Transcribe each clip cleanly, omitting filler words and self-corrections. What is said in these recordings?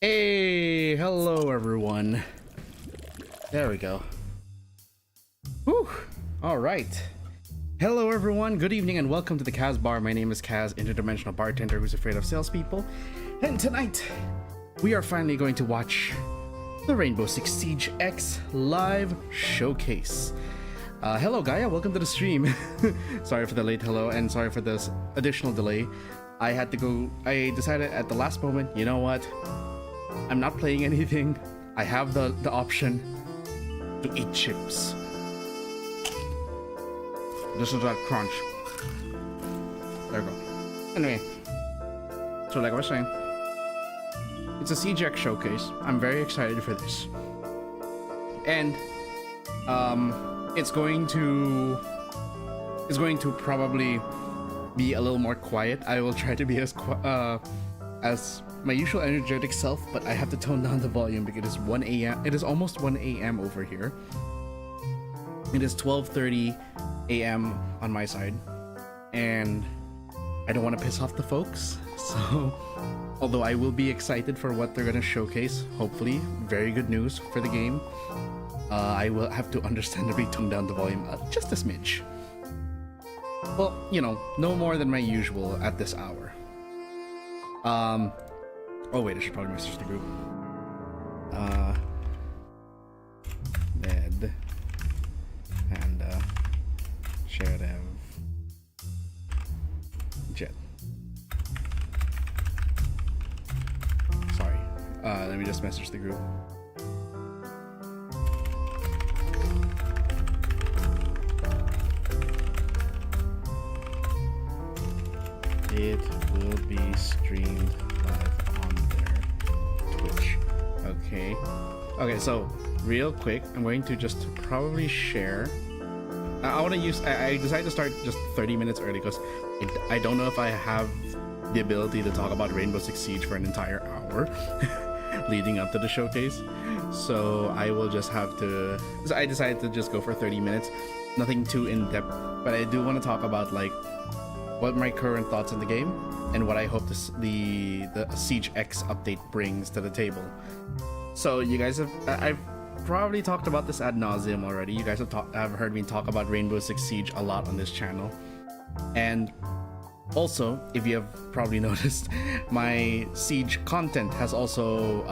Hey, hello everyone. There we go. Whew. All right. Hello everyone, good evening and welcome to the KAZ Bar. My name is Kaz, interdimensional bartender who's afraid of salespeople. And tonight, we are finally going to watch the Rainbow Six Siege X live showcase. Hello Gaia, welcome to the stream. Sorry for the late hello and sorry for this additional delay. I decided at the last moment, you know what? I'm not playing anything. I have the option to eat chips. This is that crunch. There we go. Anyway, so like I was saying, it's a Siege X showcase. I'm very excited for this. And it's going to probably be a little more quiet. I will try to be as my usual energetic self, but I have to tone down the volume because it's 1 a.m. It is almost 1 a.m. over here. It is 12:30 a.m. on my side, and I don't want to piss off the folks. So, although I will be excited for what they're gonna showcase, hopefully, very good news for the game. I will have to understandably tone down the volume just a smidge. Well, you know, no more than my usual at this hour. Oh wait, I should probably message the group. Ned and Sheriff Jet. Sorry. Let me just message the group. It will be streamed live on their Twitch. Okay, so real quick, I'm going to just probably share. I decided to start just 30 minutes early because I don't know if I have the ability to talk about Rainbow Six Siege for an entire hour leading up to the showcase. So I will just have to. So I decided to just go for 30 minutes, nothing too in depth, but I do want to talk about like what my current thoughts on the game and what I hope the Siege X update brings to the table. So you guys I've probably talked about this ad nauseum already. You guys have heard me talk about Rainbow Six Siege a lot on this channel. And also, if you have probably noticed, my Siege content has also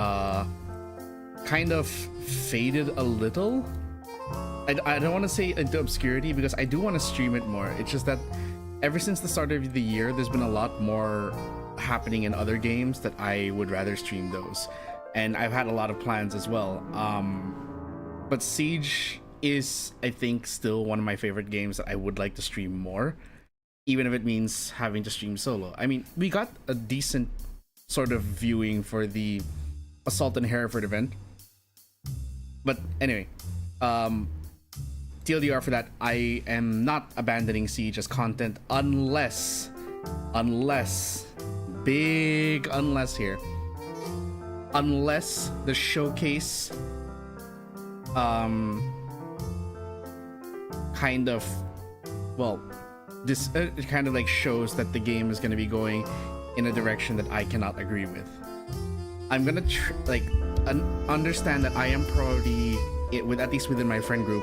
kind of faded a little. I don't want to say into obscurity because I do want to stream it more. It's just that ever since the start of the year, there's been a lot more happening in other games that I would rather stream those. And I've had a lot of plans as well. But Siege is, I think, still one of my favorite games that I would like to stream more, even if it means having to stream solo. I mean, we got a decent sort of viewing for the Assault and Hereford event. But anyway, TLDR for that, I am not abandoning Siege as content unless, big unless here, unless the showcase kind of, well, this it kind of like shows that the game is going to be going in a direction that I cannot agree with. I'm gonna understand that I am probably, at least within my friend group,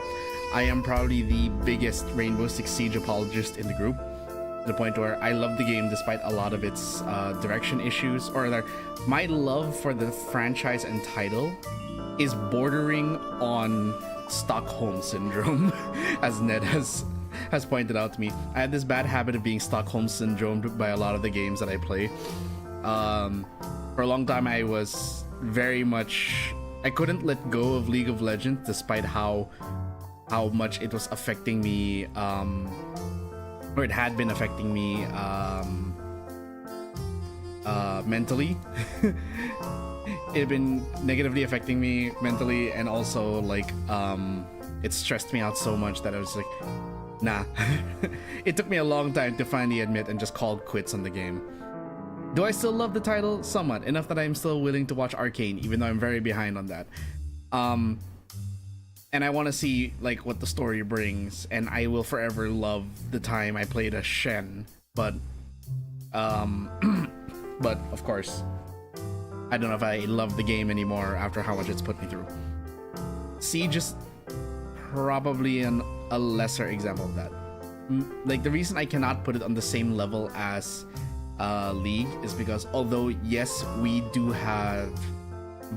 I am probably the biggest Rainbow Six Siege apologist in the group, to the point where I love the game despite a lot of its direction issues, or my love for the franchise and title is bordering on Stockholm Syndrome, as Ned has pointed out to me. I have this bad habit of being Stockholm Syndromed by a lot of the games that I play. For a long time, I was very much, I couldn't let go of League of Legends despite how much it was affecting me, or it had been affecting me mentally. It had been negatively affecting me mentally, and also like it stressed me out so much that I was like, nah. It took me a long time to finally admit and just called quits on the game. Do I still love the title? Somewhat, enough that I'm still willing to watch Arcane, even though I'm very behind on that. And I want to see like what the story brings, and I will forever love the time I played as Shen, but but of course I don't know if I love the game anymore after how much it's put me through. Siege is probably a lesser example of that. Like, the reason I cannot put it on the same level as League is because although yes, we do have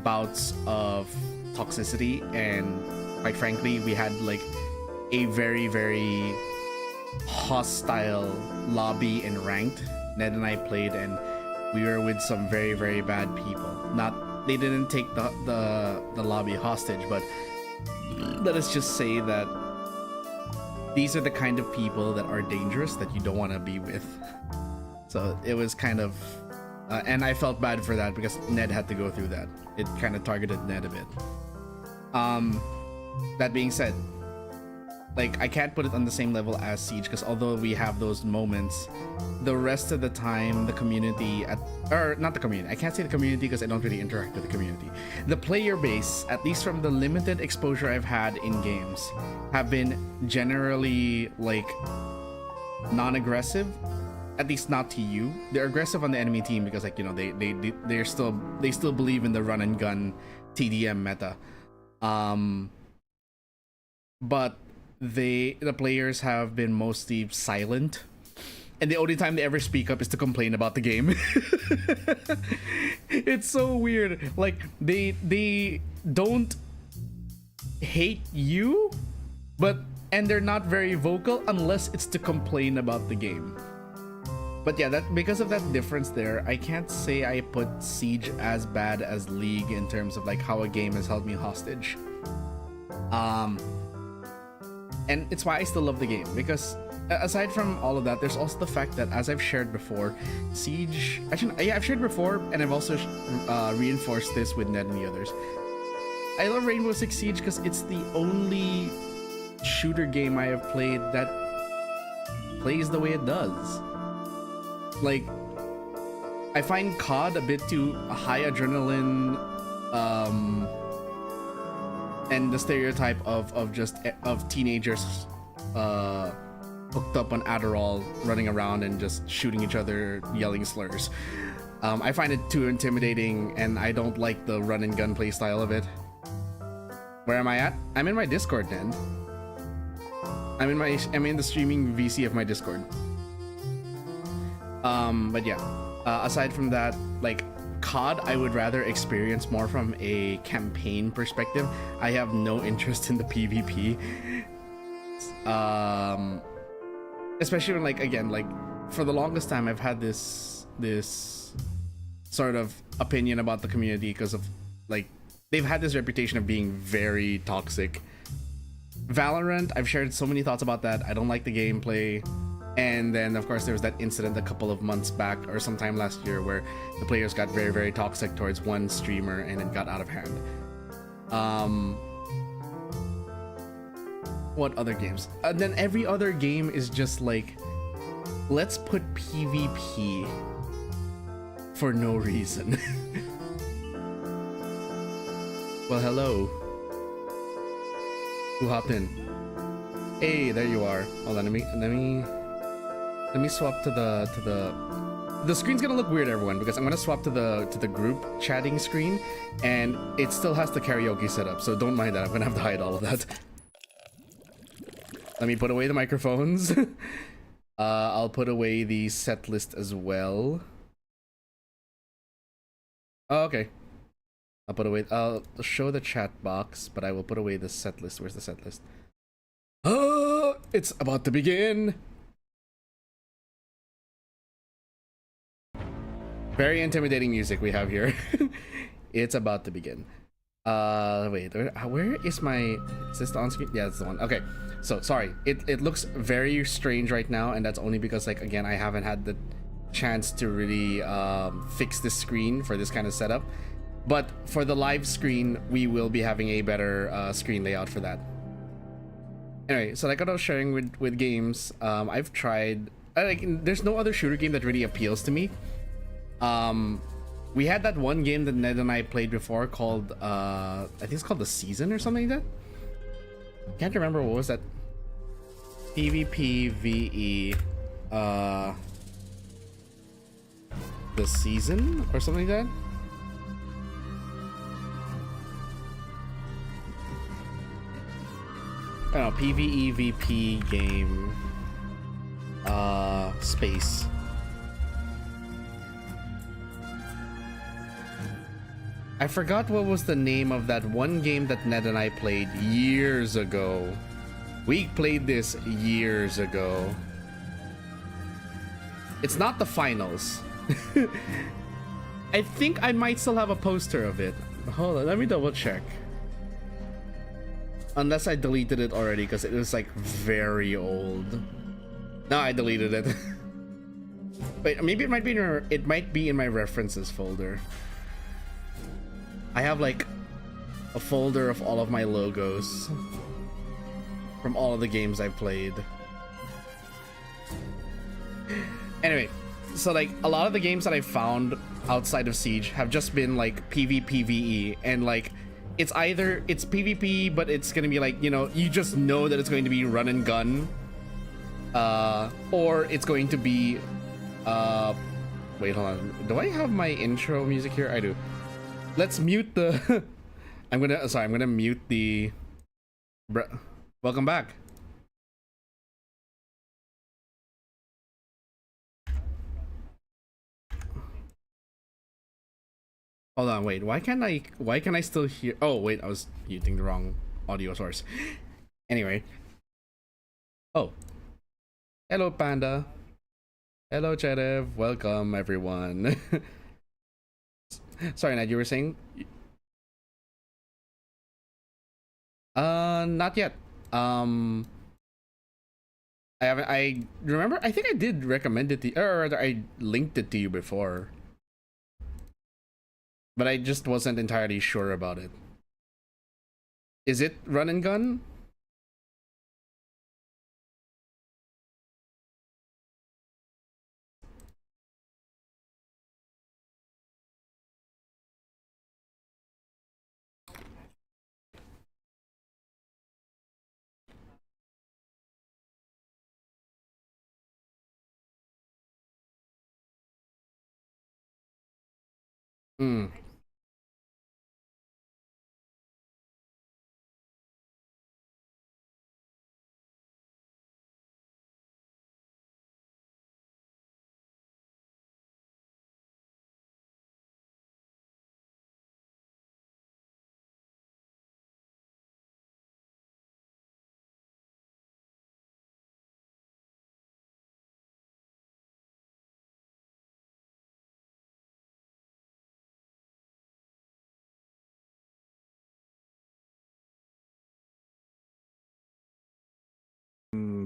bouts of toxicity, and quite frankly we had like a very, very hostile lobby in ranked. Ned and I played and we were with some very, very bad people. Not, they didn't take the lobby hostage, but let us just say that these are the kind of people that are dangerous that you don't want to be with. So it was kind of and I felt bad for that because Ned had to go through that. It kind of targeted Ned a bit. That being said, like, I can't put it on the same level as Siege because although we have those moments, the rest of the time the community or not the community, I can't say the community because I don't really interact with the community. The player base, at least from the limited exposure I've had in games, have been generally like non-aggressive. At least not to you. They're aggressive on the enemy team because, like, you know, they still believe in the run and gun TDM meta. But the players have been mostly silent, and the only time they ever speak up is to complain about the game. It's so weird. Like, they don't hate you, and they're not very vocal unless it's to complain about the game. But yeah, that because of that difference there, I can't say I put Siege as bad as League in terms of like how a game has held me hostage. And it's why I still love the game, because aside from all of that, there's also the fact that, as I've shared before, Siege, actually, yeah, I've shared before, and I've also reinforced this with Ned and the others. I love Rainbow Six Siege because it's the only shooter game I have played that plays the way it does. Like, I find COD a bit too high adrenaline, and the stereotype of teenagers hooked up on Adderall, running around and just shooting each other, yelling slurs. I find it too intimidating, and I don't like the run and gun play style of it. Where am I at? I'm in my Discord, then. I'm in the streaming VC of my Discord. But yeah, aside from that, like, COD, I would rather experience more from a campaign perspective. I have no interest in the PvP. Especially when, like, again, like, for the longest time, I've had this sort of opinion about the community because of, like, they've had this reputation of being very toxic. Valorant, I've shared so many thoughts about that. I don't like the gameplay. And then, of course, there was that incident a couple of months back or sometime last year where the players got very, very toxic towards one streamer and it got out of hand. What other games? Then every other game is just like, let's put PvP for no reason. Well, hello. Who hopped in? Hey, there you are. Hold on, let me swap to the screen's gonna look weird, everyone, because I'm gonna swap to the group chatting screen, and it still has the karaoke set up, so don't mind that. I'm gonna have to hide all of that. Let me put away the microphones. I'll put away the set list as well. Oh, okay. I'll show the chat box, but I will put away the set list. Where's the set list? Oh, it's about to begin. Very intimidating music we have here. It's about to begin. Wait, where is my... Is this the on-screen? Yeah, it's the one. Okay, so sorry. It looks very strange right now, and that's only because, like, again, I haven't had the chance to really fix this screen for this kind of setup. But for the live screen, we will be having a better screen layout for that. Anyway, so like I was sharing with games, I've tried... there's no other shooter game that really appeals to me. We had that one game that Ned and I played before called, I think it's called The Season or something like that. Can't remember, what was that? PvP VE, The Season or something like that. know, PvE VP game space. I forgot what was the name of that one game that Ned and I played years ago. We played this years ago. It's not the finals. I think I might still have a poster of it. Hold on, let me double check. Unless I deleted it already because it was like very old. No, I deleted it. Wait, maybe it might be in my references folder. I have like a folder of all of my logos from all of the games I played. Anyway, so like a lot of the games that I found outside of Siege have just been like PvPvE, and like it's either it's PvP, but it's gonna be like, you know, you just know that it's going to be run and gun, or it's going to be wait, hold on, do I have my intro music here? I do. Let's mute the I'm gonna mute the welcome back. Hold on, wait, why can I still hear? Oh wait, I was muting the wrong audio source. Anyway. Oh. Hello Panda. Hello Cherev. Welcome everyone. Sorry, Ned, you were saying? Not yet. I haven't. I remember. I think I did recommend it to you, or rather, I linked it to you before, but I just wasn't entirely sure about it. Is it run and gun? Hmm.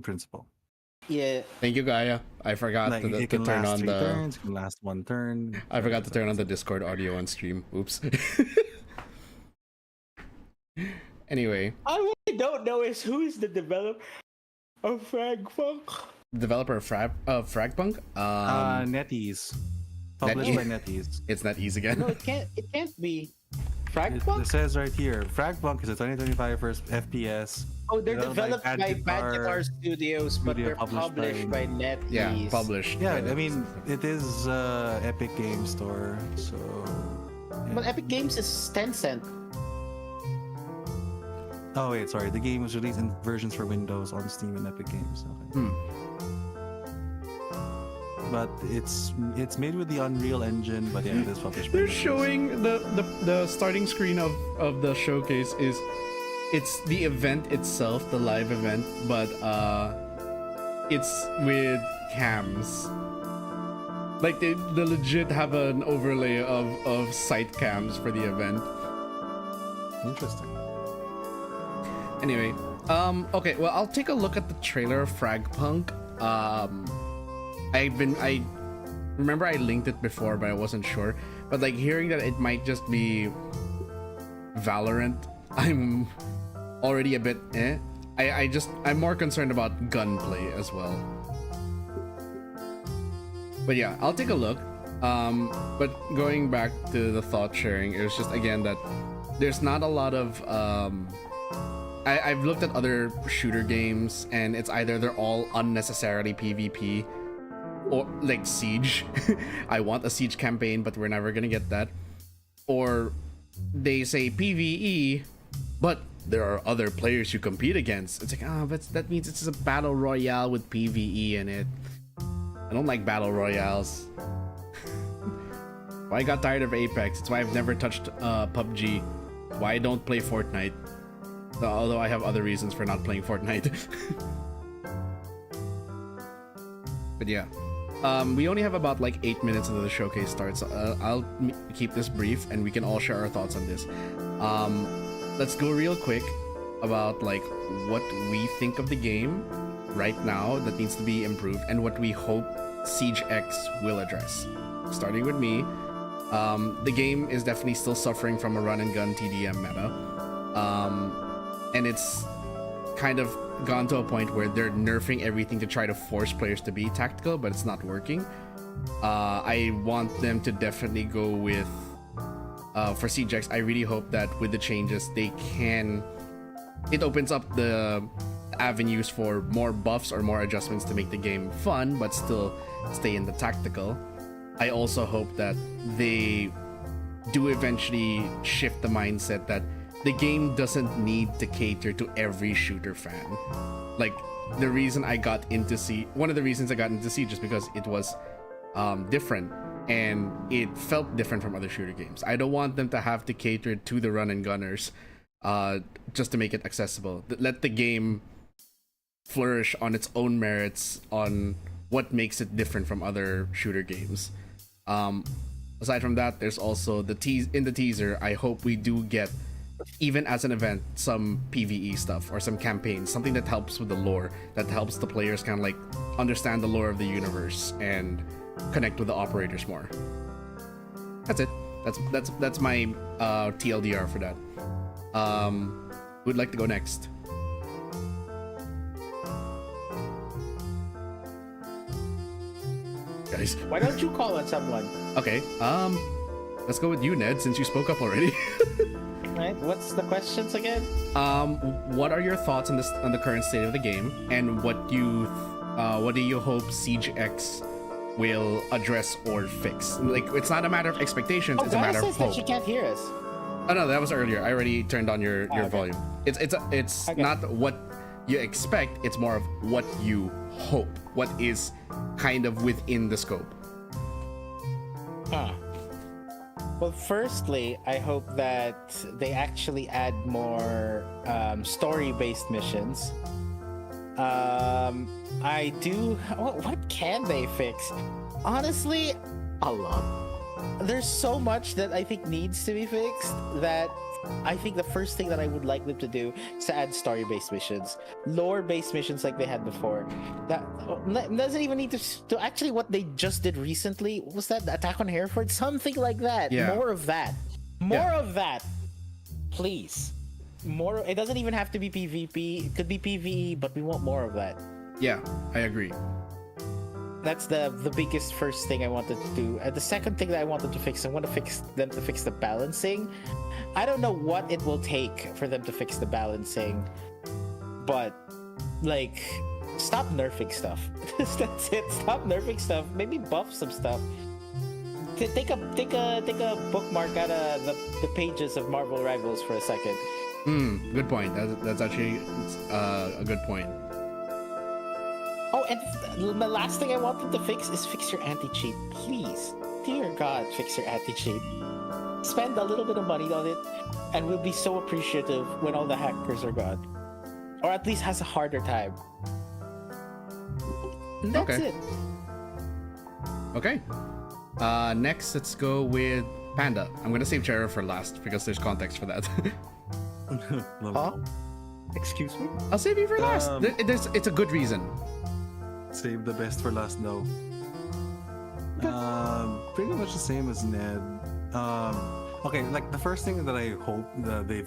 Principle. Yeah. Thank you, Gaia. I forgot Like, to it can turn last on 3 the. turns, it can last 1 turn. I forgot to turn on the Discord audio on stream. Oops. Anyway. I really don't know who is the developer of Fragpunk. Developer of Fragpunk? NetEase. Published by NetEase. It's NetEase again. No, it can't be. It Fragpunk? says right here, Fragpunk is a 2025 first FPS. Oh, they're developed by Bad Guitar Studios, but they're published by NetEase. Yeah, published. Yeah, I mean, it is Epic Games Store, so... Yeah. But Epic Games is Tencent. Oh wait, sorry. The game was released in versions for Windows on Steam and Epic Games. Okay. But it's made with the Unreal Engine, but yeah, it is published by They're Windows. showing the starting screen of the showcase is it's the event itself, the live event, but it's with cams. Like they legit have an overlay of sight cams for the event. Interesting. Anyway, okay, well, I'll take a look at the trailer of Fragpunk. I remember I linked it before, but I wasn't sure. But like hearing that it might just be Valorant, I'm already a bit eh. I'm more concerned about gunplay as well. But yeah, I'll take a look. But going back to the thought sharing, it was just again that there's not a lot of I've looked at other shooter games, and it's either they're all unnecessarily PvP, or like Siege. I want a Siege campaign, but we're never gonna get that. Or they say PvE, but there are other players you compete against. It's like, but that means it's a battle royale with PvE in it. I don't like battle royales. Why I got tired of Apex. It's why I've never touched PUBG. Why I don't play Fortnite. Although I have other reasons for not playing Fortnite. But yeah. We only have about like 8 minutes until the showcase starts. I'll keep this brief and we can all share our thoughts on this. Let's go real quick about like what we think of the game right now that needs to be improved and what we hope Siege X will address. Starting with me, the game is definitely still suffering from a run and gun TDM meta. And it's kind of gone to a point where they're nerfing everything to try to force players to be tactical, but it's not working. I want them to definitely go with for Siege X. I really hope that with the changes it opens up the avenues for more buffs or more adjustments to make the game fun but still stay in the tactical. I also hope that they do eventually shift the mindset that the game doesn't need to cater to every shooter fan. Like, one of the reasons I got into Siege is because it was different and it felt different from other shooter games. I don't want them to have to cater to the run and gunners just to make it accessible. Let the game flourish on its own merits, on what makes it different from other shooter games. Aside from that, there's also in the teaser, I hope we do get, even as an event, some PvE stuff or some campaigns, something that helps with the lore, that helps the players kind of like understand the lore of the universe and connect with the operators more. That's it. That's my TLDR for that. Who'd like to go next? Guys, why don't you call on someone? Okay, let's go with you, Ned, since you spoke up already. Right, what's the questions again? What are your thoughts on the current state of the game, and what do you hope Siege X will address or fix? Like, it's not a matter of expectations, it's a matter of hope. That she can't hear us. Oh no, that was earlier. I already turned on your okay. volume. It's okay. Not what you expect, it's more of what you hope, what is kind of within the scope. Well, firstly, I hope that they actually add more story-based missions. I do. What can they fix? Honestly, a lot. There's so much that I think needs to be fixed that I think the first thing that I would like them to do is to add story-based missions, lore-based missions like they had before. That doesn't even need to actually what they just did recently. What was that, Attack on Hereford? Something like that. Yeah. More of that. More of that. Please. More. It doesn't even have to be PvP. It could be PvE, but we want more of that. Yeah, I agree. That's the biggest first thing I wanted to do. The second thing that I wanted to fix, I want to fix the balancing. I don't know what it will take for them to fix the balancing, but like, stop nerfing stuff. That's it. Stop nerfing stuff. Maybe buff some stuff. Take a bookmark out of the pages of Marvel Rivals for a second. Good point. That's actually a good point. Oh, and the last thing I want them to fix is fix your anti-cheat. Please. Dear God, fix your anti-cheat. Spend a little bit of money on it, and we'll be so appreciative when all the hackers are gone. Or at least has a harder time. And that's it. Okay. Next, let's go with Panda. I'm gonna save Chera for last because there's context for that. Huh? Excuse me? I'll save you for last. It's a good reason. Save the best for last, though. Pretty much the same as Ned. Okay, like the first thing that I hope that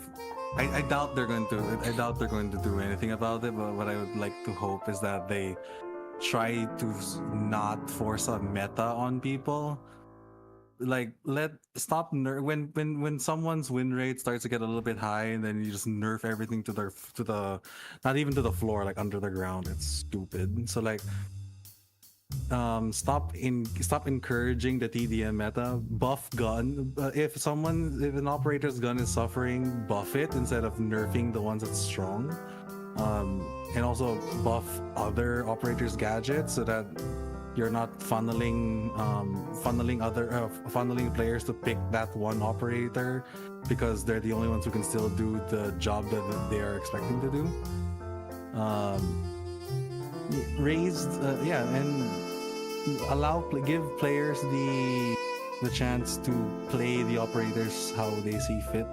I doubt they're going to do anything about it, but what I would like to hope is that they try to not force a meta on people. Like, when someone's win rate starts to get a little bit high, and then you just nerf everything to the not even to the floor, like under the ground. It's stupid. So like, stop encouraging the TDM meta. Buff gun. If an operator's gun is suffering, buff it instead of nerfing the ones that's strong. And also buff other operators' gadgets so that you're not funneling players to pick that one operator because they're the only ones who can still do the job that they are expecting to do. And give players the chance to play the operators how they see fit.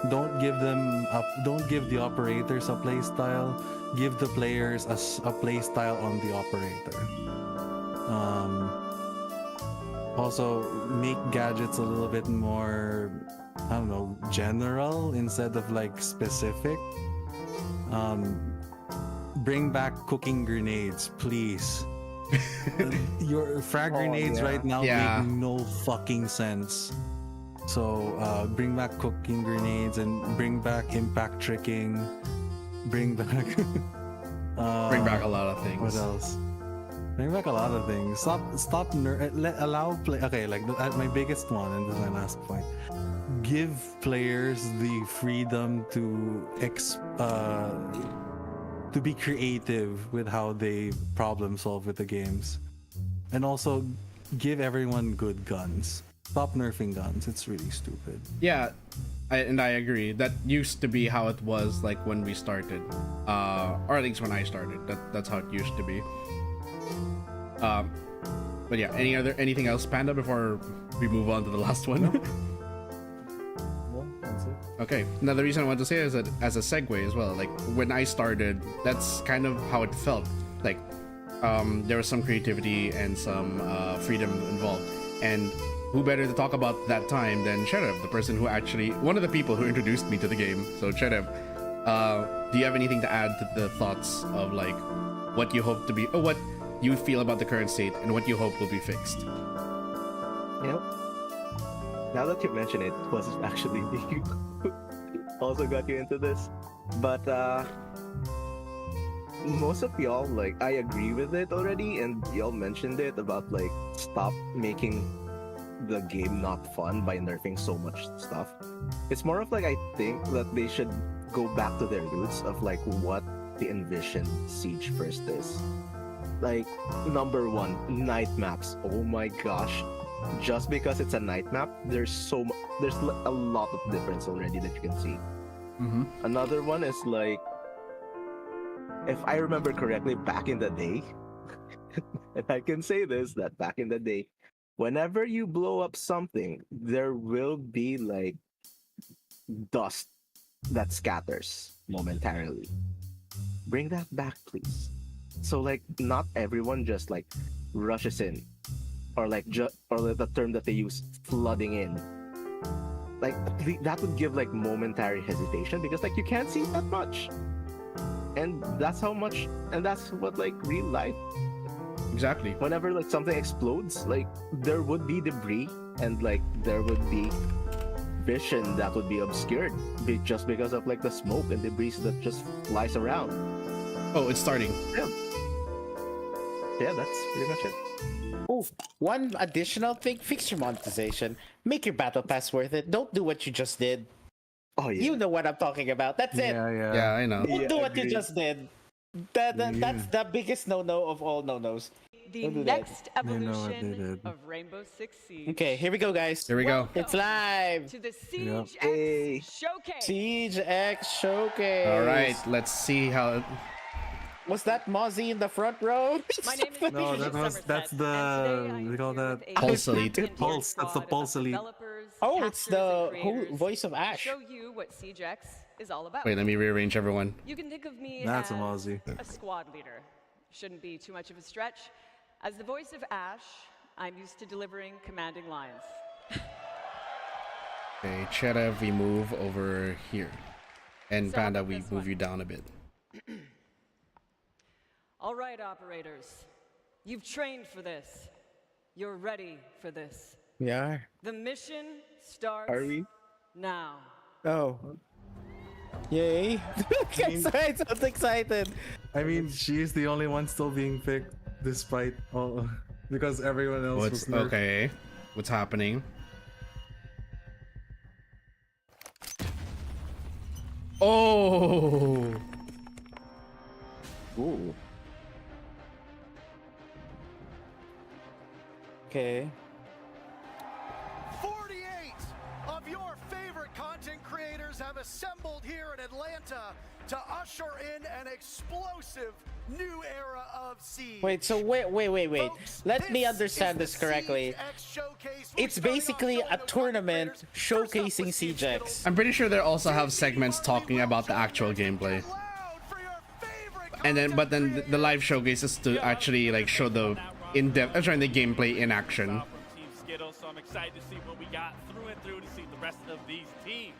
Don't give the operators a play style. Give the players a play style on the operator. Also make gadgets a little bit more, I don't know, general instead of like specific. Bring back cooking grenades, please. Your frag grenades right now make no fucking sense. So bring back cooking grenades and bring back impact tricking. Bring back Bring back a lot of things. What else? Bring back a lot of things. Allow play. Okay, like my biggest one, and this is my last point. Give players the freedom to be creative with how they problem solve with the games, and also give everyone good guns. Stop nerfing guns. It's really stupid. Yeah, I agree. That used to be how it was like when we started, or at least when I started. That's how it used to be. But yeah, anything else, Panda, before we move on to the last one? Well, that's it. Okay. Now the reason I want to say is that as a segue as well, like when I started, that's kind of how it felt. Like there was some creativity and some freedom involved, and who better to talk about that time than Cherev, the person who actually, one of the people who introduced me to the game. So Cherev, do you have anything to add to the thoughts of like what you hope to be, or what you feel about the current state and what you hope will be fixed? You know, now that you mention it, was actually me who also got you into this. But most of y'all, like, I agree with it already, and y'all mentioned it about like stop making the game not fun by nerfing so much stuff. It's more of like, I think that they should go back to their roots of like what the envisioned Siege first is. Like, number one, night maps. Oh my gosh. Just because it's a night map, there's a lot of difference already that you can see. Mm-hmm. Another one is like, if I remember correctly, back in the day, and I can say this, that back in the day, whenever you blow up something, there will be like dust that scatters momentarily. Bring that back, please. So like, not everyone just like rushes in, or like or the term that they use, flooding in. Like that would give like momentary hesitation because like you can't see that much, and that's what like real life. Exactly. Whenever like something explodes, like there would be debris and like there would be vision that would be obscured just because of like the smoke and debris that just flies around. Oh, it's starting. Yeah, that's pretty much it. Oh, one additional thing: fix your monetization. Make your battle pass worth it. Don't do what you just did. Oh yeah. You know what I'm talking about. That's it. Yeah, I know. Don't Yeah, do what you agreed. just did. That's the biggest no-no of all no-nos. The Don't do that. next They know what they evolution did. of Rainbow Six Siege. Okay, here we go, guys. Here we go. It's live. To the Siege Yep. X Hey. Showcase. Siege X Showcase. All right, let's see how. Was that Mozzie in the front row? My name is No, Patricia that's Somerset, the- and today I we am call here that with a Pulse Elite. talented Pulse, that's the squad Pulse of Elite. developers, Oh, it's casters, the and who, creators voice of to Ash. show you what Siege X is all about. Wait, let me rearrange everyone. You can think of me That's as a Mozzie. a squad leader. Shouldn't be too much of a stretch. As the voice of Ash, I'm used to delivering commanding lines. Okay, Cherev, we move over here, and So, Panda, we this move one. you down a bit. All right, operators. You've trained for this. You're ready for this. We are. The mission starts Are we? now. Oh. Yay. I'm so excited. I mean, she's the only one still being picked, despite all. because everyone else What's was nerfed. okay? What's happening? Oh, Ooh. Okay. 48 of your favorite content creators have assembled here in Atlanta to usher in an explosive new era of Siege. Wait, so wait. Folks, Let me this understand is this the correctly. Siege X Showcase. We're It's starting off basically showing a those content tournament creators. First up showcasing with Siege Siege X. Skittles. I'm pretty sure they also have segments talking about the actual gameplay. Get loud for your favorite And then, but then content the live showcase is to actually like show the in-depth, trying the gameplay in action. From Team Skittles, so I'm excited to see what we got through and through to see the rest of these teams.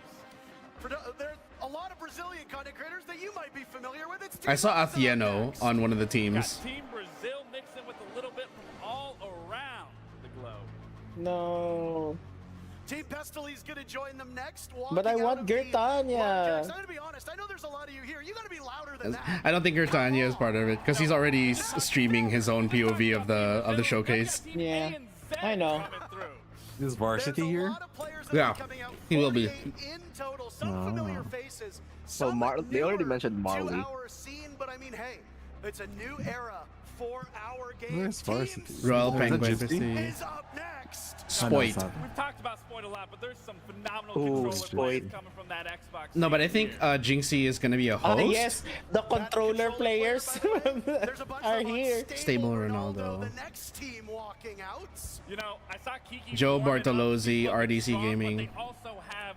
There's a lot of Brazilian content creators that you might be familiar with. It's I saw Team Athieno X. on one of the Got teams. Team Brazil mixing with a little bit from all around the globe. No. Team Pestil's gonna join them next. But I walking out want of the Gertania. broadcast. I'm gonna be honest. I know there's a lot of you here. You gotta be louder than that. I don't think Gertania is part of it because he's already streaming his own POV of the showcase. Team Yeah, A and Z I know. coming through. Is Varsity There's a here? lot of players that Yeah, are coming out. he will be. 48 in total. Some familiar faces. Well, Some they already newer mentioned Marley. to our scene, but I mean, hey, it's a new era for our game. Where's Team Varsity? Royal Is that Penguin. Gypsy? is up next. Spoit. We've talked about Spoit a lot, but there's some phenomenal Ooh, controller plays Spoit. coming from that Xbox. No, but I scene think here. Jinxie is gonna be a host. Yes, the controller players There's a bunch are of here. unstable Stable Ronaldo. The next team walking out. You know, I saw Kiki Joe warming up, Bartolozzi, looking RDC strong, but Gaming. They also have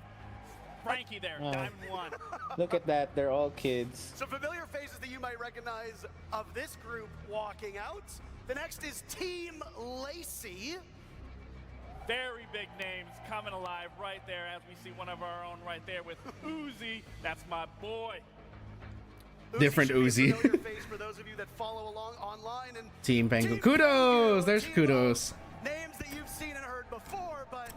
Frankie there, Oh. Diamond One. Look at that. They're all kids. Some familiar faces that you might recognize of this group walking out. The next is Team Lacey. Very big names coming alive right there as we see one of our own right there with Uzi. That's my boy. Different should be a Uzi. familiar face for those of you that follow along online. And Team Penguin. Team Kudos! Pengu, There's Team kudos. Lo, names that you've seen and heard before, but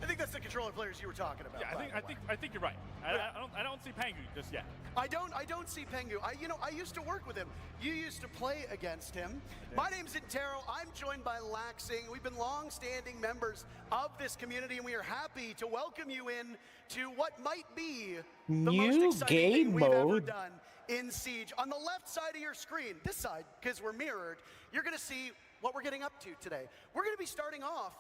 I think that's the controller players you were talking about. Yeah, by the way. I think you're right. I don't see Pengu just yet. I don't see Pengu. I used to work with him. You used to play against him. My name's Intero. I'm joined by Laxing. We've been long-standing members of this community, and we are happy to welcome you in to what might be the most New exciting game thing we've ever mode. done in Siege. On the left side of your screen, this side, because we're mirrored, you're going to see what we're getting up to today. We're going to be starting off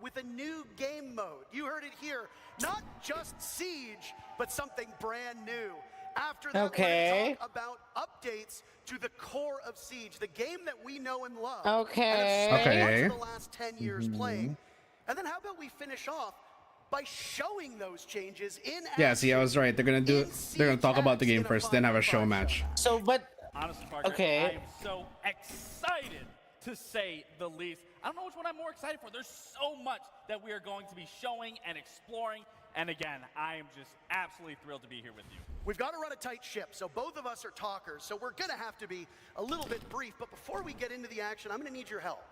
with a new game mode. You heard it here. Not just Siege, but something brand new. After that, Okay. we're going to talk about updates to the core of Siege, the game that we know and love. Okay. And have spent Okay. much of the last 10 years playing. And then how about we finish off by showing those changes in Yeah, see, I was right. They're gonna talk about the game first, then have a show match. So, but Honestly, Parker, Okay. I am so excited to say the least. I don't know which one I'm more excited for. There's so much that we are going to be showing and exploring. And again, I am just absolutely thrilled to be here with you. We've got to run a tight ship, so both of us are talkers, so we're going to have to be a little bit brief. But before we get into the action, I'm going to need your help.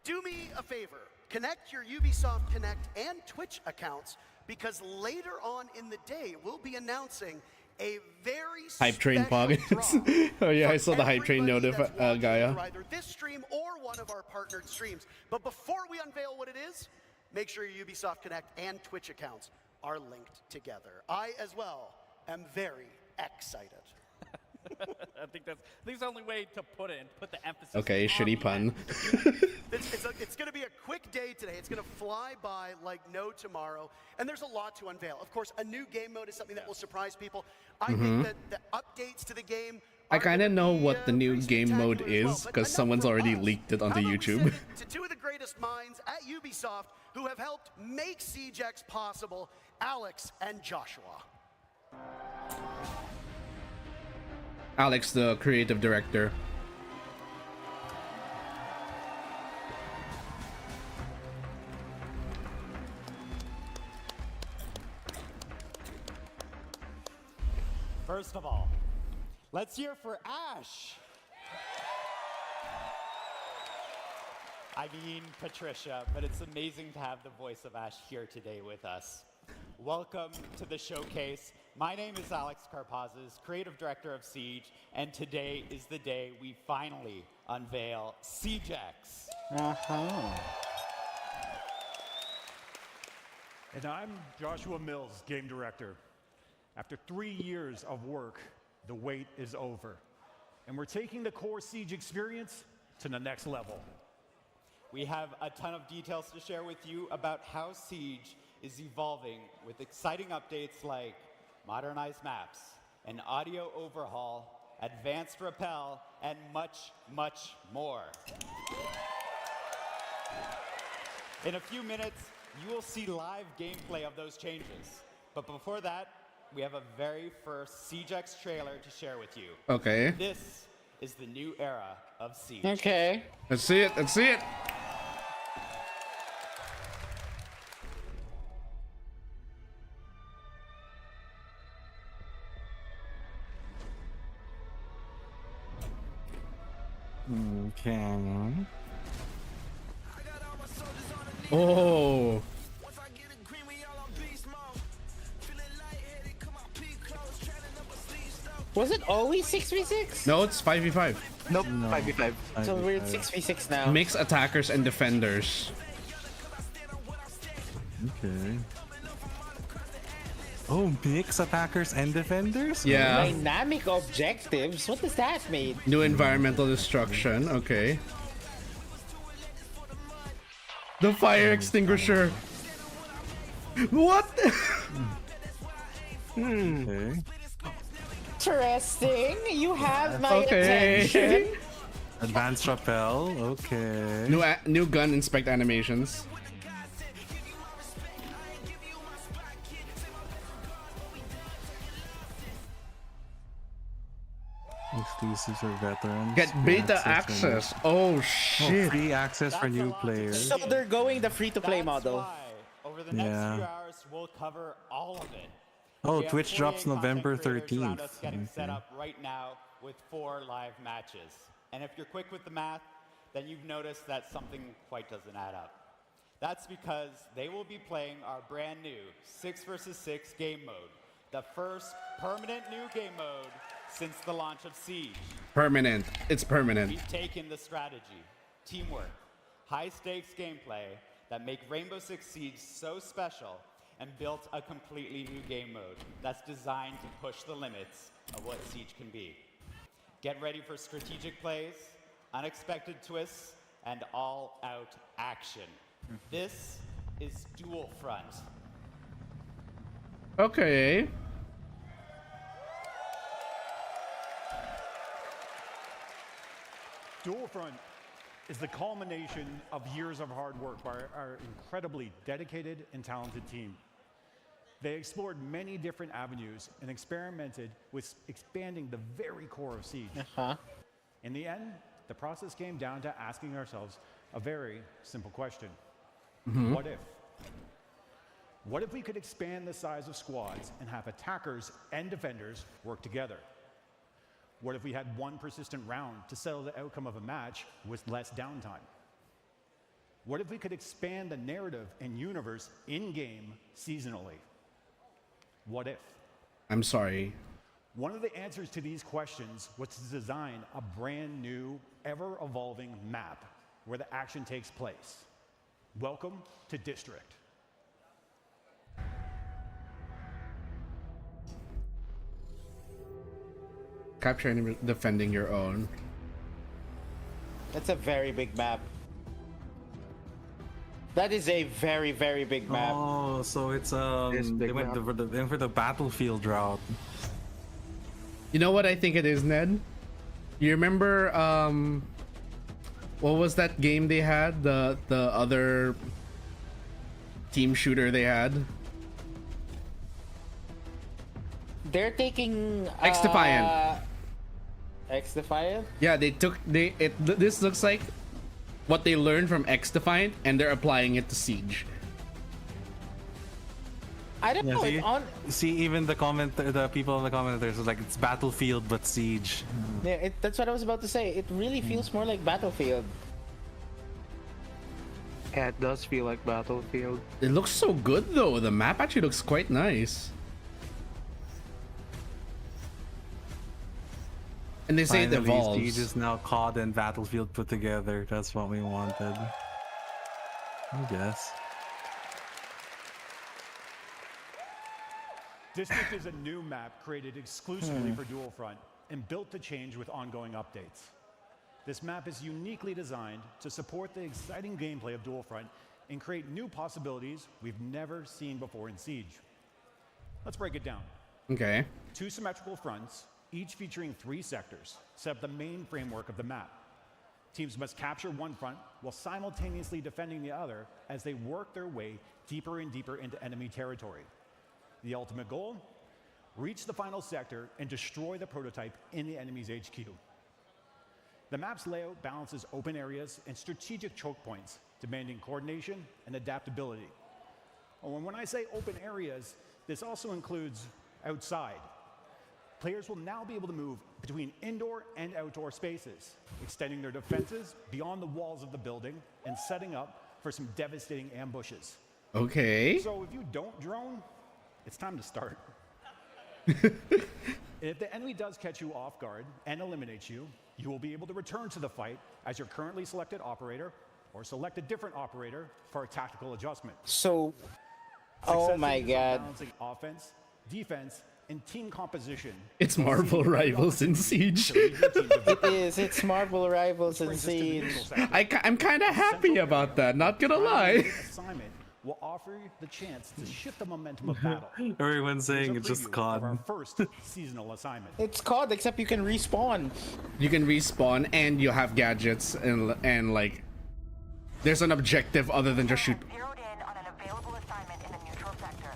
Do me a favor. Connect your Ubisoft Connect and Twitch accounts, because later on in the day, we'll be announcing a very Hype train special pog. draw Oh yeah, I for saw the hype train everybody notif, that's watching Gaia. through either this stream or one of our partnered streams. But before we unveil what it is, make sure your Ubisoft Connect and Twitch accounts are linked together. I, as well, am very excited. I think that's the only way to put it and put the emphasis. Okay, on shitty the pun. end. It's going to be a quick day today. It's going to fly by like no tomorrow. And there's a lot to unveil. Of course, a new game mode is something that will surprise people. I think that the updates to the game I are kind of gonna know be, what the new pretty game mode spectacular as well. is But because enough someone's from already us. leaked it onto How about we YouTube. send it to two of the greatest minds at Ubisoft who have helped make Siege X possible, Alex and Joshua. Alex, the creative director. First of all, let's hear for Ash. I mean Patricia, but it's amazing to have the voice of Ash here today with us. welcome to the showcase. My name is Alex Karpazis, creative director of Siege, and today is the day we finally unveil Siegex. And I'm Joshua Mills, game director. After 3 years of work, the wait is over. And we're taking the core Siege experience to the next level. We have a ton of details to share with you about how Siege is evolving with exciting updates like modernized maps, an audio overhaul, advanced rappel, and much, much more. In a few minutes, you will see live gameplay of those changes. But before that, we have a very first Siegex trailer to share with you. Okay. This is the new era of Siege. Okay. Let's see it. Let's see it. Okay. Oh. Was it always 6v6? No, it's 5v5. Nope, 5v5. So we're at 6v6 now. Mix attackers and defenders. Okay. Oh, mix attackers and defenders? Yeah. Dynamic objectives? What does that mean? New environmental destruction. Okay. The fire extinguisher. What? Okay. Interesting. You have my Okay. attention. Advanced rappel. Okay. New gun inspect animations. Exclusive for veterans. Get Free beta access. Oh Oh, shit. free access for That's a new lot to players. So they're going the free-to-play That's model. why, over the next Yeah. few hours, we'll cover all of it. Oh, We have Twitch 48 drops content November creators around 13th. us getting set Okay. up right now with 4 live matches. And if you're quick with the math, then you've noticed that something quite doesn't add up. That's because they will be playing our brand new 6 versus 6 game mode, the first permanent new game mode since the launch of Siege. Permanent. It's permanent. We've taken the strategy, teamwork, high-stakes gameplay that make Rainbow Six Siege so special and built a completely new game mode that's designed to push the limits of what Siege can be. Get ready for strategic plays, unexpected twists, and all-out action. This is Dual Front. Okay. Dual Front is the culmination of years of hard work by our incredibly dedicated and talented team. They explored many different avenues and experimented with expanding the very core of Siege. In the end, the process came down to asking ourselves a very simple question. What if? What if we could expand the size of squads and have attackers and defenders work together? What if we had one persistent round to settle the outcome of a match with less downtime? What if we could expand the narrative and universe in-game seasonally? What if? I'm sorry. One of the answers to these questions was to design a brand new, ever-evolving map where the action takes place. Welcome to District. Capturing and defending your own. That's a very big map. That is a very, very big map. Oh, so it's This big they went map. for the battlefield route. You know what I think it is, Ned? You remember what was that game they had? The other team shooter they had? They're taking X-Defiant. X-Defiant? Yeah, this looks like what they learned from X-Defiant and they're applying it to Siege. I don't know. It's on. See, even the people in the commenters was like, it's Battlefield but Siege. Yeah, that's what I was about to say. It really feels more like Battlefield. Yeah, it does feel like Battlefield. It looks so good though. The map actually looks quite nice. And they say it Finally, evolves. Siege is now COD and Battlefield put together. That's what we wanted. I guess. District is a new map created exclusively for Dual Front and built to change with ongoing updates. This map is uniquely designed to support the exciting gameplay of Dual Front and create new possibilities we've never seen before in Siege. Let's break it down. Okay. 2 symmetrical fronts, each featuring 3 sectors, set up the main framework of the map. Teams must capture one front while simultaneously defending the other as they work their way deeper and deeper into enemy territory. The ultimate goal? Reach the final sector and destroy the prototype in the enemy's HQ. The map's layout balances open areas and strategic choke points, demanding coordination and adaptability. And when I say open areas, this also includes outside. Players will now be able to move between indoor and outdoor spaces, extending their defenses beyond the walls of the building and setting up for some devastating ambushes. Okay. So if you don't drone, it's time to start. If the enemy does catch you off guard and eliminates you, you will be able to return to the fight as your currently selected operator or select a different operator for a tactical adjustment. So, oh Success my is on god. balancing offense, defense, and team composition. It's Marvel Rivals in Siege. It is. It's Marvel Rivals and Siege. I'm kind of happy about that, not gonna lie. Assignment will offer you the chance to shift the momentum of battle. Everyone's saying Here's it's a just preview of COD. our first seasonal assignment. It's COD, except you can respawn. You can respawn and you have gadgets and like there's an objective other than just shoot. Zeroed in on an available assignment in the neutral sector.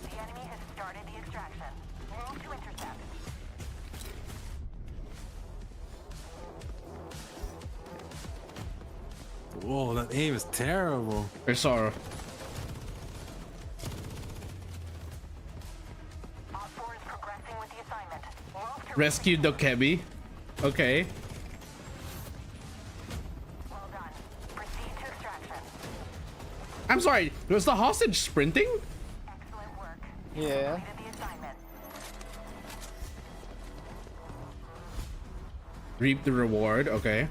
The enemy has started the extraction. Move to intercept. Whoa, that aim is terrible. Or sorry. Op 4 is progressing with the assignment. Move to Rescue Dokebi. Okay. Well done. Proceed to extraction. I'm sorry. Was the hostage sprinting? Excellent work. Yeah. Completed the assignment. Reap the reward. Okay.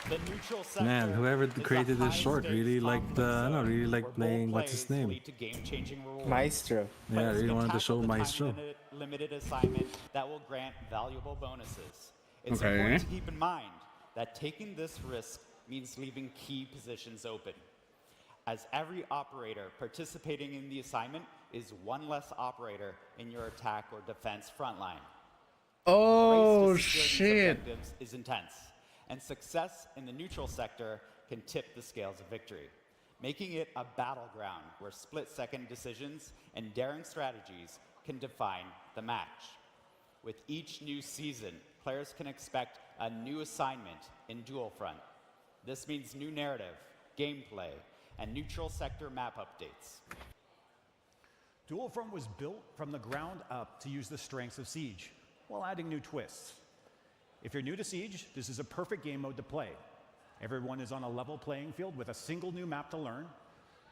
The neutral sector Man, whoever is a created this short high-stakes really liked, conflict I don't know, zone really where liked playing, bold what's his plays name? lead to game-changing rewards. Maestro. Yeah, I Players really can wanted to tackle show the Maestro. time-limited assignment that will grant valuable bonuses. It's Okay. important to keep in mind that taking this risk means leaving key positions open, as every operator participating in the assignment is one less operator in your attack or defense frontline. Oh Race to secure these shit. objectives is intense, and success in the neutral sector can tip the scales of victory, making it a battleground where split-second decisions and daring strategies can define the match. With each new season, players can expect a new assignment in Dual Front. This means new narrative, gameplay, and neutral sector map updates. Dual Front was built from the ground up to use the strengths of Siege, while adding new twists. If you're new to Siege, this is a perfect game mode to play. Everyone is on a level playing field with a single new map to learn.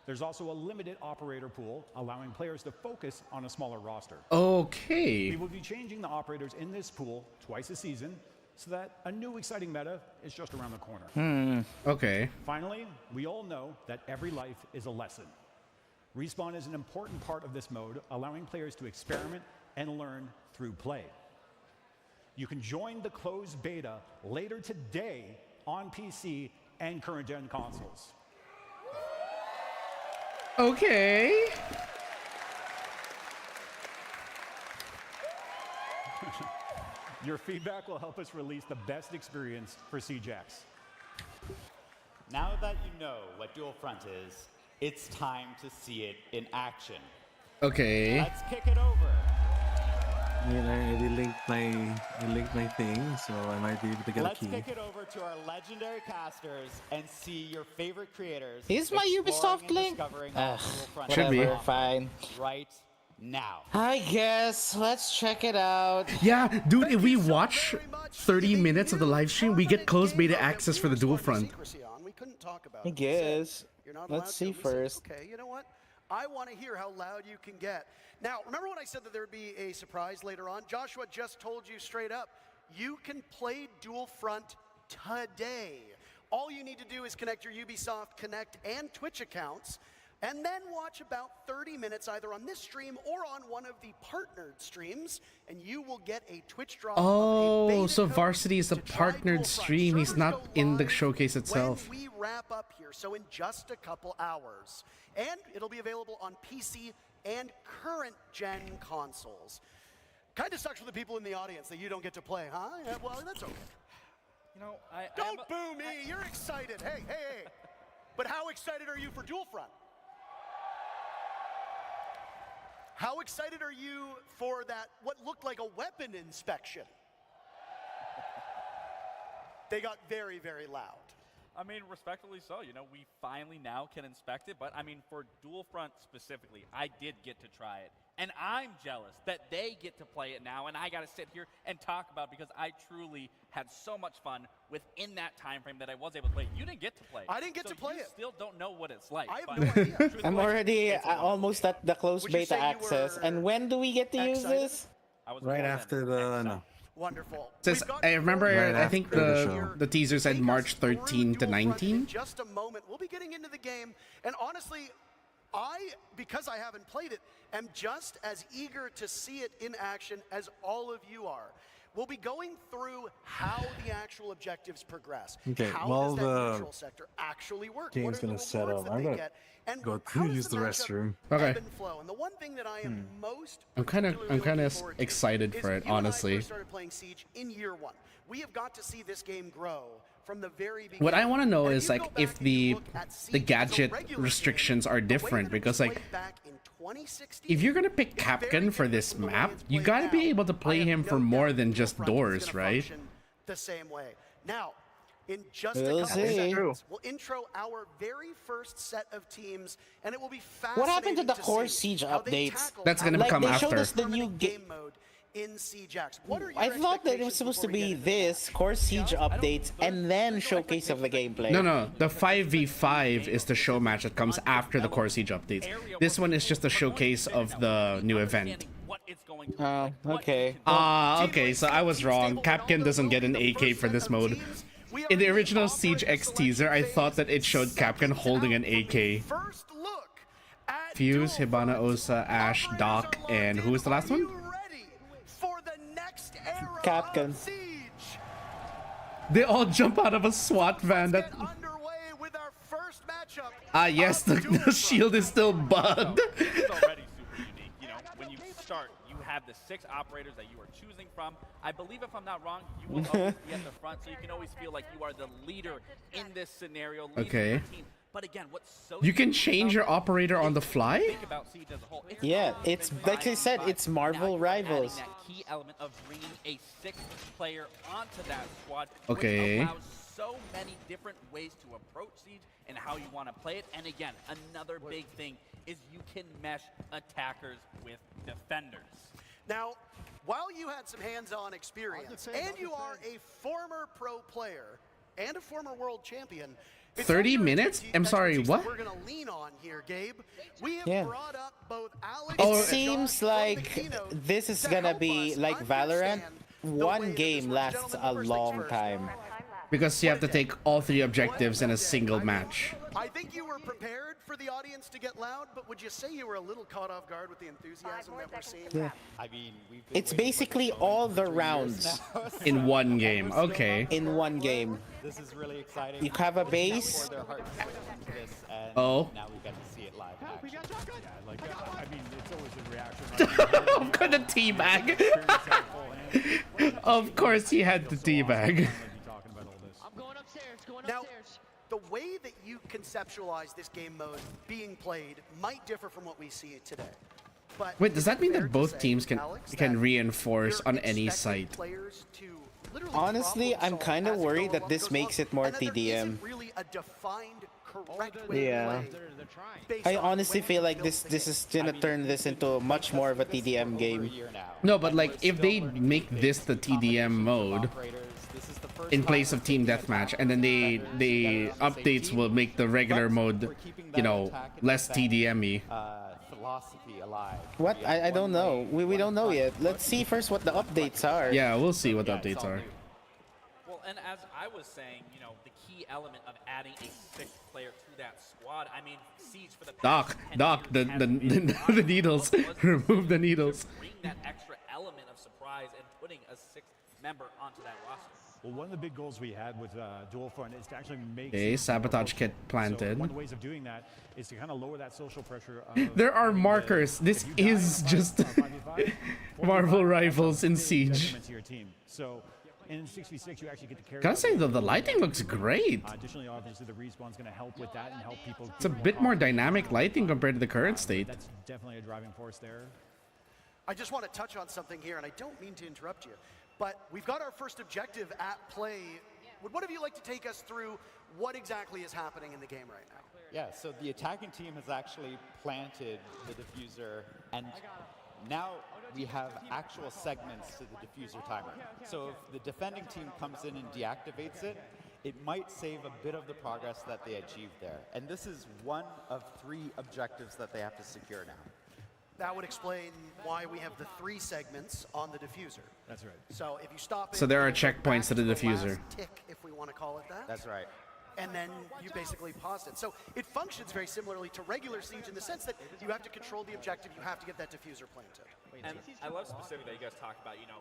There's also a limited operator pool, allowing players to focus on a smaller roster. Okay. We will be changing the operators in this pool twice a season, so that a new exciting meta is just around the corner. Okay. Finally, we all know that every life is a lesson. Respawn is an important part of this mode, allowing players to experiment and learn through play. You can join the closed beta later today on PC and current-gen consoles. Okay. Your feedback will help us release the best experience for Hijack. Now that you know what Dual Front is, it's time to see it in action. Okay. Let's kick it over. I mean, I already linked my thing, so I might be able to get Let's a key. kick it over to our legendary casters and see your favorite creators. Is my exploring Ubisoft and link? discovering Ugh, Dual Front Should be. whatever, fine. right now. I guess. Let's check it out. Yeah, dude, if we watch 30 minutes of the live stream, we get closed beta access for the dual front. We couldn't talk about I it. guess. You're not Let's allowed see to. We said, first. okay, you know what? I want to hear how loud you can get. Now, remember when I said that there would be a surprise later on? Joshua just told you straight up, you can play Dual Front today. All you need to do is connect your Ubisoft Connect and Twitch accounts, and then watch about 30 minutes either on this stream or on one of the partnered streams, and you will get a Twitch drop. Oh, so Varsity is a partnered stream. He's not in the showcase itself. When we wrap up here, so in just a couple hours. And it'll be available on PC and current gen consoles. Kind of sucks for the people in the audience that you don't get to play, huh? Yeah, well, that's okay. You know, I Don't boo me, you're excited. Hey. But how excited are you for Dual Front? How excited are you for that, what looked like a weapon inspection? They got very, very loud. I mean, respectfully so. You know, we finally now can inspect it. But I mean, for Dual Front specifically, I did get to try it. And I'm jealous that they get to play it now. And I got to sit here and talk about it because I truly had so much fun within that time frame that I was able to play it. You didn't get to play it. I didn't get to play you it. Still don't know what it's like. I have but no idea. truthfully, I'm already it's wonderful. almost at the closed Would you beta say you access. were And when do we get to use excited? this? I was Right born after then. the And no. Wonderful. Says, We've got I remember, Right I think after the show. the teaser said Take us March through 13 to Dual Front 19. In just a moment, we'll be getting into the game, and honestly, because I haven't played it, am just as eager to see it in action as all of you are. We'll be going through how the actual objectives progress. Okay, How while does that the neutral sector actually work? game's What are the gonna set rewards up, that I'm they gonna get? And go how to does use the matchup restroom. Okay. ebb and flow? And the one thing that I am most I'm kind of looking forward to excited is for it, you and I honestly. first started playing Siege in year one. We have got to see this game grow from the very beginning. What I want to know And if is you like go if back and you the look at Siege as a gadget regular restrictions game, are the way different that it because was like played back in 2016 if you're gonna pick is very Capcan for different this from the way map, it's you played gotta be now. able to I play have him no for more doubt than Dual just Front is doors, gonna right? function the same way. Now, in just We'll a couple see. seconds, we'll intro our very first set of teams, and it will be fascinating. What happened to the core see Siege how they updates? tackle That's gonna how become they Like, they showed after. us the new permanent game mode in Siege X. What are your I thought that it expectations was supposed to before we be get into that? this, core Siege updates, and then showcase of the gameplay. No, the 5v5 is the show match that comes after the Core Siege updates. This one is just a showcase of the new event. What it's going to Oh, look like, what okay. it can do. Okay, so I was wrong. Capcan doesn't get an AK for this mode. In the original Siege X teaser, I thought that it showed Capcan holding an AK. First look at Fuse, Dual Hibana, Front. Osa, Ash, Operators Doc, are and locked who was the in. last Are one? you ready for the next era Capcan. of Siege? They all jump out of a SWAT van. Get That underway with our first matchup. yes, of Dual the Front. shield is still bugged. It's already super unique. You know, when you start, you have the 6 operators that you are choosing from. I believe, if I'm not wrong, you will always be at the front, so you can always feel like you are the leader in this scenario. leading Okay. your team. But again, what's so You can unique change about your this operator on the is fly? think about Siege as a whole. It's Yeah, always it's been like I said, 5v5. it's Marvel Now you're adding Rivals. that key element of bringing a 6th player onto that squad, Okay. which allows so many different ways to approach Siege and how you want to play it. And again, another big thing is you can mesh attackers with defenders. Now, while you had some hands-on experience, and you are a former pro player and a former world champion, it's 30 under minutes? expertise I'm sorry, that what? We're gonna lean on here, Gabe. We have Yeah. brought up both Alex It and seems Josh from the like keynote this is to gonna help be us like Valorant. understand the way One that game this works. lasts Gentlemen, a first things long first. time. Because you have to take all 3 objectives in a single match. I think you were prepared for the audience to get loud, but would you say you were a little caught off guard with the enthusiasm that we're seeing? Yeah. I mean, we've been It's waiting for basically this moment all for the 3 years rounds now, In one game, we're still okay. not in sure. one game. This is really exciting. You have a They base. poured their hearts into this, and Oh. now we get to see it live in action. Yeah, like, I mean, it's always a reaction. Right? I'm gonna teabag. Of course he had to teabag. Now, the way that you conceptualize this game mode being played might differ from what we see today. But Wait, does is that it mean fair that to both say, teams can Alex, can that reinforce you're on any expecting site? players to literally Honestly, problem I'm solve kind of as it worried that goes this along, makes it more and that there TDM. isn't really a defined correct way Yeah. to play. based I on honestly when feel you like built this the this game. is gonna turn this into much more of a TDM game. No, but like if they make this the TDM mode in place of team deathmatch, and then the updates will make the regular mode, you know, less TDM-y. Philosophy alive. What? I don't know. We don't know yet. Let's see first what the updates are. Yeah, we'll see what the updates are. Well, and as I was saying, you know, the key element of adding a sixth player to that squad, I mean, Siege for the Doc, the needles. Remove the needles. Bring that extra element of surprise and putting a sixth member onto that roster. Well, one of the big goals we had with Dual Front is to actually make Okay, sabotage kit So planted. one of the ways of doing that is to kind of lower that social pressure. There are markers. This is just Marvel rifles in Siege. So in 6v6, you actually get to carry. Gotta say though, the lighting looks great. Additionally, obviously, the respawn's going to help with that and help people. It's a bit more dynamic lighting compared to the current state. That's definitely a driving force there. I just want to touch on something here, and I don't mean to interrupt you, but we've got our first objective at play. Would one of you like to take us through what exactly is happening in the game right now? Yeah, so the attacking team has actually planted the diffuser, and now we have actual segments to the diffuser timer. So if the defending team comes in and deactivates it, it might save a bit of the progress that they achieved there. And this is one of 3 objectives that they have to secure now. That would explain why we have the 3 segments on the diffuser. That's right. So if you stop it, So there are it'll go checkpoints back to the last diffuser. tick, if we want to call it that. That's right. And then you basically paused it. So it functions very similarly to regular Siege in the sense that you have to control the objective, you have to get that diffuser planted. And I love specifically that you guys talk about, you know,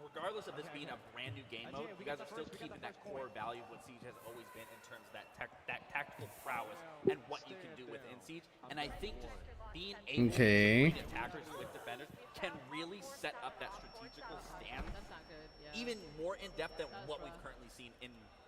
regardless of this being a brand new game mode, you guys are still keeping that core value of what Siege has always been in terms of that tactical prowess and what you can do within Siege. And I think just being able to bring attackers with defenders can really set up that strategical stand even more in depth than what we've currently seen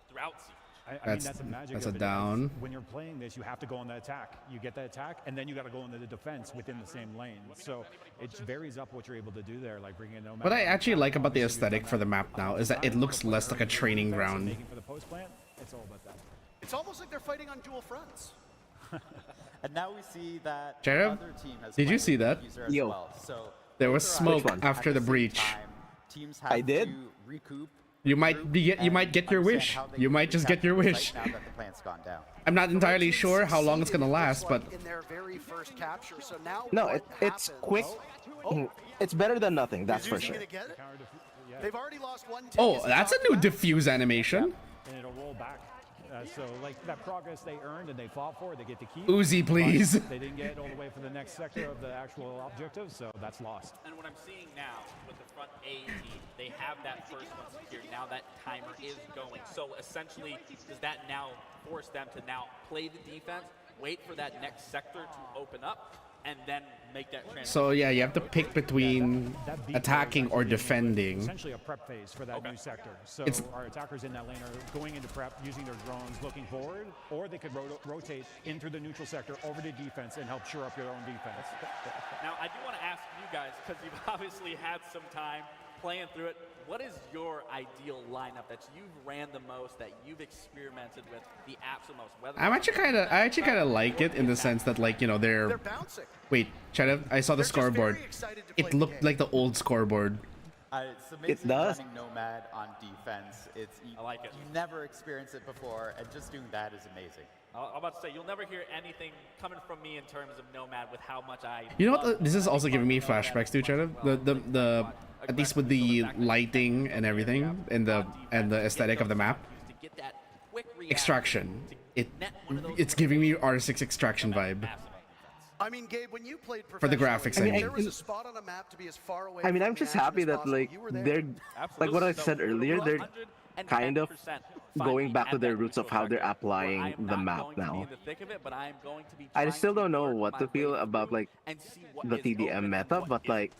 throughout Siege. I mean, that's the magic that's of a it. down. When you're playing this, you have to go on the attack. You get the attack, and then you got to go into the defense within the same lane. So it varies up what you're able to do there, like bringing in no. What I actually like about the aesthetic for the map now is that it looks less like a training ground. For the post plant, it's all about that. It's almost like they're fighting on dual fronts. And now we see that Jared, the other team has did you see that? diffuser as Yo. well. So There was both are smoke active after at the same breach. time. Teams have I did? to recoup. You might get your wish. You might just get your wish. Now that the plant's gone down. I'm not entirely sure how long it's gonna last, but in their very first capture. So now No, what it's happens? quick. It's better than nothing, that's Is for Uzi sure. gonna get it? They've already lost 1 tick. oh, Is he that's a talking new about? diffuse animation. And it'll roll back. So like that progress they earned and they fought for, they get to keep. Uzi, please. But they didn't get all the way for the next sector of the actual objective, so that's lost. And what I'm seeing now with the front A team, they have that first one secured. Now that timer is going. So essentially, does that now force them to now play the defense, wait for that next sector to open up, and then make that transition? So yeah, you have to pick between That beat attacking or is defending. Essentially a prep phase for that new sector. So It's- our attackers in that lane are going into prep, using their drones, looking forward, or they could rotate in through the neutral sector over to defense and help shore up your own defense. Now, I do want to ask you guys, because you've obviously had some time playing through it, what is your ideal lineup that you've ran the most, that you've experimented with the absolute most? Whether I actually kind of like it in the sense that, like, you know, They're bouncing. Wait, Chedev, I saw the They're just scoreboard. very excited to play It the looked game. like the old scoreboard. It's amazing does. running Nomad on defense. I like it. You never experienced it before, and just doing that is amazing. I'm about to say, you'll never hear anything coming from me in terms of Nomad with how much I... You know what? love This is also having giving me fun with Nomad flashbacks too, as well. Chedev. The at least with the lighting and everything and the aesthetic of the map. To get that quick reaction, Extraction. to net one of those It's giving me R6 Extraction vibe. massive defense. I mean, Gabe, when you played For the professionally, graphics, I mean. there was a spot on a map to be as far away. I mean, from I'm the just action happy as that possible. like You were there. they're like what I said earlier, they're 110% kind of going back to at their that roots of neutral how they're sector, where I applying am the not map going to be now. in the thick of it, but I am going to be I trying still to don't know work what my to way feel about through like and see what the is open TDM and meta, what but isn't. like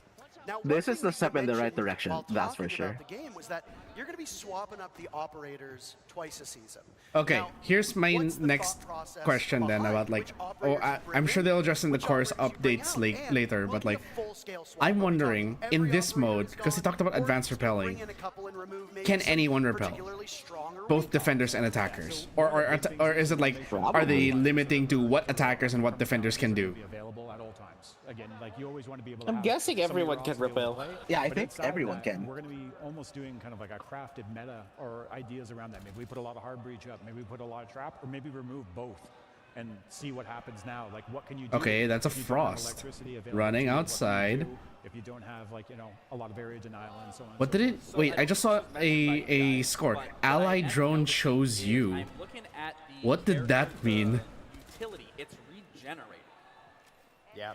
Now, This one is thing the we step in the right mentioned direction, while that's for talking about sure. The game was that you're going to be swapping up the operators twice a season. Okay, Now, here's my what's the next thought process question then behind about like, which oh, operators you bring I'm sure in, they'll address in the which course operators you bring updates out, and later, will but it be like, a full-scale swap? I'm Are we wondering talking in every this operator mode is because he gone, talked about or advanced do you bring repelling. in a couple and remove maybe Can some anyone repel? particularly stronger Both recons? defenders and attackers, or is it like, are they limiting to what attackers and what defenders can do? Be available at all times. Again, like you always want to be able to I'm have guessing some of your everyone can options be able to repel. play, Yeah, I but think inside everyone that, can. We're going to be almost doing kind of like a crafted meta or ideas around that. Maybe we put a lot of hard breach up, maybe we put a lot of trap, or maybe remove both and see what happens now. Like, what can you do? Okay, that's a if you don't have frost. electricity available Running to you? What can you outside. do if you don't have, like, you know, a lot of area denial and so on. What and did so it? Wait, I just saw a score. Ally drone chose you. I'm looking at the What did that mean? utility. It's regenerated. Yeah,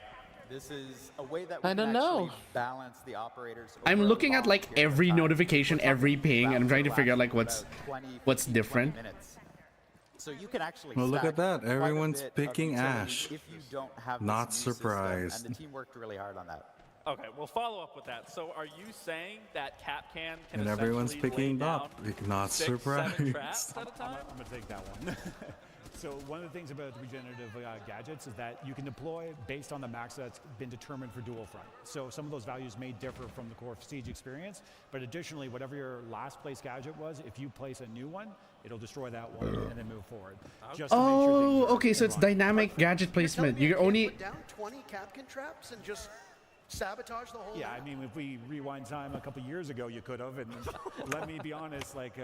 this is a way that we I can don't actually know. balance the operators. I'm over a looking at long like period of every time. notification, We're talking every ping, and I'm rounds trying to that figure out last like what's about 20, what's 15, 20 different. minutes. So you can actually Well, look stack at that. quite a Everyone's bit of picking utility Ash. if you don't have this Not new system, surprised. and the team worked really hard on that. Okay, we'll follow up with that. So are you saying that Capcan can And everyone's essentially picking lay Dop. down Not 6, 7 surprised. traps at a time? I'm going to take that one. So one of the things about regenerative gadgets is that you can deploy based on the max that's been determined for dual front. So some of those values may differ from the core Siege experience, but additionally, whatever your last place gadget was, if you place a new one, it'll destroy that one and then move forward. Just to make sure things Oh, are okay, so in it's line. dynamic gadget You're telling placement. me I You're can't only put down 20 Capcan traps and just sabotage the whole Yeah, map? I mean, if we rewind time a couple years ago, you could have, and let me be honest, like,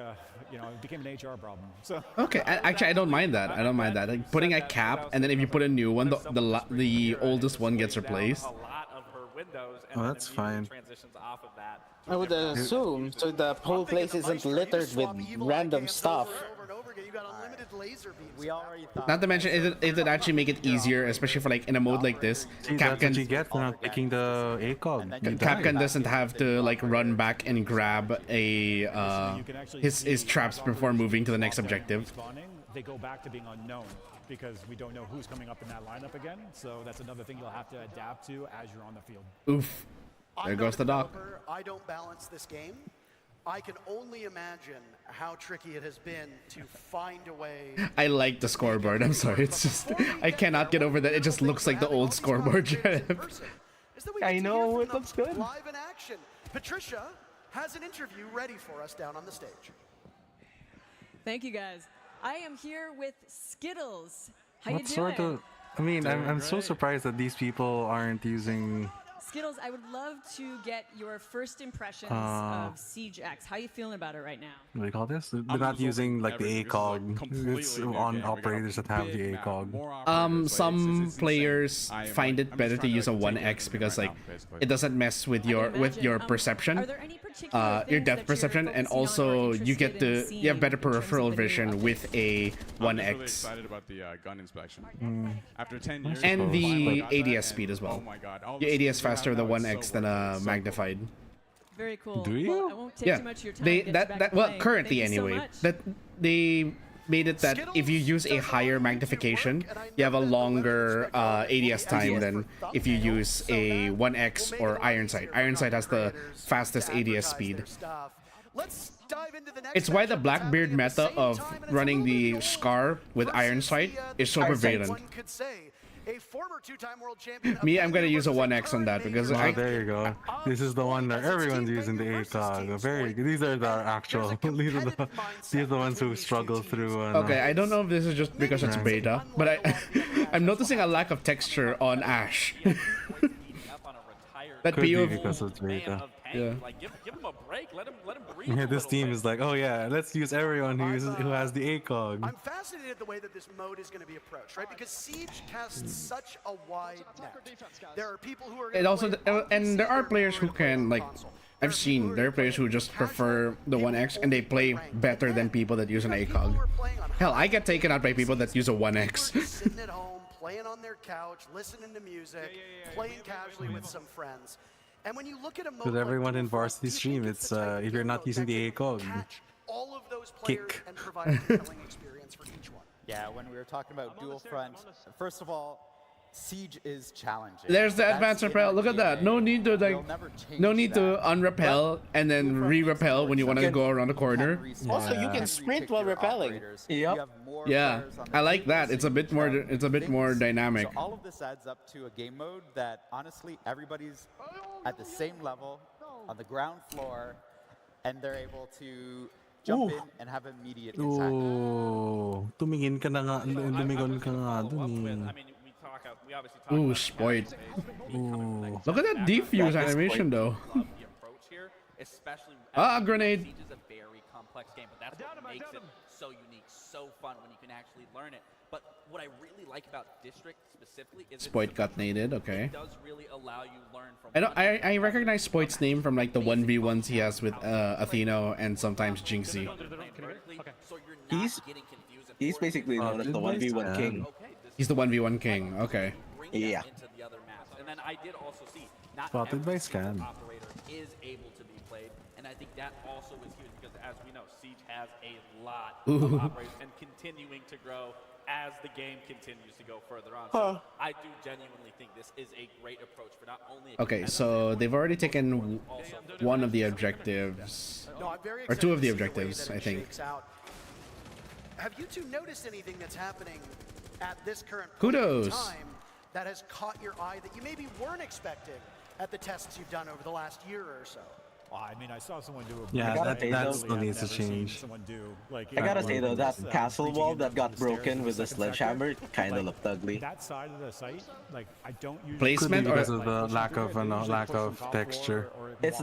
you know, it became an HR problem. So okay. Actually, I don't mind that. I don't mind that. Like putting a cap, and then if you put a new one, the oldest one gets replaced. A lot of her windows, and Oh, then that's immediately fine. transitions off of that. I would assume so the whole place isn't littered with random stuff. Over and over again, you got unlimited laser beams. We already thought. Not to mention, it'd actually make it easier, especially for like in a mode like this. See, that's what you Capcan get for not picking the ACOG. You die. Capcan doesn't have to like run back and grab a his traps before moving to the next objective. Spawning, they go back to being unknown because we don't know who's coming up in that lineup again. So that's another thing you'll have to adapt to as you're on the field. Oof. There I'm goes not a the dock. developer. I don't balance this game. I can only imagine how tricky it has been to find a way. I like the scoreboard. I'm sorry. It's just I cannot get over that. It just looks like the old scoreboard. I know, it looks good. Live in action. Patricia has an interview ready for us down on the stage. Thank you, guys. I am here with Skittles. How What you sort doing? of... I mean, I'm so surprised that these people aren't using... Skittles, I would love to get your first impressions of Siege X. How you feeling about it right now? What do you call this? They're not using like the ACOG. It's on operators that have the ACOG. Some players find it better to use a 1x because like it doesn't mess with your perception, Are there any particular your things depth that you're perception, and focusing on or also you get interested in to you have better seeing in terms of peripheral the new vision with a I'm just really 1x excited about the gun inspection. After 10 years, and I the finally got that, ADS and speed as well. Oh my God! all Your the ADS skills you faster have with a now is 1x so than worth it, a so worth it. magnified. Very cool. Do you? Well, I won't take Yeah, too much of your time. they Get you that back that to well playing. currently Thank you so anyway much. that they made it that if you use a higher magnification, you have a longer ADS time than if you use a 1x or Iron Sight. Iron Sight has the fastest ADS speed. Let's dive into the next It's why the matchup that's Blackbeard happening at the meta same of time, and it's a running little bit the old Scar with Iron versus Sight the, is so Iron Sight, prevalent. one could say. A former two-time world champion. Me, I'm gonna use a 1x on that because Oh, there you go. This is the one that everyone's using the ACOG. Very good. These are the actual. These are the ones who struggle through. Okay, I don't know if this is just because it's beta, but I'm noticing a lack of texture on Ash. That Could be POV, because it's beta. yeah. Like, give him a break. Let him breathe. Yeah, a this little team bit. is like, oh yeah, let's use everyone who has the ACOG. I'm fascinated the way that this mode is going to be approached, right? Because Siege casts such a wide net. There are people who are. It also and there are players who can like. I've seen there are players who just prefer the 1x and they play better than people that use an ACOG. Hell, I get taken out by people that use a 1x. Sitting at home, playing on their couch, listening to music, playing casually with some friends. And when you look at a mode Because like everyone Dual in Front, varsity do you think stream, it's it's the type of if you're game not mode using that the can ACOG, catch all of those players kick. and provide a compelling experience for each one? Yeah, when we were talking about dual front, first of all, Siege is challenging. There's the That's advanced in repel. our Look at that. DNA. No need to We'll never change that. unrepel and then re-repel when you want to go around the corner. Also, you can sprint while repelling. Yep. Yeah, I like that. It's a bit more dynamic. So all of this adds up to a game mode that honestly everybody's at the same level on the ground floor, and they're able to jump in and have immediate impact. Oh, tumingin ka na nga, lumigon ka nga dun eh. We obviously talk Ooh, about spoiled. Ooh. Look at that defuse animation though. love the approach here, especially Ah, grenade. Siege is a very complex game, but that's what makes it so unique, so fun when you can actually learn it. But what I really like about District specifically is Spoit got naded, okay. it does really allow you learn from I recognize Spoit's name from like the 1v1s he has with Athena and sometimes Jinxie. He's basically known as the 1v1 king. He's the 1v1 king, okay. Yeah. And then I did also see not Spotted by every Scan. operator is able to be played, and I think that also is huge because as we know, Siege has a lot of operators and continuing to grow as the game continues to go further on. So I do genuinely think this is a great approach for not only Okay, so they've already taken one of the objectives. No, I'm very Or two of the excited to see objectives, way that I it think. shakes out. Have you two noticed anything that's happening at this current Kudos. point in time that has caught your eye that you maybe weren't expecting at the tests you've done over the last year or so? Well, I mean, I saw someone do a Yeah, that still needs to change. I gotta say though, that castle wall that got broken with the sledgehammer kind of looked ugly. That side of the site, like I don't usually Placement Could be because or of the lack of texture. It's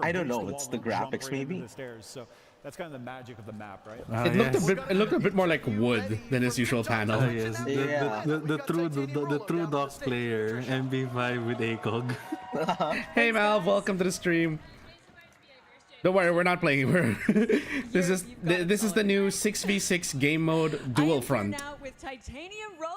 I don't know, it's the graphics maybe. So that's kind of the magic of the map, right? It looked a bit more like wood than his usual panel. Oh, yes. The true doc player, MB5 with ACOG. Hey Mal, welcome to the stream. Don't worry, we're not playing. This is the new 6v6 game mode dual front.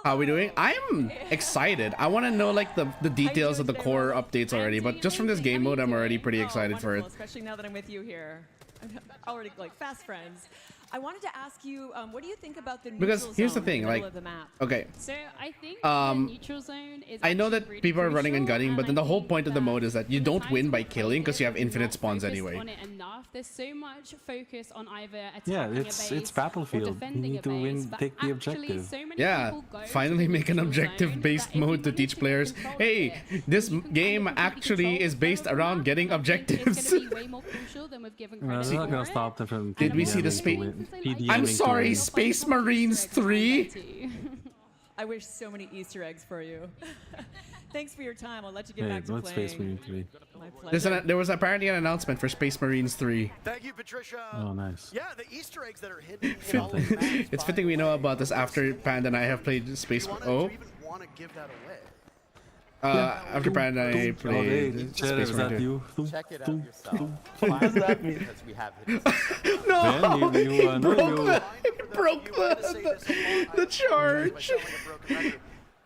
How are we doing? I'm excited. I want to know like the details of the core updates already, but just from this game mode, I'm already pretty excited for it. Especially now that I'm with you here. I'm already like fast friends. I wanted to ask you, what do you think about the neutral Because here's the zone thing, in the middle like, of the map? okay, So I think the neutral zone is I know actually that really people are running and crucial, gunning, but then I the whole think point of the that mode is that you don't besides win by what killing because you have players infinite not spawns focused anyway. on it enough. There's so much focus on either attacking Yeah, a it's base Battlefield. or You defending need a to base, win, but take the actually objective. so many Yeah, people go to finally the make an neutral zone objective-based that if mode to you teach manage players, control of hey, it, this you can game completely actually control is based the around map. getting I think objectives. It's going to be way more crucial than we've given credit It's not for gonna it. stop them from Did we see the I'm sorry, Space Marines 3? I wish so many Easter eggs for you. Thanks for your time. I'll let you get Hey, back to what's playing. Space Marine 3? My pleasure. There was apparently an announcement for Space Marines 3. Thank you, Patricia. Oh, nice. Yeah, the Easter eggs that are hidden in all of the maps It's by fitting we know the about this after Panda and I have played Space. Do you Oh, even want to give that away? after Panda and I played Space Marine 2. You. Check it out yourself. What does that mean? Because we have it. No! Then you Broke the charge!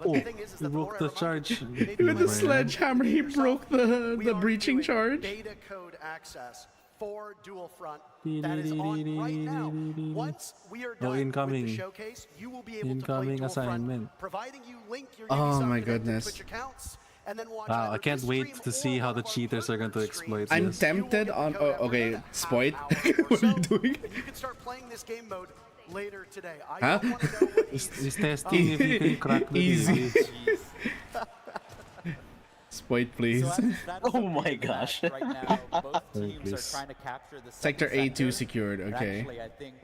Oh, he broke the charge. With the sledgehammer, he broke the breaching charge. Beta code access for dual front that is on right now. Once we are done incoming. with the showcase, you will be able to play Incoming dual assignment. front, providing you link your Oh Ubisoft my connected goodness. Twitch accounts, and then watch I either can't this wait stream to or see how one the of our cheaters are going to preferred exploit streams. I'm this. tempted on. Oh, okay, Spoit. Half What are you hour or so, doing? and you can start playing this game mode later today. I Huh? don't want to know what He's testing if he can crack the Easy. DB. Spoit, please. So that is Oh a my big gosh. match right now. Both teams please. are trying to capture the Sector second A2 sector. secured, And okay. Actually, I think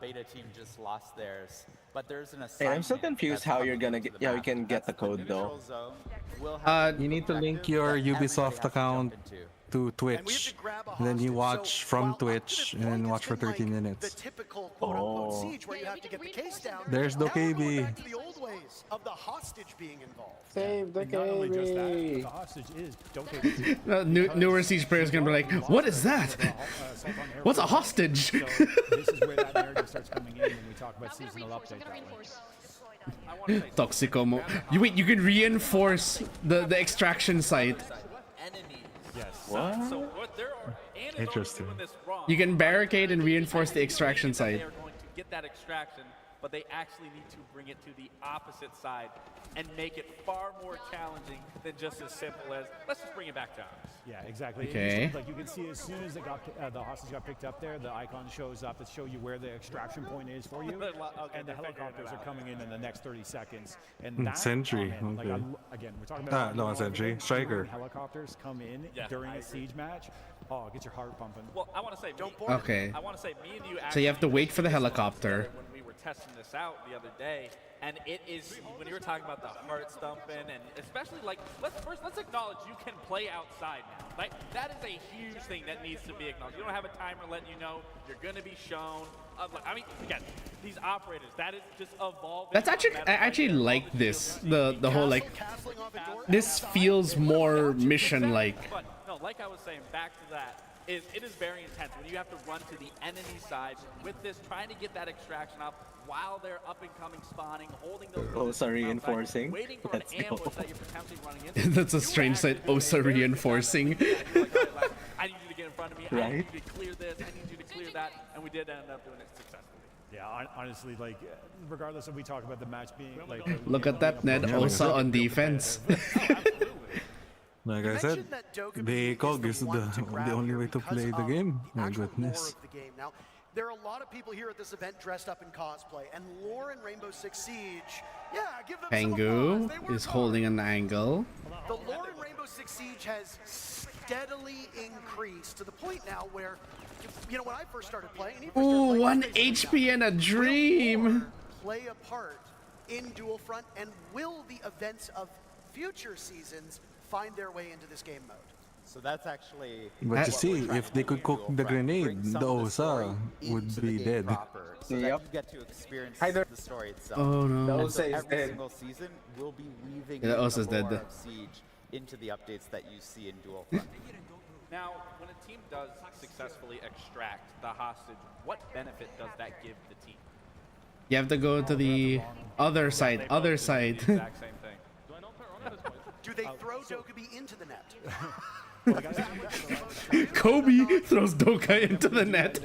Beta team just lost theirs. But there's an Hey, assignment. I'm still confused that's how coming you're gonna into get. the Yeah, you map. can get the That's code though. neutral zone. We'll have You need to link objectives your that everybody Ubisoft has to account jump into. to And we have Twitch. to grab a And then you hostage. watch So, from while up to Twitch this and point, then it's watch for been like 13 minutes. The typical quote-unquote Oh. siege where you have to get the case down. There's Now the we're going KB. back to the old ways of the hostage being involved. Save the And not only just that, but KB. the hostage is don't take it. Newer Siege players gonna be like, what is that? What's a hostage? So this is where that narrative starts coming in when we talk about seasonal update that way. Toxicomo. You can reinforce the extraction site. Yes. What? So what there are and Interesting. doing this wrong. You can barricade and reinforce the extraction They site. are going to get that extraction, but they actually need to bring it to the opposite side and make it far more challenging than just as simple as, let's just bring it back to ours. Yeah, exactly. Okay. Like you can see as soon as the hostage got picked up there, the icon shows up to show you where the extraction point is for you, and the helicopters are coming in the next 30 seconds. And that Sentry. comment, like, Okay. again, we're talking about no, Sentry. Striker. when helicopters come in during a siege match. Oh, it gets your heart pumping. Well, I want to say, Okay. I want to say, me and you. So you have to wait for the helicopter. When we were testing this out the other day, and it is when you were talking about the heart stumping, and especially like let's acknowledge you can play outside now. Like that is a huge thing that needs to be acknowledged. You don't have a timer letting you know you're going to be shown. I mean, again, these operators, that is just evolving. That's actually, I actually like this. The whole like, this feels more mission-like. But no, like I was saying, back to that, it is very intense when you have to run to the enemy side with this, trying to get that extraction up while they're up and coming, spawning, holding those. OSA reinforcing. Waiting for Let's an ambush go. that you're potentially running into. That's a strange sight. OSA reinforcing. I need you to get in front of me. I Right? need you to clear this. I need you to clear that. And we did end up doing it successfully. Yeah, honestly, like, regardless if we talk about the match being like. Look at that, Ned. OSA on defense. Like I said, the COG is the only way to play the game. My goodness. Now, there are a lot of people here at this event dressed up in cosplay, and lore in Rainbow Six Siege, yeah, give them some Pangu applause. They work is hard. holding an angle. The lore in Rainbow Six Siege has steadily increased to the point now where, you know, when I first started playing, Ooh, 1 HP and a dream. play a part in Dual Front, and will the events of future seasons find their way into this game mode? So that's actually. But you see, if they could cook the grenade, the OSA would be dead. So that you get to experience the story itself. Oh no. And so every single season will be weaving Yeah, the in OSA's the dead. lore of Siege into the updates that you see in Dual Front. Now, when a team does successfully extract the hostage, what benefit does that give the team? You have to go to the other side. Other side. The exact same thing. Do they throw Dokkaebi into the net? Kobe throws Doka into the net.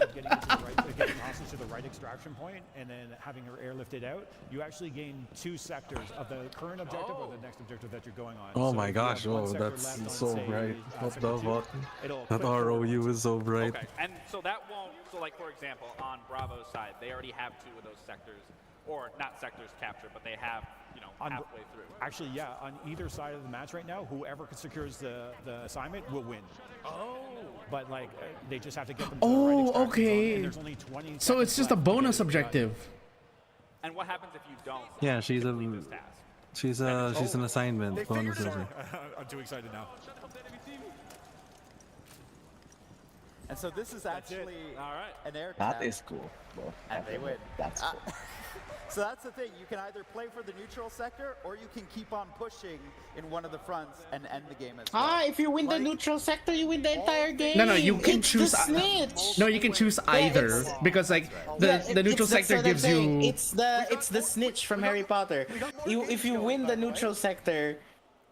Getting hostage to the right extraction point and then having her airlifted out, you actually gain 2 sectors of the current objective or the next objective that you're going on. Oh So my if you have gosh, one oh, sector that's left on, so say, bright. What sector the 2, fuck? it'll That click forward. ROU is so bright. Okay, and so that won't, so like for example, on Bravo's side, they already have 2 of those sectors, or not sectors captured, but they have, you know, halfway through. Actually, yeah, on either side of the match right now, whoever secures the assignment will win. Oh. But like, they just have to get them to the right Oh, extraction zone, okay. and there's only 20 So it's seconds just a left to get bonus it done. objective. And what happens if you don't? Yeah, she's complete this task? she's an assignment. Bonus figured it objective. I'm too excited now. And so this is actually All right. an air That cap, is cool. Well, and they win. That's cool. So that's the thing. You can either play for the neutral sector, or you can keep on pushing in one of the fronts and end the game as well. Ah, if you win the Like, neutral sector, you win the entire game. No, you can It's choose. the snitch. No, you can choose either because like the neutral that's sector what I'm gives saying. you. It's the snitch from Harry Potter. If you win the neutral sector,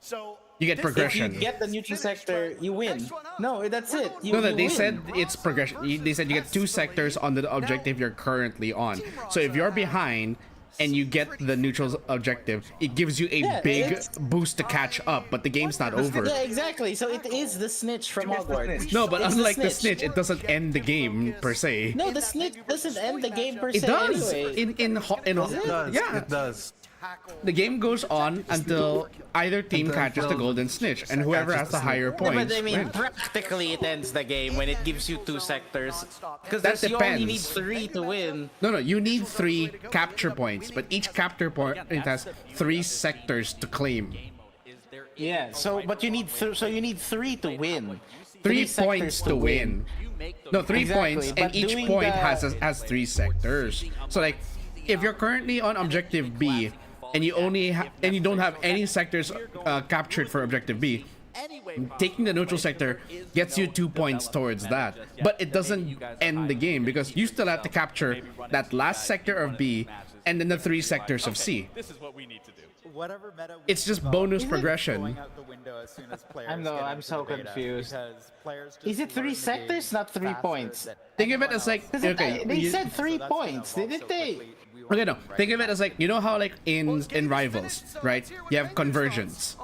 So You get this- progression. if you get the neutral sector, you win. No, that's it. You, No, you they win. said it's progression. They said you get 2 sectors on the objective you're currently on. So if you're behind and you get the neutral objective, it gives you a Yeah, big it's- boost to catch up, but the game's not over. Yeah, exactly. So it is the snitch from Hogwarts. No, but It's unlike the snitch, it doesn't end the game per se. No, the snitch doesn't end the game per It se does. anyway. It does. Yeah. It does. The game goes on until either team catches the golden snitch, and whoever has the higher Yeah, points but I mean, wins. practically it ends the game when it gives you 2 sectors. Because That you only need depends. 3 to win. No, you need 3 capture points, but each capture point has 3 sectors to claim. Yeah, so but you need so you need 3 to win. 3 sectors points to win. No, 3 Exactly, points, but and each doing point the- has 3 sectors. So like, if you're currently on objective B, and you don't have any sectors captured for objective B, taking the neutral sector gets you 2 points towards that. But it doesn't end the game because you still have to capture that last sector of B and then the 3 sectors of C. This is what we need to do. whatever meta we It's just develop bonus is progression. going out the window as soon as players I'm get I'm into so the beta, confused. because players just Is it 3 learn the sectors, game not 3 faster points? than Think of it anyone as like, else. okay, They you- said 3 So that's gonna points, evolve didn't so they? quickly, we Okay, no. Think of it as like, you know how like in Rivals, right? You have conversions.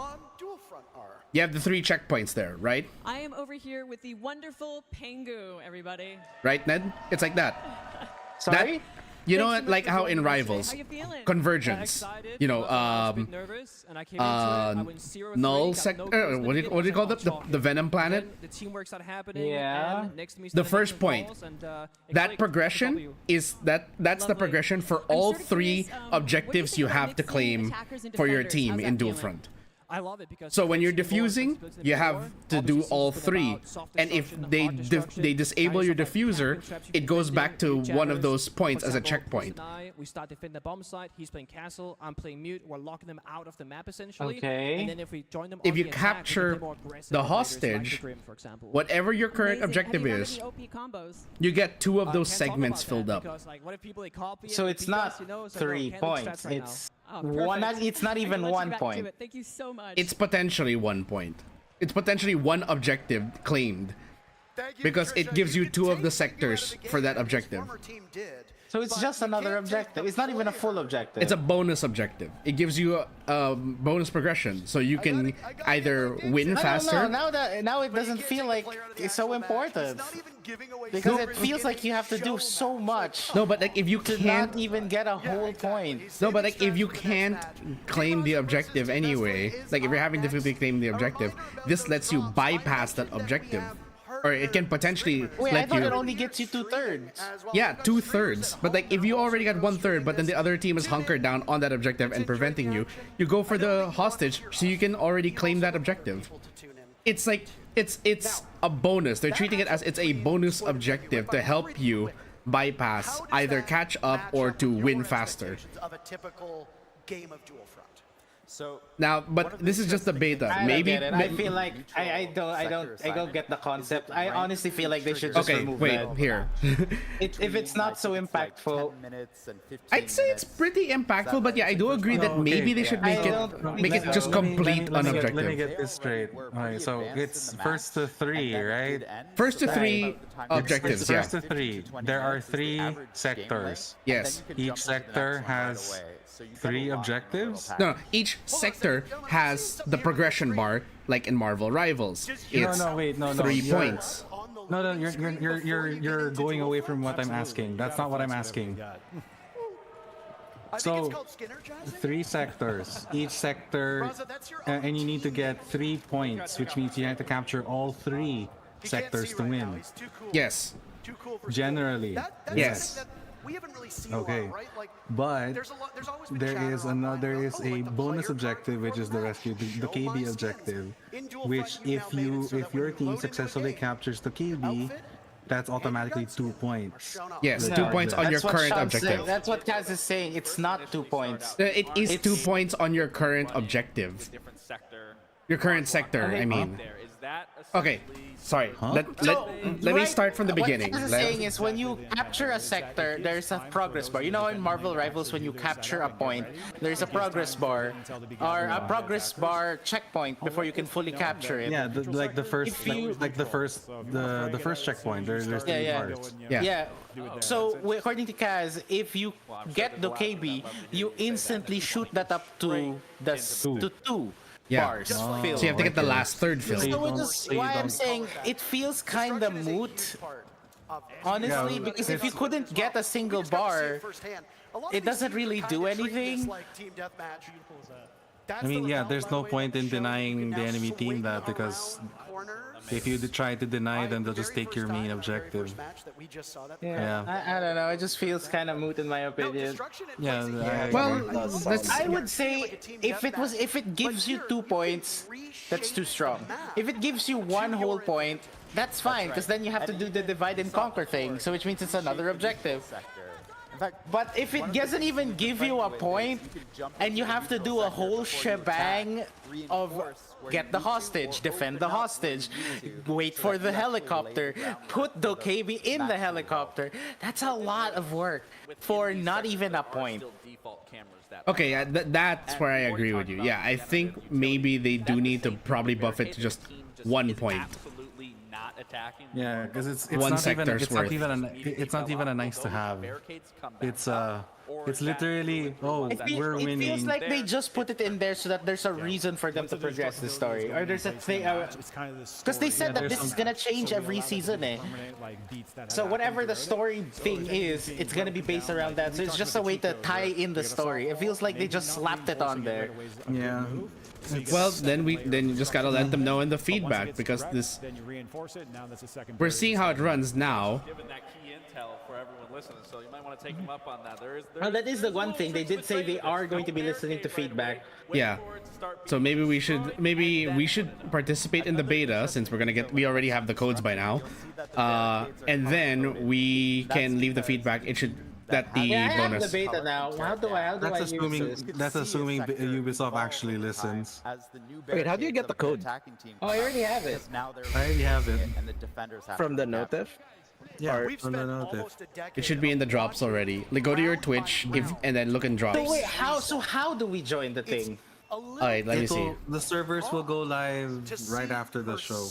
You have the 3 checkpoints there, right? I am over here with the wonderful Pengu, everybody. Right, Ned? It's like that. Sorry? You know what, like how in Rivals, convergence, you know, null sector, what do you call them? The Venom planet? Yeah. The first point, that progression is, that's the progression for all 3 objectives you have to claim for your team in Dual Front. I love it because so when you're diffusing, you have to do all 3, and if they disable your diffuser, it goes back to one of those points as a checkpoint. We start defending the bomb site. He's playing castle. I'm playing mute. We're locking them out of the map essentially. Okay. And then if we join them, if you capture the hostage, whatever your current objective is, you get 2 of those segments filled up. So it's not 3 points. It's one. It's not even 1 point. Thank you so much. It's potentially 1 point. It's potentially 1 objective claimed, because it gives you 2 of the sectors for that objective. So it's just another objective. It's not even a full objective. It's a bonus objective. It gives you a bonus progression, so you can either win faster. Now it doesn't feel like it's so important, because it feels like you have to do so much. No, but like if you can't not even get a whole point. No, but like if you can't claim the objective anyway, like if you're having difficulty claiming the objective, this lets you bypass that objective. Or it can potentially Wait, let I thought you. it only gets you 2/3. Yeah, 2/3. But like if you already got 1/3, but then the other team is hunkered down on that objective and preventing you, you go for the hostage so you can already claim that objective. It's like it's a bonus. They're treating it as it's a bonus objective to help you bypass, either catch up or to win faster. Of a typical game of Dual Front. So now, but this is just the beta. Maybe I feel like I don't get the concept. I honestly feel like they should just remove that. Here. If it's not so impactful, I'd say it's pretty impactful, but yeah, I do agree that maybe they should make it just complete on objective. Let me get this straight. Alright, so it's first to 3, right? First to 3 objectives, it's first to 3. There are 3 sectors. Yes. Each sector has 3 objectives? No, each sector has the progression bar, like in Marvel Rivals. It's 3 points. No, you're going away from what I'm asking. That's not what I'm asking. So, 3 sectors. Each sector, and you need to get 3 points, which means you have to capture all 3 sectors to win. Yes. Generally. Yes. We haven't really seen okay, a lot, right? Like, but there is a bonus objective, which is the rescue, the KB objective, which if your team successfully captures the KB, that's automatically 2 points. Yes, 2 points on your current objective. That's what Kaz is saying. It's not 2 points. It is 2 points on your current objective. Your current sector, I mean. Okay, sorry. Let me start from the beginning. What Kaz is saying is when you capture a sector, there's a progress bar. You know, in Marvel Rivals, when you capture a point, there's a progress bar or a progress bar checkpoint before you can fully capture it. Yeah, the first checkpoint. There's 3 parts. Yeah. So according to Kaz, if you get the KB, you instantly shoot that up to to 2. Bars filled. So you have to get the last third filled. So which is why I'm saying it feels kind of moot, honestly, because if you couldn't get a single bar, it doesn't really do anything. I mean, yeah, there's no point in denying the enemy team that, because if you try to deny them, they'll just take your main objective. Yeah. I don't know. It just feels kind of moot in my opinion. Yeah. I would say if it gives you 2 points, that's too strong. If it gives you 1 whole point, that's fine, because then you have to do the divide and conquer thing, so which means it's another objective. But if it doesn't even give you a point, and you have to do a whole shebang of get the hostage, defend the hostage, wait for the helicopter, put the KB in the helicopter, that's a lot of work for not even a point. Okay, yeah, that's where I agree with you. Yeah, I think maybe they do need to probably buff it to just 1 point. not attacking. Yeah, because it's One not even sector's it's not worth. even it's not even a nice to have. It's literally we're It winning. feels like they just put it in there so that there's a reason for them to progress the story, or there's a thing. Because they said that this is gonna change every season, eh? So whatever the story thing is, it's gonna be based around that. So it's just a way to tie in the story. It feels like they just slapped it on there. Yeah. Well, then you just gotta let them know in the feedback, because this we're seeing how it runs now. Given that key intel for everyone listening, so you might want to take them up on that. Oh, that is the one thing they did say they are going to be listening to feedback. Yeah. So maybe we should participate in the beta, since we already have the codes by now, and then we can leave the feedback. It should that the Yeah, I have bonus. the beta now. How do I use this? That's assuming Ubisoft actually listens. Wait, how do you get the code? Oh, I already have it. I already have it. From the notif? Yeah, We've from the spent notif. almost a decade It should be in the drops already. Like, go to your Twitch, and then look in drops. So wait, how do we join the thing? Alright, let me see. The servers will go live right after the show.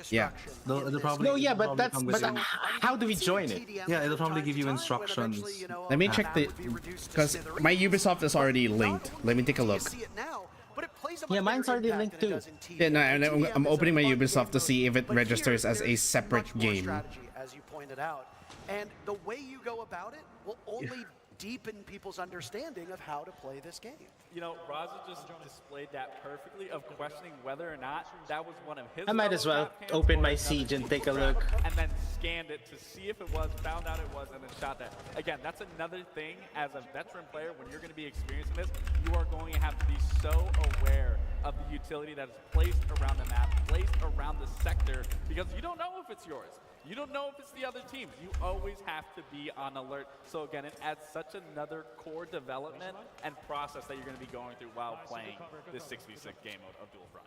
Yeah. They'll probably. No, yeah, but probably that's come but with you. how do we join it? Yeah, it'll probably give you instructions. Let me check because my Ubisoft is already linked. Let me take a look. Yeah, mine's already linked too. Yeah, no, I'm opening my Ubisoft to see if it registers as a separate game. As you pointed out, and the way you go about it will only deepen people's understanding of how to play this game. You know, Raza just displayed that perfectly of questioning whether or not that was one of his. I might as well open my Siege and take a look. And then scanned it to see if it was, found out it was, and then shot that. Again, that's another thing as a veteran player, when you're going to be experiencing this, you are going to have to be so aware of the utility that is placed around the map, placed around the sector, because you don't know if it's yours. You don't know if it's the other teams. You always have to be on alert. So again, it adds such another core development and process that you're going to be going through while playing this 6v6 game mode of Dual Prime.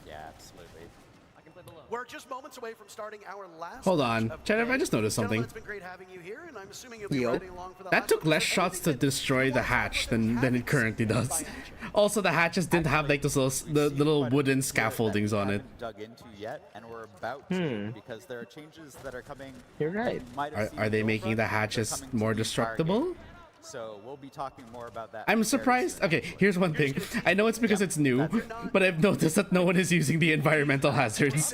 Yeah, absolutely. We're just moments away from starting our last. Hold on, Chad, I just noticed something. It's been great having you here, and I'm assuming you'll be riding along for the That took less shots to destroy the hatch than it currently does. Also, the hatches didn't have like those little wooden scaffoldings on it. Dug into yet, and we're about to, because there are changes that are coming. You're right. Are they making the hatches more destructible? So we'll be talking more about that. I'm surprised. Okay, here's one thing. I know it's because it's new, but I've noticed that no one is using the environmental hazards.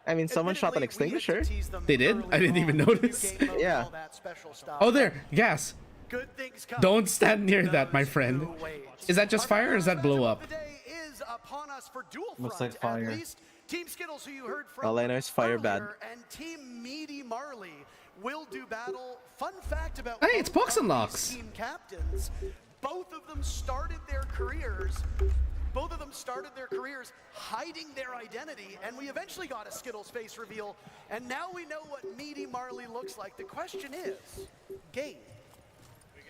I mean, someone shot an extinguisher. They did? I didn't even notice. Yeah. Oh, there. Gas. Don't stand near that, my friend. Is that just fire or is that blow up? Looks like fire. Team Skittles, who you heard from All I know is fire bad. and Team Meaty Marley will do battle. Fun fact about Hey, it's Box and Locks. team captains, both of them started their careers hiding their identity, and we eventually got a Skittles face reveal, and now we know what Meaty Marley looks like. The question is, game.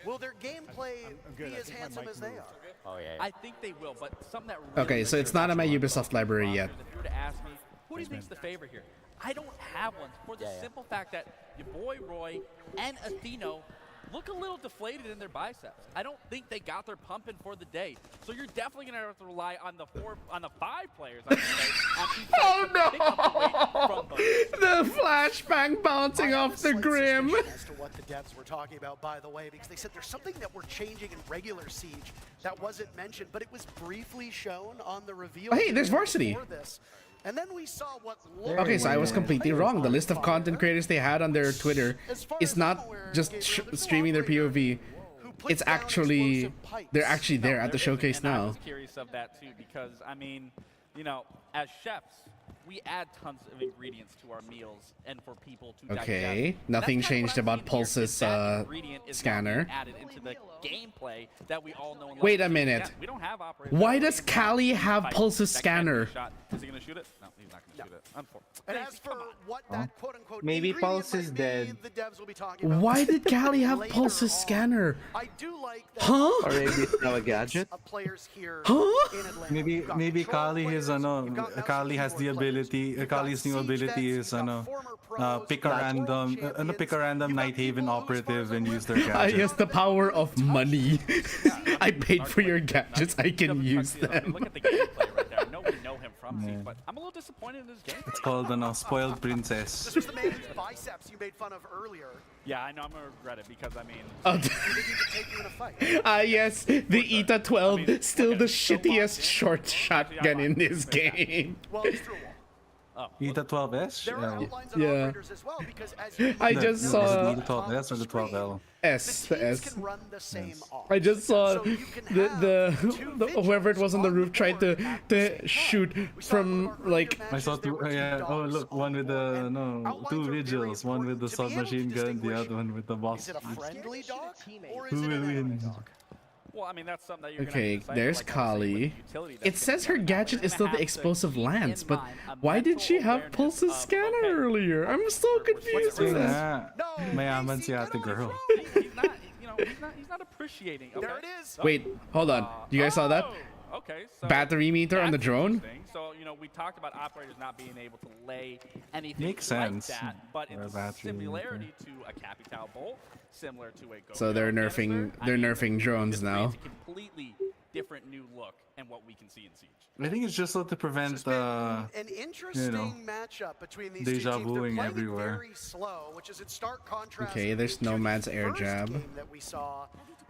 Will their gameplay be as handsome as they are? Oh yeah. I think they will, but something that really Okay, so it's not on my Ubisoft library yet. If you were to ask me, who do you think's the favorite here? I don't have one, for the simple fact that your boy Roy and Atheno look a little deflated in their biceps. I don't think they got their pumping for the day. So you're definitely gonna have to rely on the 5 players. I should say, Oh no! The flashbang bouncing off the Grim. As to what the devs were talking about, by the way, because they said there's something that we're changing in regular Siege that wasn't mentioned, but it was briefly shown on the reveal. Hey, there's Varsity. before this. And then we saw what looked Okay, so I was completely wrong. The list of content creators they had on their Twitter is not just streaming their POV. It's actually, they're actually there at the showcase I now. was curious of that too, because I mean, you know, as chefs, we add tons of ingredients to our meals and for people to Okay, digest. nothing That's kinda changed what I'm about seeing here, Pulse's is that ingredient is now scanner. being added into the gameplay that we all know and love. Wait a minute. We don't have operators. Why does Callie have Pulse's That can be scanner? shot. Is he gonna shoot it? No, he's not gonna shoot it. And as for what that quote-unquote Maybe ingredient Pulse is might dead. be, the devs will be talking about Why did Callie have later Pulse's on. scanner? I do like that Huh? Or maybe it's now a gadget. of players here Huh? in Atlanta. Maybe You've got maybe control Kali players, his you've got mouse Kali and has the keyboard players, ability you've got Kali's new siege ability vets, is you've got former pros, pick a you've got random world pick a random champions, Night you've got Haven people whose operative bars and are use their lit. I gadget. guess the power of money. I paid for your gadgets. I can use Look them. at the gameplay right there. I know we know him from front seat, but I'm a little disappointed in this game. It's called an spoiled princess. This was the man whose biceps you made fun of earlier. Yeah, I know I'm gonna regret it because I mean. Oh, You think he could take you in a fight? yes, the ETA 12, I mean, still look the at it, so shittiest locked in. short shotgun in this game. Well, he's through a wall. ETA 12S? There are outlines on Yeah. operators as well because as you I look just at saw- the 12S or the 12L? S, the the teams S. can run the same off. I just saw So you can the have two whoever it was on the roof tried to vigils on the board at the same shoot time. We saw from one of our like earlier I saw matches, there two. were two Yeah. Oh, dogs look, on one with board, the and no, outlines two are very vigils. One with the important to be able to submachine gun, the distinguish, other one with the boss. Is it a friendly dog or is Who it will an enemy win? dog? Well, I mean that's something that you're gonna Okay, have to decipher, there's like I was saying, with Kali. the utility that's It gonna says be her on that. gadget You're is gonna still the have to explosive keep lance, in but mind a why did she mental have awareness Pulse's of, scanner okay, earlier? I'm so confused with this. Yeah. Mayaman si ate girl. he's not, you know, he's not appreciating. Okay? There it is. Wait, hold on. You guys saw that? Oh, okay. So Battery meter on the that's drone? interesting. So, you know, we talked about operators not being able to lay anything Makes like sense. that, but For a it's battery similarity to a Capital Bolt, similar to a So they're nerfing drones now. It's a completely different new look and what we can see in Siege. I think it's just so to prevent An interesting matchup between these two deja teams. They're vuing playing everywhere. very slow, which is in stark contrast. Okay, there's to Nomad's the air first jab. game that we saw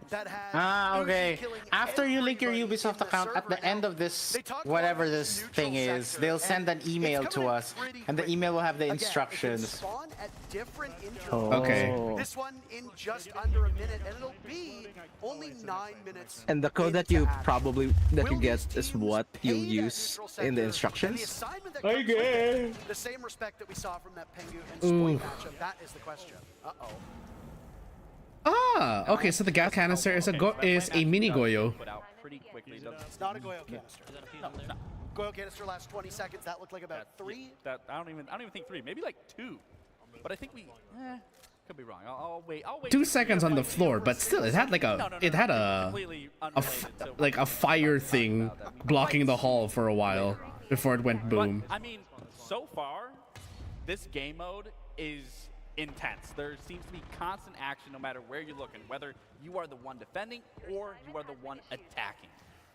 that had Okay. Uzi killing After you link your everybody Ubisoft in the account, at server. the end Now, of this, they talked whatever about this neutral thing is, sector, they'll and send an it's email coming to in us, pretty and the quick. email will have the Again, it can instructions. spawn at different intervals. Okay. This one in just under a minute, and it'll be only 9 minutes. And the code that into you action. probably that you Will get these is teams what you pay that use neutral in sector the and the instructions. assignment that comes with it, the same respect that we saw from that Pengu and Spoy Ooh. matchup. That is the question. Uh-oh. Ah, okay. So the gas canister is a mini Goyo. Put out pretty quickly. It's not a Goyo canister. No. Goyo canister lasts 20 seconds. That looked like about 3. That I don't even think 3, maybe like 2. But I think we could be wrong. I'll wait. 2 seconds on the floor, but still, it had like completely unrelated, so a fire thing blocking the hall for a while before it went boom. But, I mean, so far, this game mode is intense. There seems to be constant action no matter where you're looking, whether you are the one defending or you are the one attacking.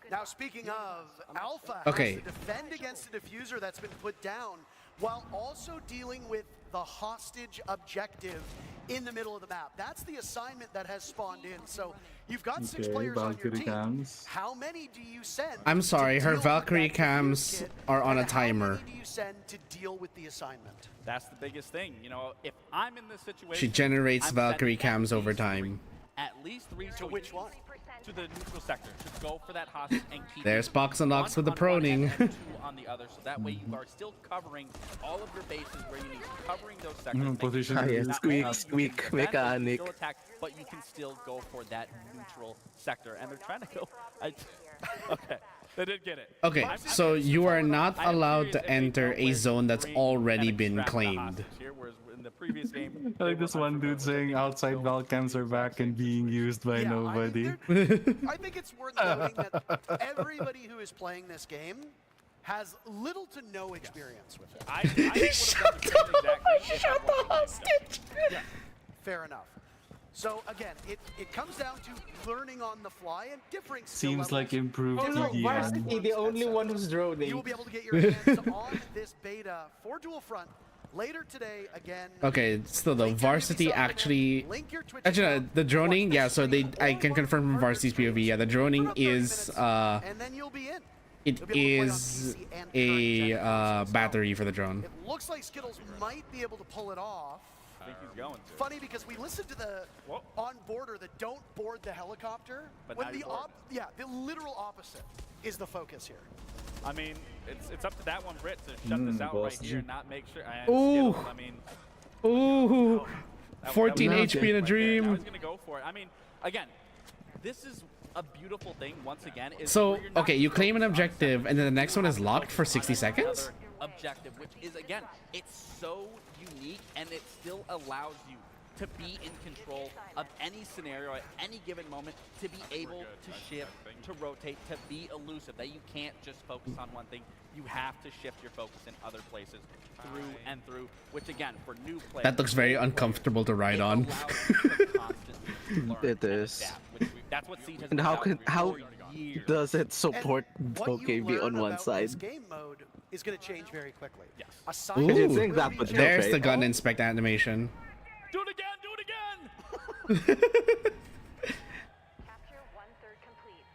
Now, speaking of, Alpha Okay. has to defend against the diffuser that's been put down while also dealing with the hostage objective in the middle of the map. That's the assignment that has spawned in. So you've got 6 Okay, players on your Valkyrie team. cams. How many do you send? I'm to sorry, her deal with Valkyrie that diffuse cams kit, are on and a timer. How many do you send to deal with the assignment? That's the biggest thing. You know, if I'm in this situation, She generates I'm Valkyrie sending cams at over least time. At least 3 To which one? To the neutral sector. To go for that hostage and keep There's it Box and Ox one with the on one proning. and 2 on the other, so that way you are still covering all of your bases where you need to be covering those sectors. making position sure is not squeak, only you squeak can defend, but you can mechanic. still attack, but you can still go for that neutral sector, and they're trying to go. Okay, they did get it. Okay, I'm so you are not I am allowed curious to if they enter dealt a with zone that's green already and been extract the claimed. hostage here, whereas in the previous game, I like this one dude saying outside Valcams are back and being used by Yeah, nobody. I think it's worth noting that everybody who is playing this game has little to no experience with it. I would have done the same exact thing. Shut the hostage! Yeah, fair enough. So again, it comes down to learning on the fly and differing skill Seems like levels. improved Oh no, TDM. Varsity, the only one who's You will droning. be able to get your hands on this beta for Dual Front later today. Again. Okay, still though, link your Varsity Ubisoft actually. account, link your Twitch Actually, account, the droning, watch the yeah. So stream, I or can watch confirm from part of Varsity's the stream POV. Yeah, the for droning about 30 is minutes, and then you'll be in. it You'll be able to play on is PC and a current gen consoles. battery for the drone. It looks like Skittles might be able to pull it off. I think he's going to. Funny because we listened to the Whoa. on-boarder that don't board the helicopter. But when now the you're bored. yeah, the literal opposite is the focus here. I mean, it's up to that one Brit to shut this out right boss. here and not make sure. And Ooh. Skittles, I mean, Ooh, that 14 was HP in a right there. I dream. was gonna go for it. I mean, again, this is a beautiful thing. Once again, is So, where you're not okay, you claim an focused on objective, something, and then the next one is you're locked for focused on 60 seconds? another objective, which is again, it's so unique, and it still allows you to be in control of any scenario at any given moment, to be able to shift, to rotate, to be elusive, that you can't just focus on one thing. You have to shift your focus in other places through and through, which again, for new players... That looks very uncomfortable to ride it on. allows you to constantly learn It and is. adapt, which that's what Siege has And been how about can how for years. does it support And what you OKB learn on one about side? this game mode is going to change very quickly. Yes. Aside Ooh, you think that would there's help, the right? gun inspect animation. Do it again! Capture 1/3 complete.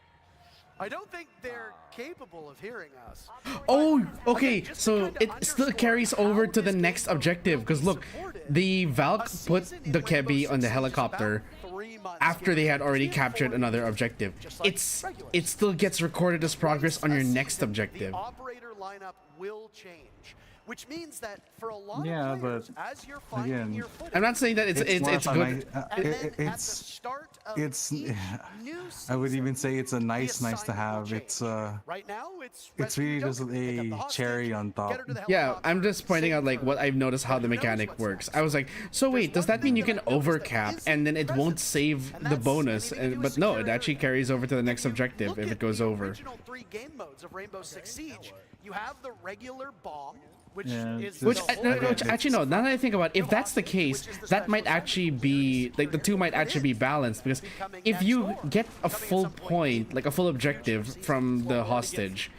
I don't think they're capable of hearing us. Oh, okay. Again, just to So kinda it still underscore carries how over to the this next game mode objective. will Because be look, supported. the Valk A put season in the Rainbow Kebi Six on the Siege is helicopter about 3 months, after they had already It's captured 4 another years, objective. just like It regulars. still gets recorded as progress on your Twice a next season, objective. The operator lineup will change, which means that for a lot Yeah, of players, but as you're finding again, your footing, I'm not saying that it's more of a good. nice- and then at the it's start of it's each new I would season, even say it's a the nice to assignment will have. change. It's Right now, it's really rescue just Doku, pick up the a hostage, cherry on get top. her to the Yeah, helicopter, I'm just pointing save out like her. what I've noticed how And the who knows mechanic what's works. next. I was like, so wait, does that mean you can overcap and then it won't save the bonus? But no, it actually carries over to the next objective if it goes over. Original 3 game modes of Rainbow Six Siege, you have the regular bomb, which Yeah, is Which, the whole which actually no. Now that I think about it, if that's the case, that might actually be like the two might actually be balanced because if you get a full point, like a full objective from the hostage,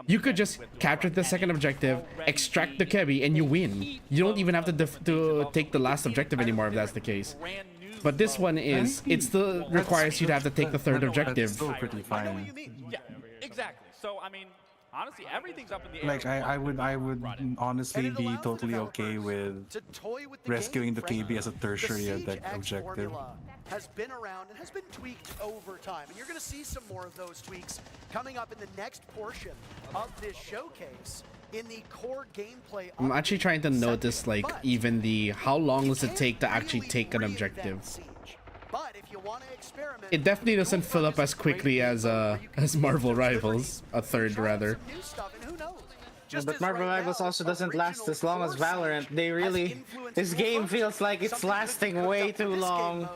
you could just capture the second objective, extract the Kebi, and you win. You don't even have to take the last objective anymore if that's the case. But this one is it still requires you to have to take the third That's objective. still pretty I know what you fine. mean. Yeah, exactly. So, I mean, honestly, everything's up in the air. Like I would honestly And it be allows the totally okay developers with to toy with the rescuing the game, KB as a tertiary the Siege X objective. formula has been around and has been tweaked over time, and you're going to see some more of those tweaks coming up in the next portion of this showcase in the core gameplay. I'm actually trying to notice like But even the how long does it can't take to actually really take an reinvent objective. Siege. But if you want to experiment, It definitely doesn't Dual fill Front up is as a great quickly game as mode where you can as use Marvel those Rivals, liberties, a third try out rather. some new stuff, and who knows? Just But as Marvel right Rivals now, also doesn't last original as long as Core Valorant. Siege They has really, influenced this Dual game Front, feels like it's something that lasting comes way up in too this game long. mode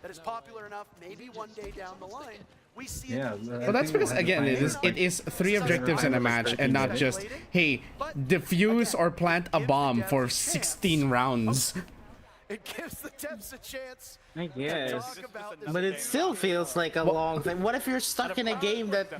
that is popular enough, maybe one day down the line, we see Yeah, it. Well, that's because again, it is 3 objectives in a match and not just hey, defuse or plant a bomb for 16 rounds. It gives the devs a chance I to guess. talk about this But it game. still feels like a long thing. What if you're stuck in a game that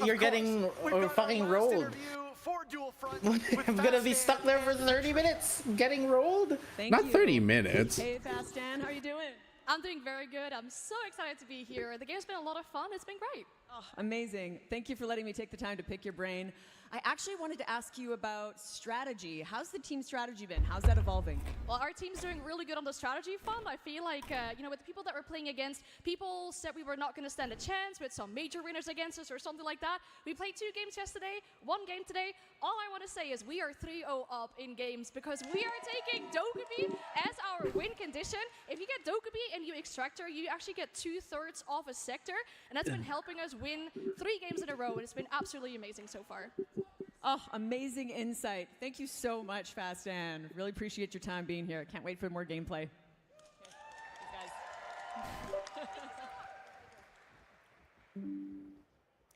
you're Of getting course, we've or got our fucking last rolled? interview for Dual Front with I'm gonna be Fast stuck there for and 30 minutes getting rolled? Thank Not you. 30 minutes. Hey, Fast Dan, how are you doing? I'm doing very good. I'm so excited to be here. The game's been a lot of fun. It's been great. Oh, amazing. Thank you for letting me take the time to pick your brain. I actually wanted to ask you about strategy. How's the team strategy been? How's that evolving? Well, our team's doing really good on the strategy front. I feel like, with the people that we're playing against, people said we were not going to stand a chance with some major winners against us or something like that. We played 2 games yesterday, 1 game today. All I want to say is we are 3-0 up in games because we are taking Dokubi as our win condition. If you get Dokubi and you extract her, you actually get 2/3 off a sector, and that's been helping us win 3 games in a row, and it's been absolutely amazing so far. Oh, amazing insight. Thank you so much, Fast Dan. Really appreciate your time being here. Can't wait for more gameplay.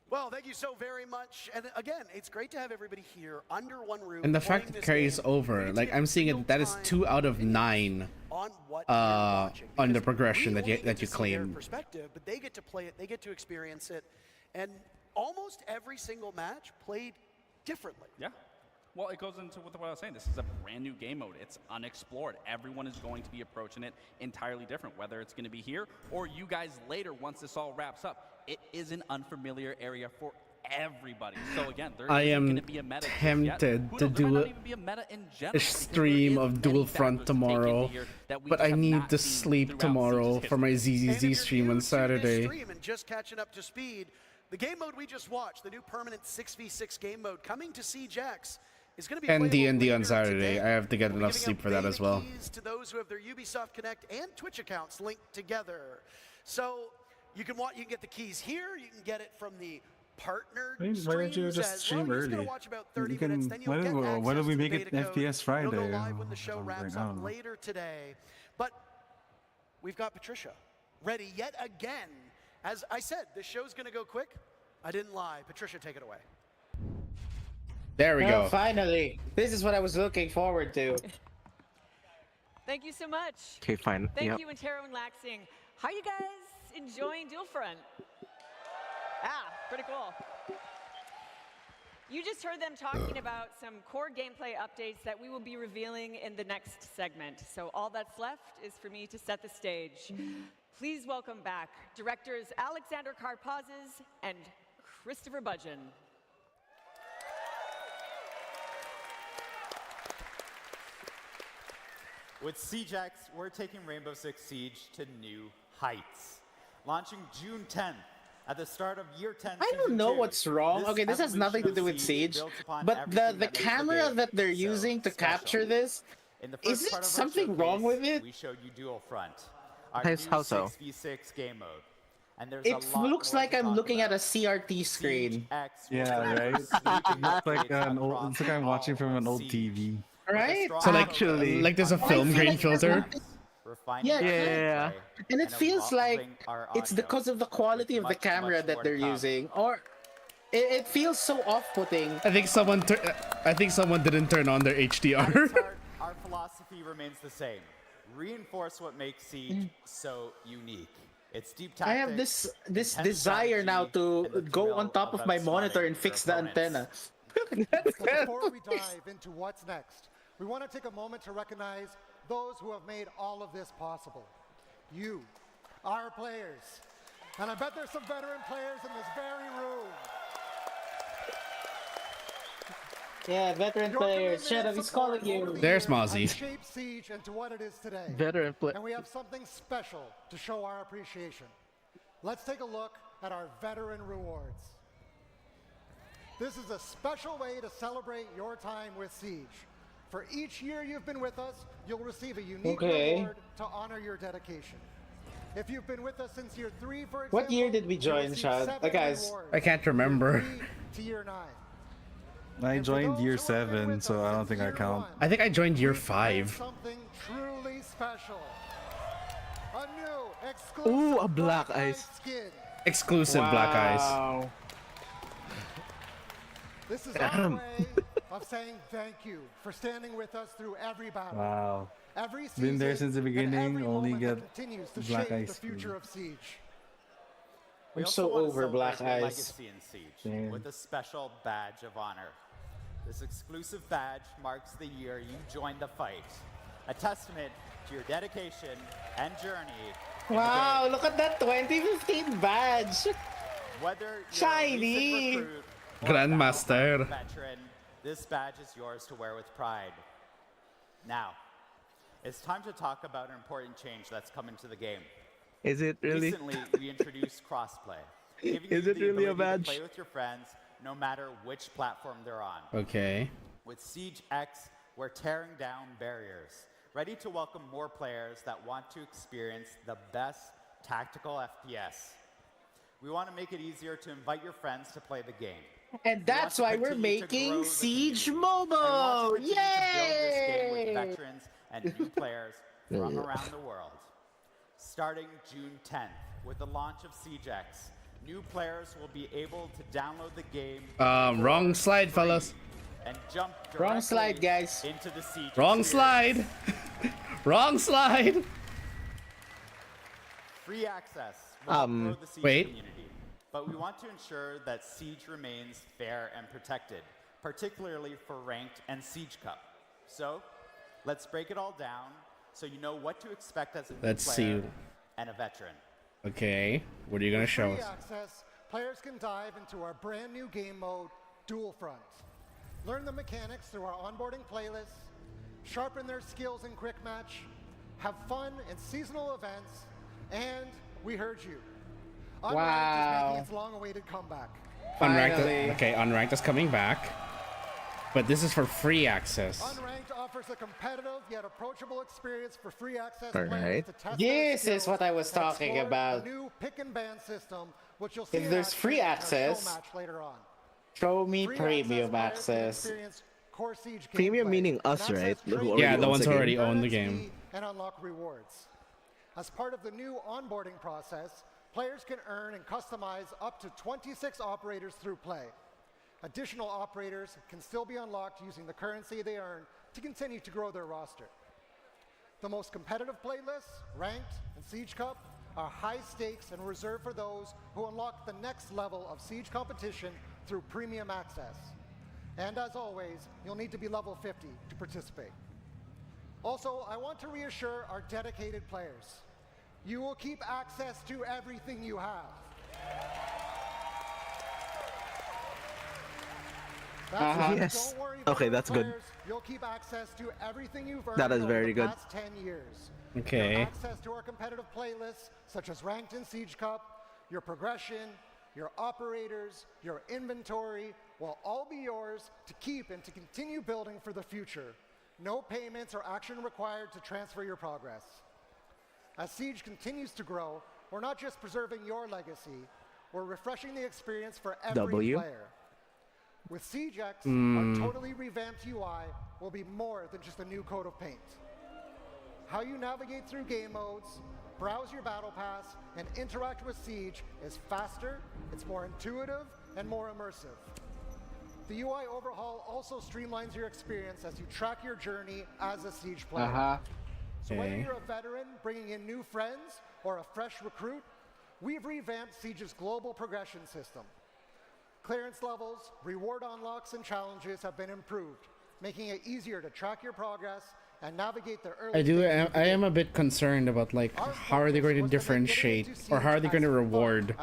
Well, thank you so very much. And again, it's great to have everybody here under one roof. And the playing fact it this carries game. over, We get like to I'm get seeing it, that is real-time 2 out of 9 on what you're watching, on the because progression we that you only get to see their claim. perspective, but they get to play it, they get to experience it, and almost every single match played differently. Yeah. Well, it goes into what I was saying. This is a brand new game mode. It's unexplored. Everyone is going to be approaching it entirely different, whether it's going to be here or you guys later once this all wraps up. It is an unfamiliar area for everybody. So again, there I isn't am going to be a meta just yet. tempted Who to knows, there might do not a- even be a meta in general, A because stream there is of many Dual factors Front to take into tomorrow, here that we but just I have need not to seen sleep throughout tomorrow Siege's for my history. And if ZZZ you're stream new on to this Saturday. stream and just catching up to speed, the game mode we just watched, the new permanent 6v6 game mode coming to Siege X, is going to be And playable D&D on later Saturday. today. I have to get We're enough giving sleep out for that beta as well. keys to those who have their Ubisoft Connect and Twitch accounts linked together. So you can get the keys here. You can get it from the partner Why don't you streams just as stream well. You're just gonna early? watch about 30 You can- minutes, then you'll why get don't- access why don't we to make the it beta code. FPS It'll go Friday live when the show or wraps something, I up don't know. later today. But we've got Patricia ready yet again. As I said, this show's gonna go quick. I didn't lie. Patricia, take it away. There we Well, go. finally. This is what I was looking forward to. Thank you so much. Okay, fine. Thank Yep. you, Intero and Laxing. How are you guys enjoying Dual Front? Ah, pretty cool. You just heard them talking about some core gameplay updates that we will be revealing in the next segment. So all that's left is for me to set the stage. Please welcome back directors Alexander Karpazes and Christopher Budgeon. With Siegex, we're taking Rainbow Six Siege to new heights. Launching June 10th, at the start of year 10 I don't know what's wrong. Okay, this has nothing to do with Siege, but the camera that they're using to capture this, is it something wrong with it? We showed you Dual Front, our How new so? 6v6 game mode. And there's It a lot looks more like to I'm talk looking at about. a CRT screen. Yeah, right. It looks like an old. It's like I'm watching from an old TV. Right? So like, Actually- like there's a film grain filter. Yeah, and it feels like it's because of the quality of the camera that they're using, or it feels so off-putting. I think someone didn't turn on their At its HDR. heart, our philosophy remains the same. Reinforce what makes Siege so unique. It's deep I tactics, have this intense desire now strategy, to and the go thrill on top of my outsmarting monitor and your fix the opponents. antenna. Before we dive into what's next, we want to take a moment to recognize those who have made all of this possible. You, our players. And I bet there's some veteran players in this very room. Yeah, veteran Your players. commitment Shut and up, he's support calling over you. the There's years Mozzie. has shaped Siege into what it is today. Veteran play. And we have something special to show our appreciation. Let's take a look at our veteran rewards. This is a special way to celebrate your time with Siege. For each year you've been with us, you'll receive a unique reward to honor your dedication. If you've been with us since year 3, for example, What year did we you'll join, receive Shad? 7 Guys, rewards. I can't remember. Year 3 to year 9. I joined year 7, so I don't think I count. I think I joined year And 5. something truly special. A new exclusive Ooh, a black eyes. skin. Exclusive black eyes. This is our way of saying thank you for standing with us through every battle. Wow. Every Been there season since the and beginning, every only moment get that continues to black shape eyes the future skin. of Siege. We I'm also so wanna over Black celebrate your Eyes. legacy in Siege Damn. with a special badge of honor. This exclusive badge marks the year you joined the fight, a testament to your dedication and journey. in the Wow, game. look at that 2015 badge. Whether you're a Shiny. recent recruit or a Grandmaster. battle-hardened veteran, this badge is yours to wear with pride. Now, it's time to talk about an important change that's come into the game. Is it really? Recently, we introduced crossplay, giving Is you it the really a ability to badge? play with your friends no matter which platform they're on. Okay. With Siege X, we're tearing down barriers, ready to welcome more players that want to experience the best tactical FPS. We want to make it easier to invite your friends to play the game. And that's why we're making Siege Mobile. Build this game with Yay! veterans and new players from around the world. Starting June 10th, with the launch of Siege X, new players will be able to download the game. Wrong slide, fellas. And jump Wrong slide, directly guys. into the Siege Wrong experience. slide. Wrong slide. Free access will help grow the Siege wait. community, but we want to ensure that Siege remains fair and protected, particularly for Ranked and Siege Cup. So, let's break it all down so you know what to expect as a new Let's player see. and a veteran. Okay. What are you gonna show Free us? access, players can dive into our brand new game mode, Dual Front. Learn the mechanics through our onboarding playlists, sharpen their skills in quick match, have fun in seasonal events, and we heard you. Unranked is Wow. making its long-awaited comeback. Unranked. Finally. Okay, Unranked is coming back. But this is for free access. Unranked offers a competitive yet approachable experience for free access All players right. to test This their is what I was skills and talking explore about. The new pick and ban system, which you'll see If in there's action free in our access, show match later on. show me Free premium players can access. experience core Siege Premium gameplay meaning us, and access right? Who training, already Yeah, the owns ones the who game. already own the XP, game. and unlock rewards. As part of the new onboarding process, players can earn and customize up to 26 operators through play. Additional operators can still be unlocked using the currency they earn to continue to grow their roster. The most competitive playlists, Ranked and Siege Cup, are high stakes and reserved for those who unlock the next level of Siege competition through premium access. And as always, you'll need to be level 50 to participate. Also, I want to reassure our dedicated players. You will keep access to everything you have. Yes. Don't worry Okay, about that's good. players. You'll keep access to everything you've earned That is over very the good. past 10 years. Okay. You have access to our competitive playlists, such as Ranked in Siege Cup, your progression, your operators, your inventory will all be yours to keep and to continue building for the future. No payments or action required to transfer your progress. As Siege continues to grow, we're not just preserving your legacy, we're refreshing the experience for every player. With SiegeX, our totally revamped UI will be more than just a new coat of paint. How you navigate through game modes, browse your battle pass, and interact with Siege is faster, it's more intuitive, and more immersive. The UI overhaul also streamlines your experience as you track your journey as a Siege player. So whether you're a veteran bringing in new friends or a fresh recruit, we've revamped Siege's global progression system. Clearance levels, reward unlocks, and challenges have been improved, making it easier to track your progress and navigate the early I am a bit concerned about like how are they going to differentiate or how are they going to reward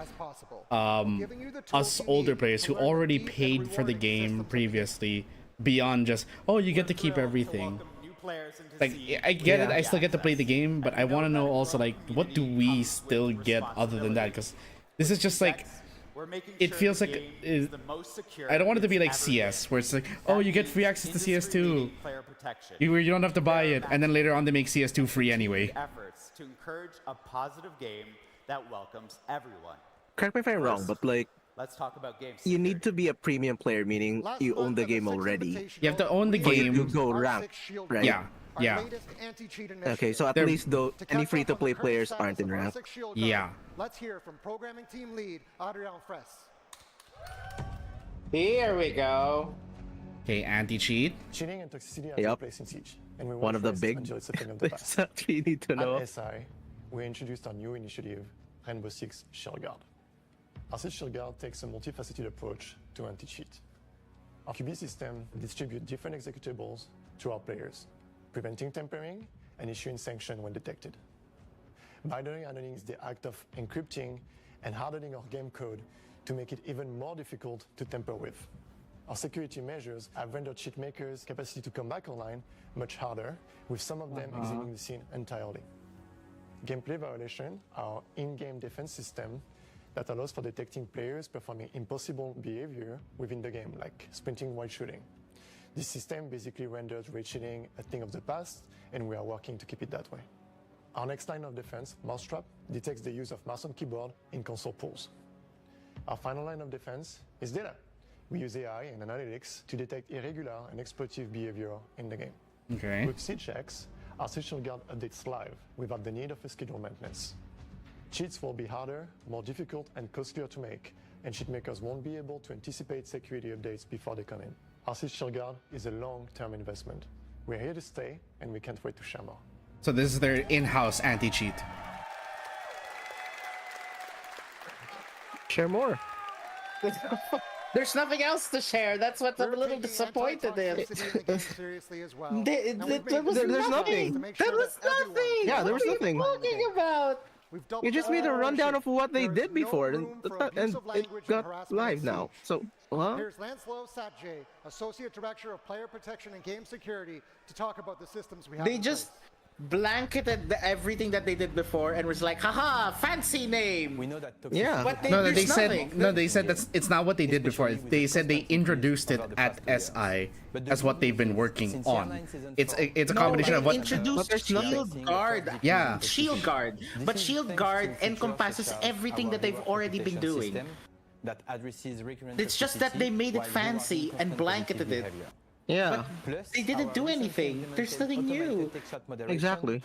us older players who already paid for the game previously beyond just, oh, you get to keep everything. Like, I get it, I still get to play the game, but I want to know also like what do we still get other than that, because this is just like, it feels like I don't want it to be like CS, where it's like, oh, you get free access to CS2. You don't have to buy it, and then later on they make CS2 free anyway. Efforts to encourage a positive game that welcomes everyone. Correct me if I'm wrong, but like, let's talk about games. you need to be a premium player, meaning you own the game already. You have to own the game. You go rank, right? Yeah. Okay, so at least though any free-to-play players aren't in rank. Yeah. Let's hear from programming team lead Adrian Fress. Here we go. Okay, anti-cheat. Cheating and toxicity Yep. are place in Siege, and we One of the big until it's a thing of the past. that we need to know. At SI, we introduced our new initiative, Rainbow Six Shield Guard. Our Siege Shield Guard takes a multifaceted approach to anti-cheat. Our QB system distributes different executables to our players, preventing tampering and issuing sanction when detected. Binary hardening is the act of encrypting and hardening our game code to make it even more difficult to tamper with. Our security measures have rendered cheat makers' capacity to come back online much harder, with some of them exiting the scene entirely. Gameplay violation, our in-game defense system that allows for detecting players performing impossible behavior within the game, like sprinting while shooting. This system basically renders raid cheating a thing of the past, and we are working to keep it that way. Our next line of defense, Mousetrap, detects the use of mouse and keyboard in console pools. Our final line of defense is data. We use AI and analytics to detect irregular and exploitative behavior in the game. Okay. With SiegeX, our Siege Shield Guard updates live without the need of a scheduled maintenance. Cheats will be harder, more difficult, and costlier to make, and cheat makers won't be able to anticipate security updates before they come in. Our Siege Shield Guard is a long-term investment. We're here to stay, and we can't wait to share more. So this is their in-house anti-cheat. Share more. There's nothing else to share. That's what I'm a little disappointed in. Seriously as well. There was nothing. There was nothing. Yeah, there was nothing. What are you talking about? You just made a rundown of what they did before, and it got live now. So, Here's Lancelot Satjay, Associate Director of Player Protection and Game Security, to talk about the systems we have. They just blanketed everything that they did before and was like, haha, fancy name. We know that yeah. But They said it's not what they did before. They said they introduced it at SI as what they've been working on. It's a combination of what introduced Shield Guard. Yeah. Shield Guard. But Shield Guard encompasses everything that they've already been doing. It's just that they made it fancy and blanketed it. Yeah. But they didn't do anything. There's nothing new. Exactly.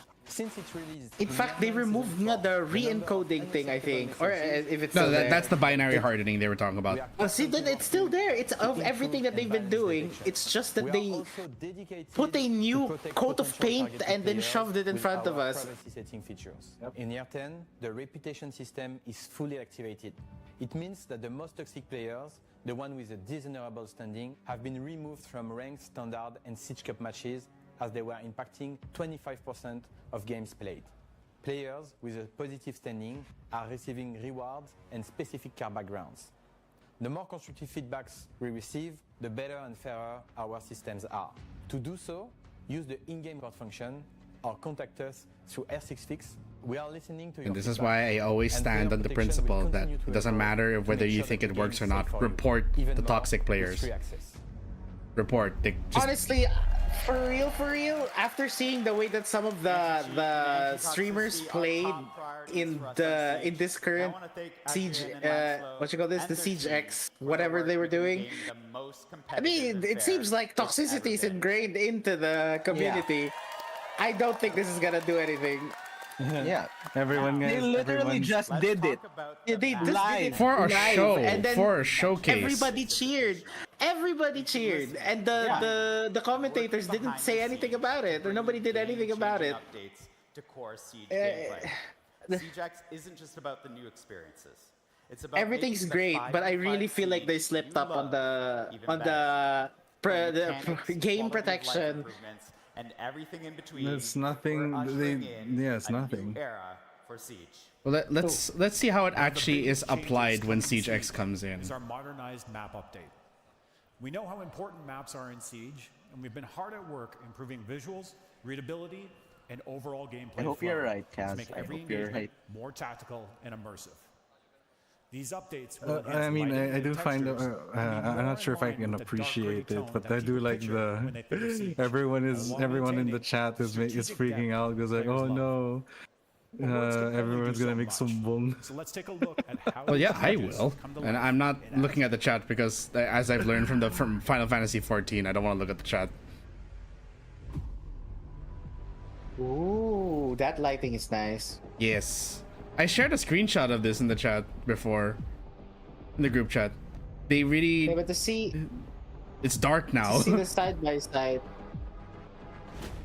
In fact, they removed the re-encoding thing, I think. Or if it's still there. That's the binary hardening they were talking about. See, then it's still there. It's of everything that they've been doing. It's just that they put a new coat of paint and then shoved it in front of us. In year 10, the reputation system is fully activated. It means that the most toxic players the one with a dishonorable standing, have been removed from ranked, standard, and Siege Cup matches as they were impacting 25% of games played. Players with a positive standing are receiving rewards and specific car backgrounds. The more constructive feedbacks we receive, the better and fairer our systems are. To do so, use the in-game report function or contact us through R6Fix. We are listening to your And this is feedback, why I always and stand player on the protection will principle that continue to it doesn't evolve matter to whether make you sure think that it the works game or is not. safe for you, Report even the more toxic with players. free access. Report. They just Honestly, for real, after seeing the way that some of the streamers played in this current Siege, what you call this, the Siege X, whatever they were doing. I mean, it seems like toxicity is ingrained into the community. I don't think this is gonna do anything. Yeah. Everyone, They guys, literally everyone. just did it. They just did it for a live, show, and then for a showcase. everybody cheered. Everybody cheered, and the commentators didn't say anything about it, or nobody did anything about it. Updates to core Siege gameplay. Siege X isn't just about the new experiences. It's about Everything's making the great, but I 5v5 really feel like they Siege slipped you up on love the even better. game Mechanics, quality of life protection. improvements, and everything in between. It's nothing. we're ushering in It's a new nothing. era for Siege. Well, let's see how it actually is applied when Siege X comes in. It's our modernized map update. We know how important maps are in Siege, and we've been hard at work improving visuals, readability, and overall gameplay. I hope flow you're right, to Kaz. make I every hope you're engagement right. more tactical and immersive. These updates will enhance I mean, lighting I do and find textures and be I'm more not sure in if I line can with the dark, appreciate gritty it, tone but that I do people like picture when they think of Siege. everyone While in the maintaining chat is strategic freaking depth out because like, players oh love. no, But words can only everyone's do gonna so make much. some boom. So let's take a look at how Well, these yeah, I images will, come to and life I'm not in looking at the chat because, as I've learned from Final Fantasy 14, I don't want to look at the chat. Ooh, that lighting is nice. Yes, I shared a screenshot of this in the chat before, in the group chat. They really. Yeah, but to see It's dark now. the side by side,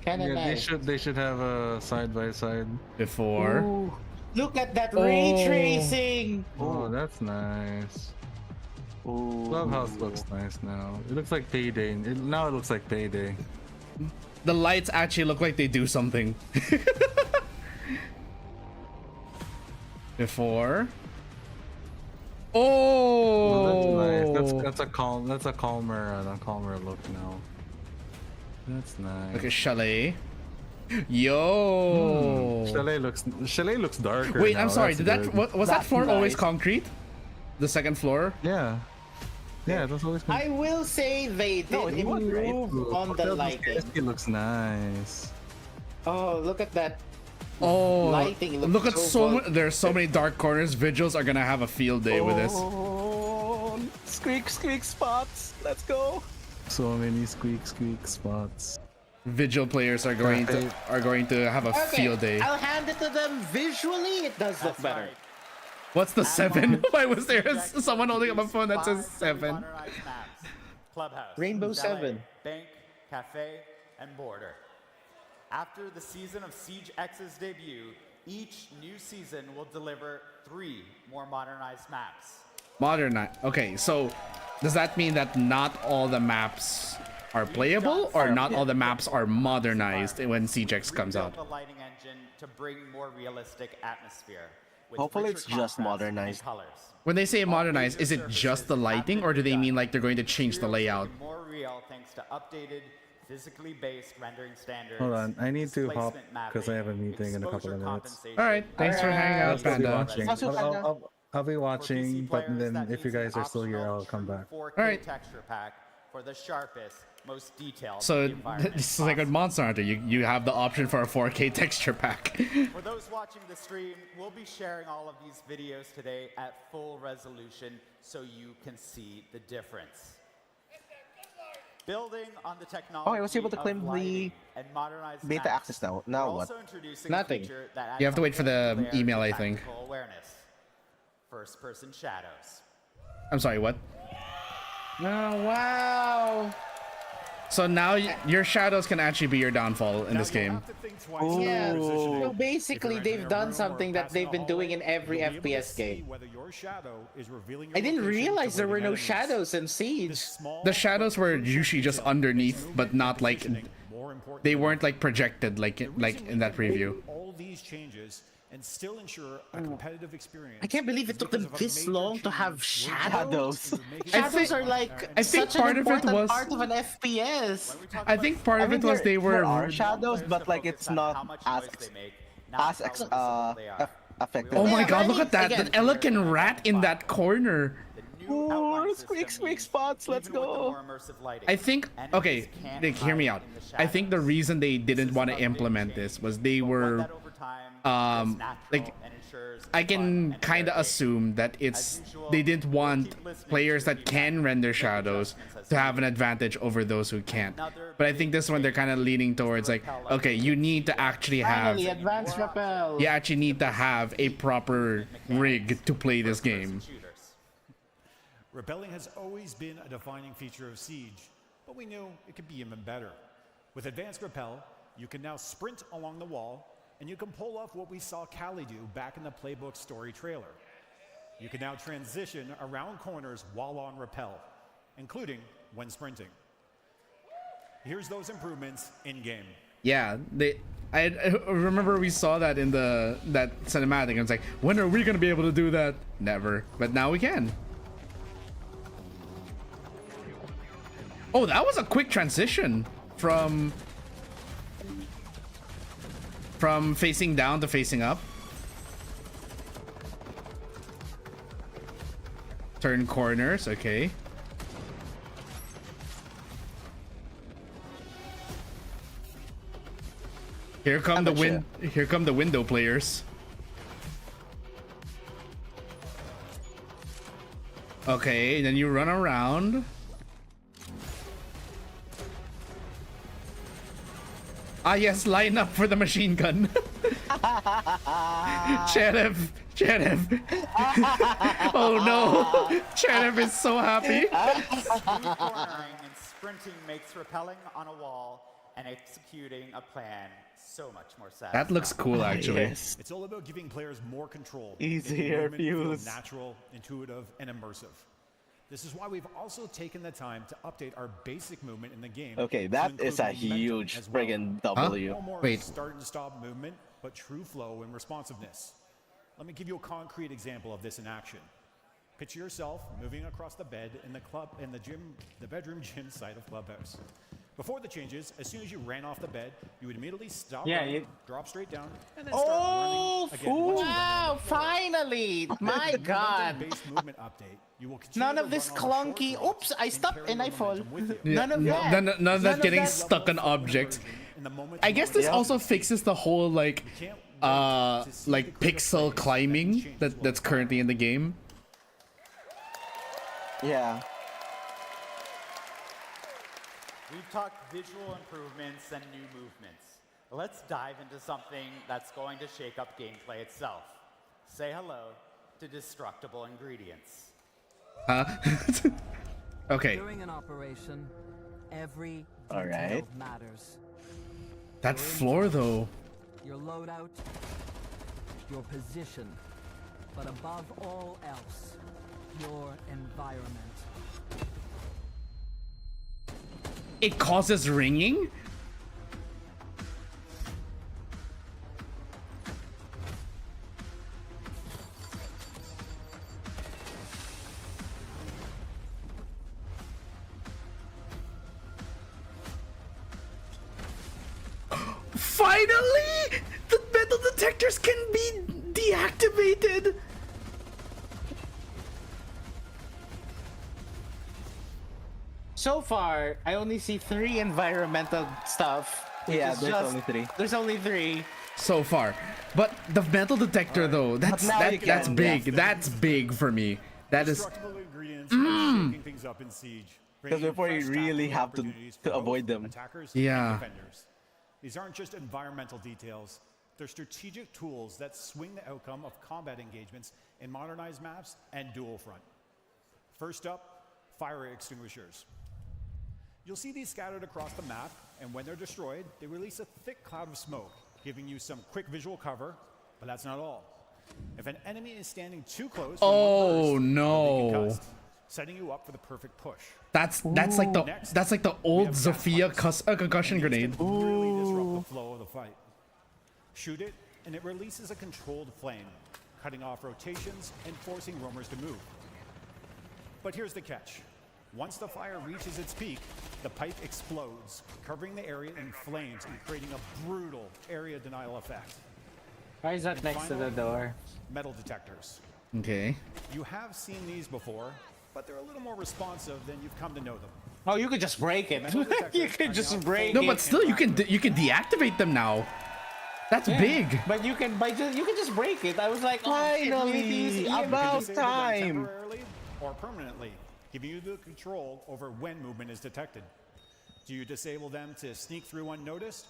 kind of Yeah, nice. they should have a side by side. Before. Ooh, look at that ray Oh. tracing. Oh, that's nice. Clubhouse looks nice now. It looks like Payday. Now it looks like Payday. The lights actually look like they do something. Before. Oh, that's nice. That's a calmer look now. That's nice. Look at Chalet. Yo. Chalet looks darker. Wait, now. I'm sorry. That's Did good. that was that That's floor always nice. concrete? The second floor? Yeah, it was always. I will say they did improve on the lighting. It looks nice. Oh, look at that. Oh, Lighting looks look at so good. there's so many dark corners. Vigils are gonna have a field day with this. Oh, squeak spots. Let's go. So many squeak spots. Vigil players are going to have a field day. I'll hand it to them. Visually, it does look better. Right. What's the 7? Why was there someone holding up a phone that says 7? Modernized maps. Clubhouse, Rainbow Chalet, 7. Bank, Cafe, and Border. After the season of Siege X's debut, each new season will deliver 3 more modernized maps. Okay, so does that mean that not all the maps are playable, or not all the maps are modernized when Siege X comes out? Rebuilt the lighting engine to bring more realistic atmosphere. with Hopefully richer it's just contrast and modernized. colors. When they say modernized, is it just the lighting, or do they mean like they're going to change the layout? More real thanks to updated, physically based rendering standards. Hold on, I need to hop displacement because I have a mapping, meeting in a couple of exposure minutes. compensation, All right, thanks for hanging out, I'll be Panda. watching. I'll be For watching, PC but players, then that if you means guys are still here, optional I'll come true back. 4K All right. texture pack for the sharpest, most detailed So environment this is like with Monster Hunter. You have the option for a 4K texture pack. For those watching the stream, we'll be sharing all of these videos today at full resolution so you can see the difference. Building on the technology Oh, I was able to of claim the lighting and modernized beta maps, access now. we're Now what? also introducing Nothing. A feature that adds You have to wait for the layers email, of I think. tactical awareness. First-person shadows. I'm sorry, what? Oh, wow. So now your shadows can actually be your downfall in this game. Yeah. So basically, they've done something that they've been doing in every FPS game. I didn't realize there were no shadows in Siege. The shadows were usually just underneath, but not like they weren't like projected like in that preview. All these changes and still ensure a competitive experience. I can't believe it took them this long to have shadows. I Shadows are like I think such part an of it important was part of an FPS. I think part of it was they there were are shadows, but like it's not as effective. Oh my god, look at that! Again, That elegant rat in that corner. Ooh, squeak spots, let's go. I think, okay, Nick, hear me out. I think the reason they didn't want to implement this was they were, like, I can kind of assume that they didn't want players that can render shadows to have an advantage over those who can't. But I think this one they're kind of leaning towards like, okay, you need to actually have, Finally, advanced rappel. you actually need to have a proper rig to play this game. Rappelling has always been a defining feature of Siege, but we knew it could be even better. With advanced rappel, you can now sprint along the wall, and you can pull off what we saw Callie do back in the Playbook story trailer. You can now transition around corners while on rappel, including when sprinting. Here's those improvements in-game. Yeah, I remember we saw that in that cinematic. I was like, when are we gonna be able to do that? Never, but now we can. Oh, that was a quick transition from facing down to facing up. Turn corners, okay. Here come the window players. Okay, then you run around. Ah yes, line up for the machine gun. Sheriff. Oh no, Sheriff is so happy. Smooth cornering and sprinting makes rappelling on a wall and executing a plan so much more satisfying. That looks cool, actually. Yes. It's all about giving players more control. Easier fuse. Natural, intuitive, and immersive. This is why we've also taken the time to update our basic movement in the game. Okay, that is a huge friggin' W. No more Wait. start and stop movement, but true flow and responsiveness. Let me give you a concrete example of this in action. Picture yourself moving across the bed in the bedroom gym side of Clubhouse. Before the changes, as soon as you ran off the bed, you would immediately stop, drop straight down, and then start running again. Wow! Finally! My God! Movement update. You will None of this clunky. Oops! I stop and I fall. Yeah, None of that. None of that getting stuck on objects. I guess this also fixes the whole like pixel climbing that's currently in the game. Yeah. We've talked visual improvements and new movements. Let's dive into something that's going to shake up gameplay itself. Say hello to destructible ingredients. Okay. During an operation, every All right. matters. That floor though. Your loadout, your position, but above all else, your environment. It causes ringing? Finally! The metal detectors can be deactivated! So far, I only see 3 environmental stuff. Yeah, there's only 3. There's only 3. So far. But the metal detector though, that's big. Yeah. That's big for me. That is Ingredients are shaking things up in Siege. Because before you really have to avoid them. Attackers Yeah. and defenders. These aren't just environmental details. They're strategic tools that swing the outcome of combat engagements in modernized maps and dual front. First up, fire extinguishers. You'll see these scattered across the map, and when they're destroyed, they release a thick cloud of smoke, giving you some quick visual cover, but that's not all. If an enemy is standing too close, Oh they'll be no. concussed, setting you up for the perfect push. That's like the old Zofia concussion grenade. Really disrupt the flow of the fight. Shoot it, and it releases a controlled flame, cutting off rotations and forcing roamers to move. But here's the catch. Once the fire reaches its peak, the pipe explodes, covering the area in flames and creating a brutal area denial effect. Why is that And next to the finally, door? Metal detectors. Okay. You have seen these before, but they're a little more responsive than you've come to know them. Oh, you could just break it. You could just break it. No, but still, you can deactivate them now. That's big. But you can just break it. I was like, finally, about Disable them time. temporarily or permanently, giving you the control over when movement is detected. Do you disable them to sneak through unnoticed,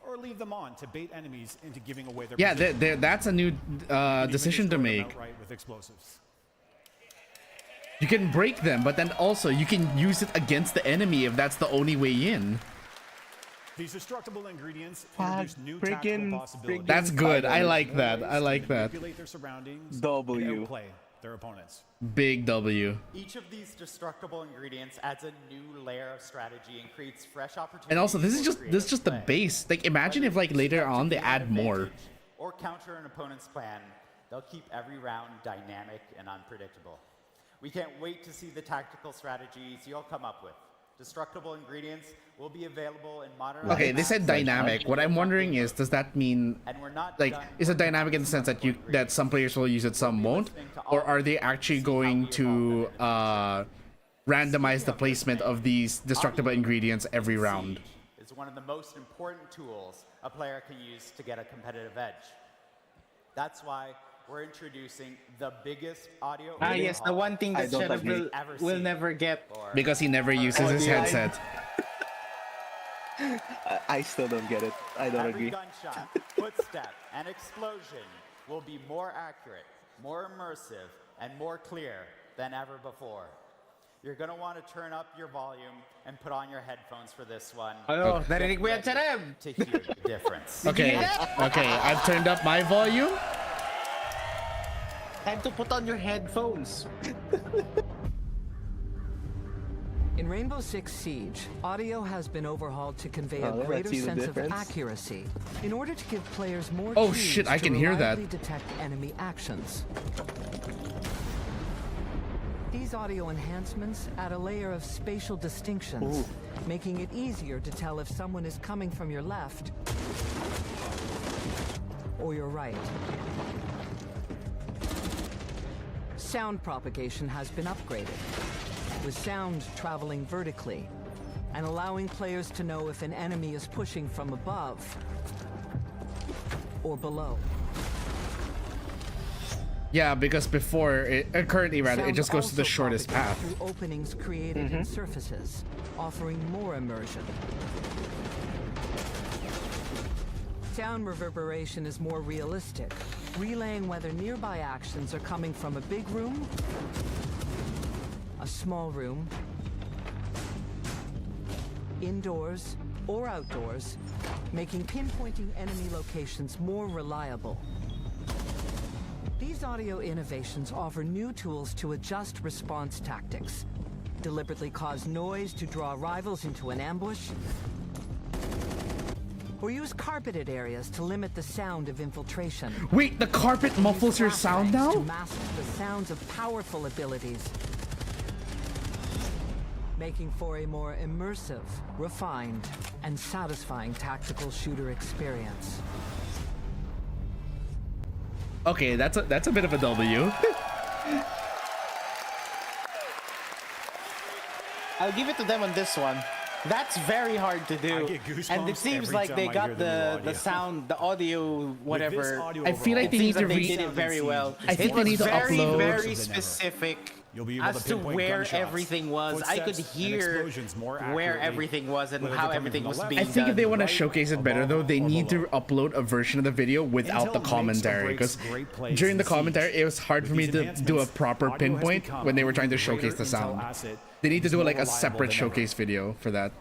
or leave them on to bait enemies into giving away their Yeah, position? that's a new decision to make. Outright with explosives. You can break them, but then also you can use it against the enemy if that's the only way in. These destructible ingredients introduce new friggin- tactical possibilities. That's good. I like that. I like that. Manipulate their surroundings W. and outplay their opponents. Big W. Each of these destructible ingredients adds a new layer of strategy and creates fresh opportunities. And also, this is for just the creative base. Like, imagine if like later on they add more. or counter an opponent's plan. They'll keep every round dynamic and unpredictable. We can't wait to see the tactical strategies you'll come up with. Destructible ingredients will be available in modern. Okay, they said dynamic. What I'm wondering is, does that mean And we're not like done is it dynamic in the sense that some players will use it, some won't, or are they actually going to randomize the placement of these destructible ingredients every round? Siege is one of the most important tools a player can use to get a competitive edge. That's why we're introducing the biggest audio. Yes, the one thing that Sheriff will never get. Because he never uses his headset. I still don't get it. I don't Every agree. gunshot, footstep, and explosion will be more accurate, more immersive, and more clear than ever before. You're gonna want to turn up your volume and put on your headphones for this one. Ayo, narinig mo yan, Sheriff? To hear the difference. Okay, okay, I've turned up my volume. Time to put on your headphones. In Rainbow Six Siege, audio has been overhauled to convey a let's greater see the sense of difference. accuracy in order to give players more Oh, cues shit, I to can hear that. reliably detect enemy actions. These audio enhancements add a layer of spatial distinctions, making it easier to tell if someone is coming from your left or your right. Sound propagation has been upgraded, with sound traveling vertically and allowing players to know if an enemy is pushing from above or below. Yeah, because before, currently rather, it Sound just goes to the also shortest path. propagates through openings created in surfaces, offering more immersion. Sound reverberation is more realistic, relaying whether nearby actions are coming from a big room, a small room, indoors, or outdoors, making pinpointing enemy locations more reliable. These audio innovations offer new tools to adjust response tactics, deliberately cause noise to draw rivals into an ambush, or use carpeted areas to limit the sound of infiltration. Wait, the carpet muffles your sound To now? mask the sounds of powerful abilities, making for a more immersive, refined, and satisfying tactical shooter experience. Okay, that's a bit of a W. I'll give it to them on this one. That's very hard to do. I get goosebumps And it seems every like time they I got hear the new the audio. sound, the audio, whatever. audio I feel like It they seems need to like they did it very well. I think It they was need to very, upload- very specific You'll be able As to to pinpoint where gunshots, everything was, I could footsteps, and hear explosions more where accurately, everything was and whether how they're coming everything from the was left, being I think if they want to right, showcase it better, though, above, they or need to below. upload a version of the video without Intel the makes or commentary. breaks Because great plays during the in Siege. commentary, it was hard for With me these to do a enhancements, proper audio has pinpoint become when they were trying to an even showcase the greater sound. Intel asset They need and to is do more like a reliable separate than ever. showcase video for that.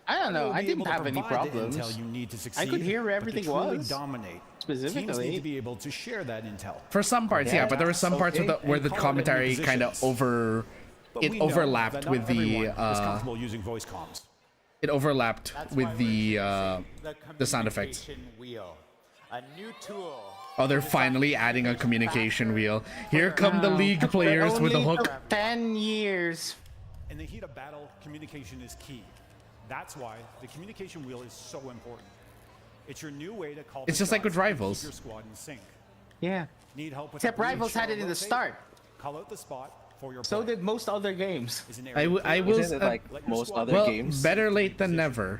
I don't know. You'll I be didn't able to have any provide the problems. intel you need to I succeed, could hear where but to everything truly was. dominate, Specifically. teams need to be able to share that intel. For some parts, yeah, but there were some parts Okay. where the And call it commentary enemy kind of positions. But we know overlapped that not with the everyone is comfortable using voice comms. it overlapped That's with why the sound effects. communication wheel, a new tool. Oh, they're finally adding a communication wheel. Here come the league players with the Only hook. took 10 years. In the heat of battle, communication is key. That's why the communication wheel is so important. It's your new way to call. It's the just like with shots and keep Rivals. Your squad in sync. Yeah. Need help with Except a really Rivals had shallow it in the rotate? start. Call out the spot for your So play. did most other games. Is an I area will. clear? Isn't it like Let your most squad other Well, games? better late than never.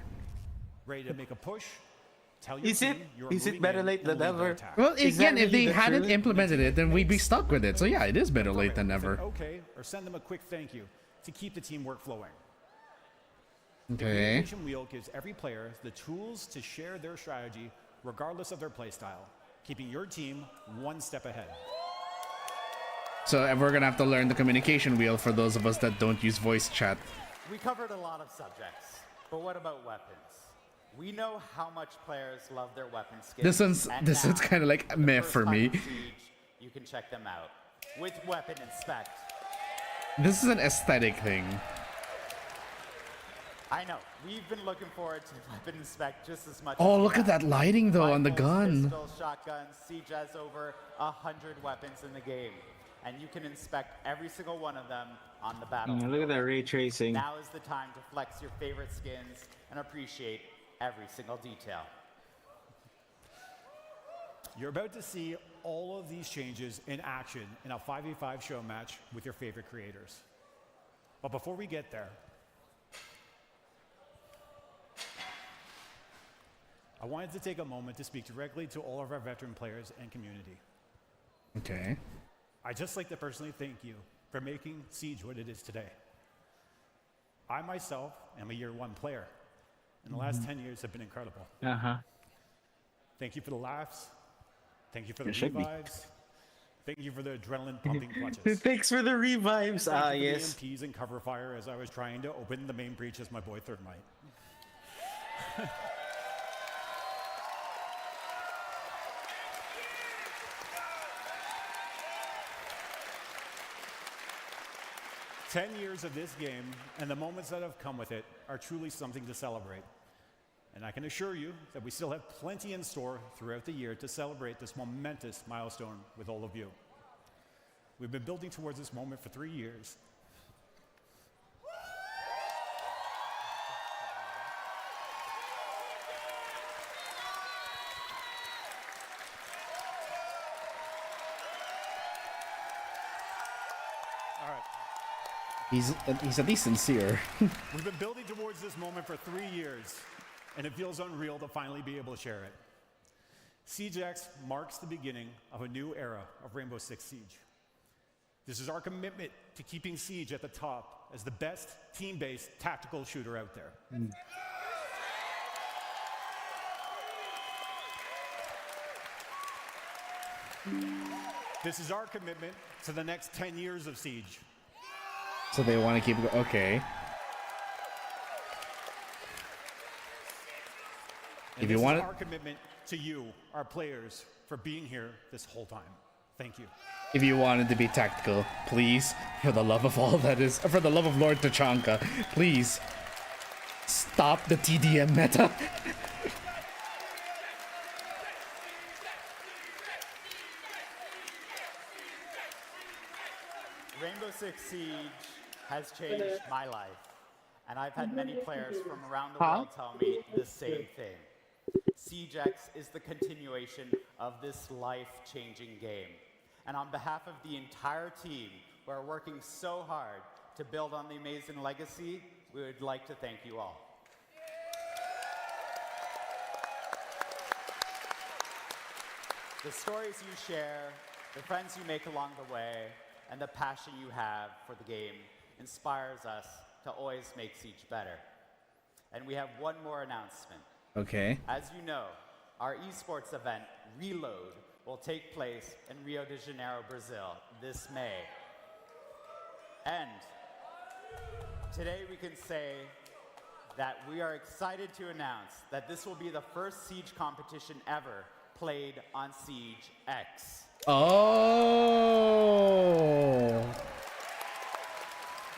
Ready to make a push? Tell your Is it? team you're Is it moving better in late and than lead their ever? attack. Well, Is again, that if they really the hadn't truth? implemented it, then we'd be stuck with it. So yeah, it is better late than never. Okay, or send them a quick thank you to keep the teamwork flowing. The Okay. communication wheel gives every player the tools to share their strategy regardless of their playstyle, keeping your team one step ahead. So we're gonna have to learn the communication wheel for those of us that don't use voice chat. We covered a lot of subjects, but what about weapons? We know how much players love their weapon skins. This one's kind of like meh first for time me. in Siege, you can check them out with Weapon Inspect. This is an aesthetic thing. I know. We've been looking forward to Weapon Inspect just as much. Oh, as look at that lighting though on the gun. Pistols, shotguns. Siege has over 100 weapons in the game, and you can inspect every single one of them on the battlefield. Look at that ray tracing. Now is the time to flex your favorite skins and appreciate every single detail. You're about to see all of these changes in action in a 5v5 show match with your favorite creators. But before we get there, I wanted to take a moment to speak directly to all of our veteran players and community. Okay. I'd just like to personally thank you for making Siege what it is today. I myself am a year one player, and the last 10 years have been incredible. Thank you for the laughs. Thank you for the revives. Thank you for the adrenaline pumping clutches. Thanks for the revives. Thank you for Yes. the EMPs and cover fire as I was trying to open the main breach as my boy Thermite. "10 years of this game and the moments that have come with it are truly something to celebrate. And I can assure you that we still have plenty in store throughout the year to celebrate this momentous milestone with all of you. We've been building towards this moment for 3 years. All right. He's at least sincere. We've been building towards this moment for 3 years, and it feels unreal to finally be able to share it. Siege X marks the beginning of a new era of Rainbow Six Siege. This is our commitment to keeping Siege at the top as the best team-based tactical shooter out there. This is our commitment to the next 10 years of Siege. So they want to keep okay. And If you this want is it- our commitment to you, our players, for being here this whole time. Thank you. If you wanted to be tactical, please, for the love of all that is, for the love of Lord Tachanka, please stop the TDM meta. Rainbow Six Siege has changed my life, and I've had many players from around the world tell me the same thing. Siege X is the continuation of this life-changing game. And on behalf of the entire team, who are working so hard to build on the amazing legacy, we would like to thank you all. The stories you share, the friends you make along the way, and the passion you have for the game inspires us to always make Siege better. And we have one more announcement. Okay. As you know, our esports event, Reload, will take place in Rio de Janeiro, Brazil, this May. And today we can say that we are excited to announce that this will be the first Siege competition ever played on Siege X. Oh.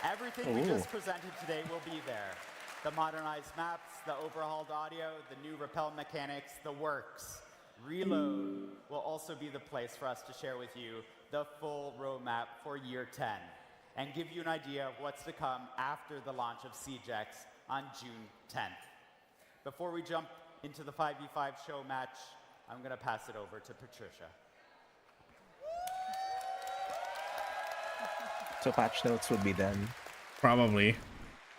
Everything we just presented today will be there. The modernized maps, the overhauled audio, the new rappel mechanics, the works. Reload will also be the place for us to share with you the full roadmap for year 10 and give you an idea of what's to come after the launch of Siege X on June 10th. Before we jump into the 5v5 show match, I'm going to pass it over to Patricia. So patch notes would be then. Probably.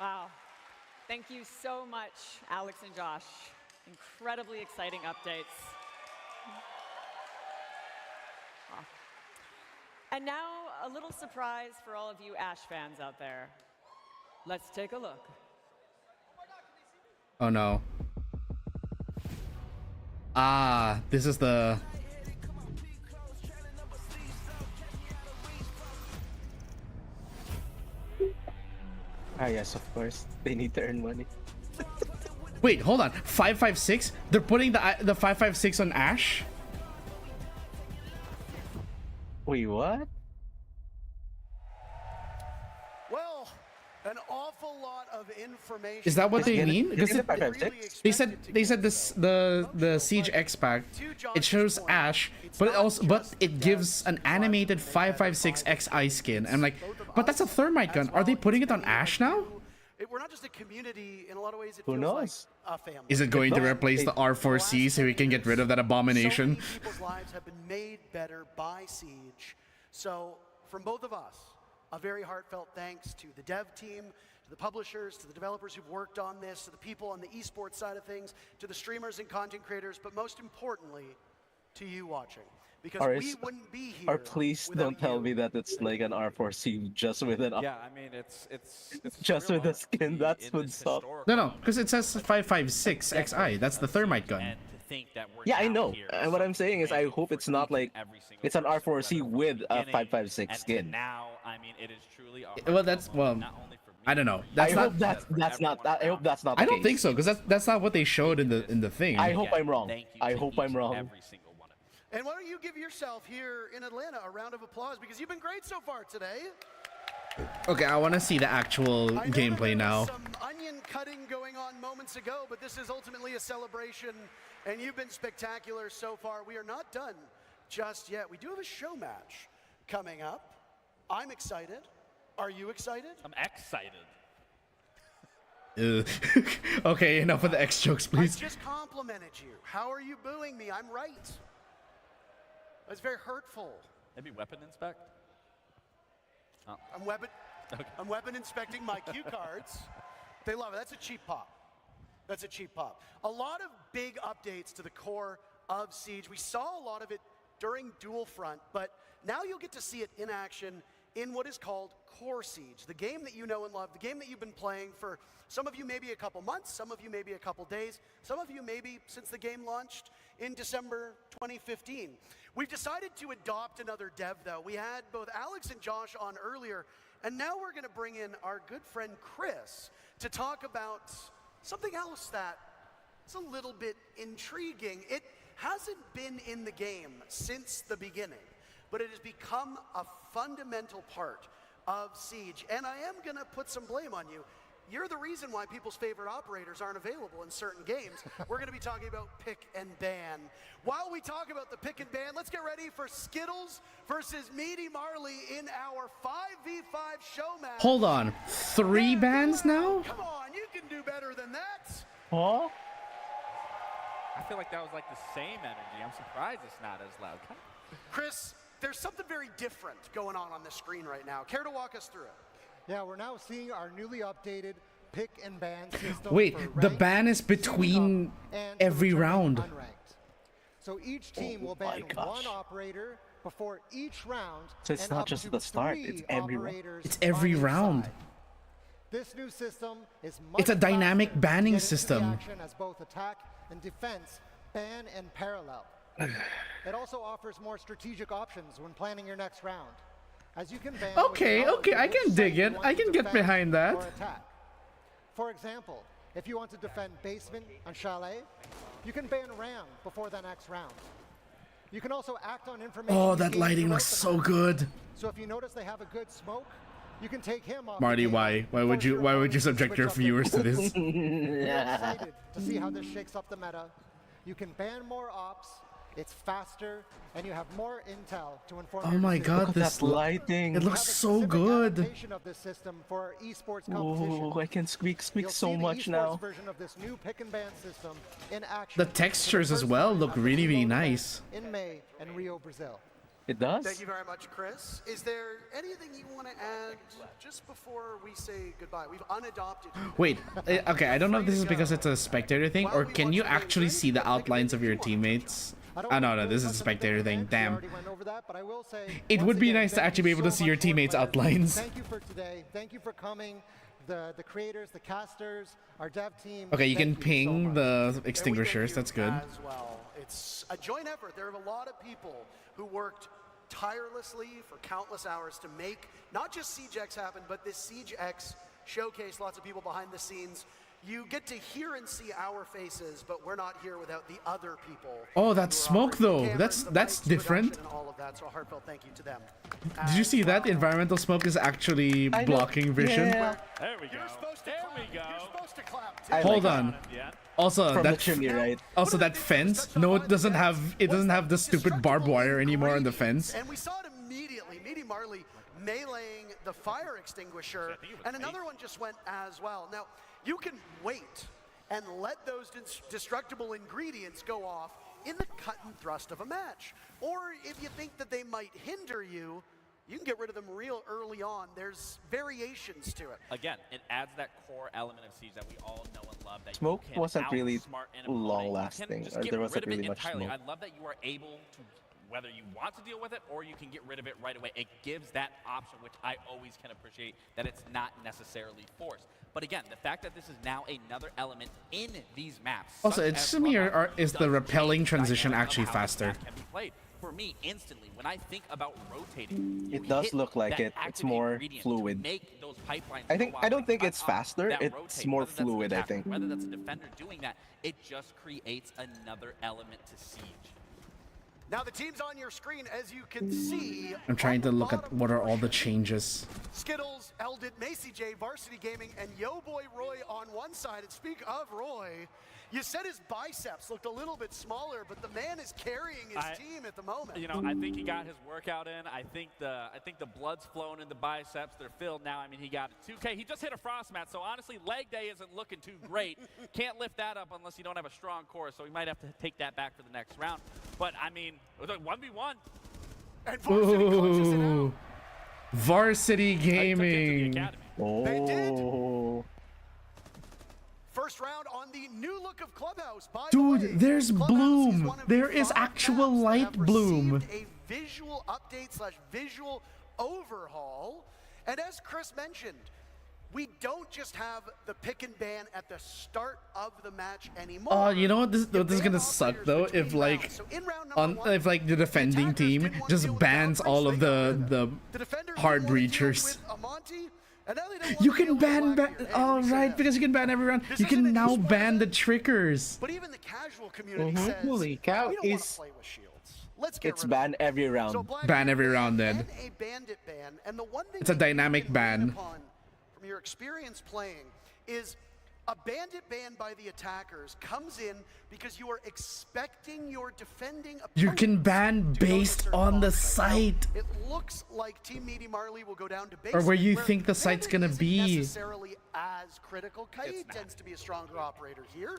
Wow. Thank you so much, Alex and Josh. Incredibly exciting updates. Wow. And now, a little surprise for all of you Ash fans out there. Let's take a look. Oh no. Ah, this is the... Ah, yes, of course. They need to earn money. Wait, hold on. 556? They're putting the 556 on Ash? Wait, what? Well, an awful lot of information. Is that what they mean? Because they said this the Siege X pack, it shows Ash, but it gives an animated 556 XI skin. I'm like, but that's a thermite gun. Are they putting it on Ash now? We're not just a community. In a lot of ways, it Who feels knows? like a family. Is it going to replace the R4C so we can get rid of that abomination? So many people's lives have been made better by Siege. So, from both of us, a very heartfelt thanks to the dev team, to the publishers, to the developers who've worked on this, to the people on the esports side of things, to the streamers and content creators, but most importantly, to you watching. Because we wouldn't be here. Or please don't tell me that it's like an R4C just with an... Yeah, I mean, it's just with the skin. That's what's up. No, because it says 556 XI. That's the thermite gun. Yeah, I know. And what I'm saying is, I hope it's not like it's an R4C with a 556 skin. Now, I mean, it is truly. Well, I don't know. I hope that's not. I hope that's not. I don't think so, because that's not what they showed in the thing. I hope I'm wrong. I hope I'm wrong. And why don't you give yourself here in Atlanta a round of applause, because you've been great so far today. Okay, I want to see the actual gameplay now. Some onion cutting going on moments ago, but this is ultimately a celebration, and you've been spectacular so far. We are not done just yet. We do have a show match coming up. I'm excited. Are you excited? I'm excited. Okay, enough of the X jokes, please. I just complimented you. How are you booing me? I'm right. That's very hurtful. Maybe weapon inspect? Oh. I'm weapon inspecting my cue cards. They love it. That's a cheap pop. That's a cheap pop. A lot of big updates to the core of Siege. We saw a lot of it during Dual Front, but now you'll get to see it in action in what is called Core Siege, the game that you know and love, the game that you've been playing for some of you maybe a couple months, some of you maybe a couple days, some of you maybe since the game launched in December 2015. We've decided to adopt another dev though. We had both Alex and Josh on earlier, and now we're going to bring in our good friend Chris to talk about something else that is a little bit intriguing. It hasn't been in the game since the beginning, but it has become a fundamental part of Siege. And I am going to put some blame on you. You're the reason why people's favorite operators aren't available in certain games. We're going to be talking about pick and ban. While we talk about the pick and ban, let's get ready for Skittles versus Meaty Marley in our 5v5 show match. Hold on, 3 bans now? Come on, you can do better than that. Huh? I feel like that was like the same energy. I'm surprised it's not as loud. Chris, there's something very different going on the screen right now. Care to walk us through it? Yeah, we're now seeing our newly updated pick and ban system. Wait, the ban is between every round. Unranked. So each team will ban one operator before each round. So it's and not up just to the start, 3 it's every round. operators It's every on each round. side. This new system is It's a much dynamic faster to banning get into the system. action as both attack and defense ban and parallel. It also offers more strategic options when planning your next round, as you can ban. Okay, okay, I can dig it. I can get behind that. Or attack. For example, if you want to defend basement on chalet, you can ban ram before the next round. You can also act on information. Oh, you that gain lighting throughout looks the so match. good. So if you notice they have a good smoke, you can take him off. Marty, the game, why would force you your why would you opponent to subject switch your up their viewers to this? We're excited to see how this shakes up the meta. You can ban more ops, it's faster, and you have more intel to inform Oh your my decisions. god, this lighting. It We looks have a so specific good. adaptation of this system for our esports competition. Oh, I can squeak You'll so see the much esports now. version of this new pick and ban system in action. The for textures as first well time look at the really, really Reload event nice. in May in Rio, Brazil. It does? Thank you very much, Chris. Is there anything you want to add just before we say goodbye? We've unadopted. Wait, okay, I don't know if this is because it's a spectator thing, or can you actually see the outlines of your teammates? Oh no, this is a spectator thing, damn. It would be nice to actually be able to see your teammates' outlines. Thank you for today. Thank you for coming. The creators, the casters, our dev team. Okay, you can thank you so ping much. the extinguishers, that's good. As well. It's a joint effort. There are a lot of people who worked tirelessly for countless hours to make not just Siege X happen, but this Siege X showcase. Lots of people behind the scenes. You get to hear and see our faces, but we're not here without the other people. Oh, that smoke though, that's different. And all of that, so a heartfelt thank you to them. Did you see that? The environmental smoke is actually blocking vision. There we go. There we go. Hold on. Also, From the that chimney, right? Also, that fence. No, it doesn't have the stupid barbed wire anymore on the fence. And we saw it immediately. Meaty Marley meleeing the fire extinguisher, and another one just went as well. Now, you can wait and let those destructible ingredients go off in the cut and thrust of a match. Or if you think that they might hinder you, you can get rid of them real early on. There's variations to it. Again, it adds that core element of Siege that we all know and love. That Smoke you can wasn't really outsmart an opponent. long You lasting, can just or get there rid wasn't of it really much entirely. smoke. I love that you are able to, whether you want to deal with it or you can get rid of it right away. It gives that option, which I always can appreciate, that it's not necessarily forced. But again, the fact that this is now another element in these maps. Also, such it as seems to me Clubhouse, is the does repelling change the transition dynamic of actually how this faster. map can be played. For me, instantly, when I think about rotating, It you does hit look like that it's active more ingredient to fluid. make those pipelines I go don't out think on it's top faster, that it's rotate. more Whether that's an fluid, I attacker, think. Whether that's a defender doing that, it just creates another element to Siege. Now the team's on your screen, as you can see. I'm trying to look at what are all the changes. Skittles, Eldit, Macy J, Varsity Gaming, and Yo Boy Roy on one side. And speak of Roy, you said his biceps looked a little bit smaller, but the man is carrying his team at the moment. You know, I think he got his workout in. I think the blood's flowing in the biceps. They're filled now. I mean, he got 2K. He just hit a frost mat, so honestly, leg day isn't looking too great. Can't lift that up unless you don't have a strong core, so we might have to take that back for the next round. But I mean, it was like 1v1. And Varsity closes it out. Ooh, Varsity Gaming. Oh. First round on the new look of Clubhouse. By Dude, the way, there's Clubhouse bloom. is one of There the is 5 actual maps that light have bloom. received a visual update / visual overhaul. And as Chris mentioned, we don't just have the pick and ban at the start of the match anymore. Oh, you know what this is gonna suck though, if like if like the defending team just bans all of the hard breachers. You can ban oh right, because you can ban every round. You can now ban the trickers. But even the casual community says, Holy cow, we don't want to play with shields. Let's get It's rid of banned every round. So Black Ban every Bear round then. and a bandit ban, and the one thing It's a that you dynamic can lean ban. upon from your experience playing is a bandit ban by the attackers comes in because you are expecting your defending You opponent can ban to go to a based certain on the box rate. Now, site. it looks like Team Meaty Marley will go down to base Or where you think the site's gonna isn't be. necessarily as critical. Kai tends to be a stronger operator here,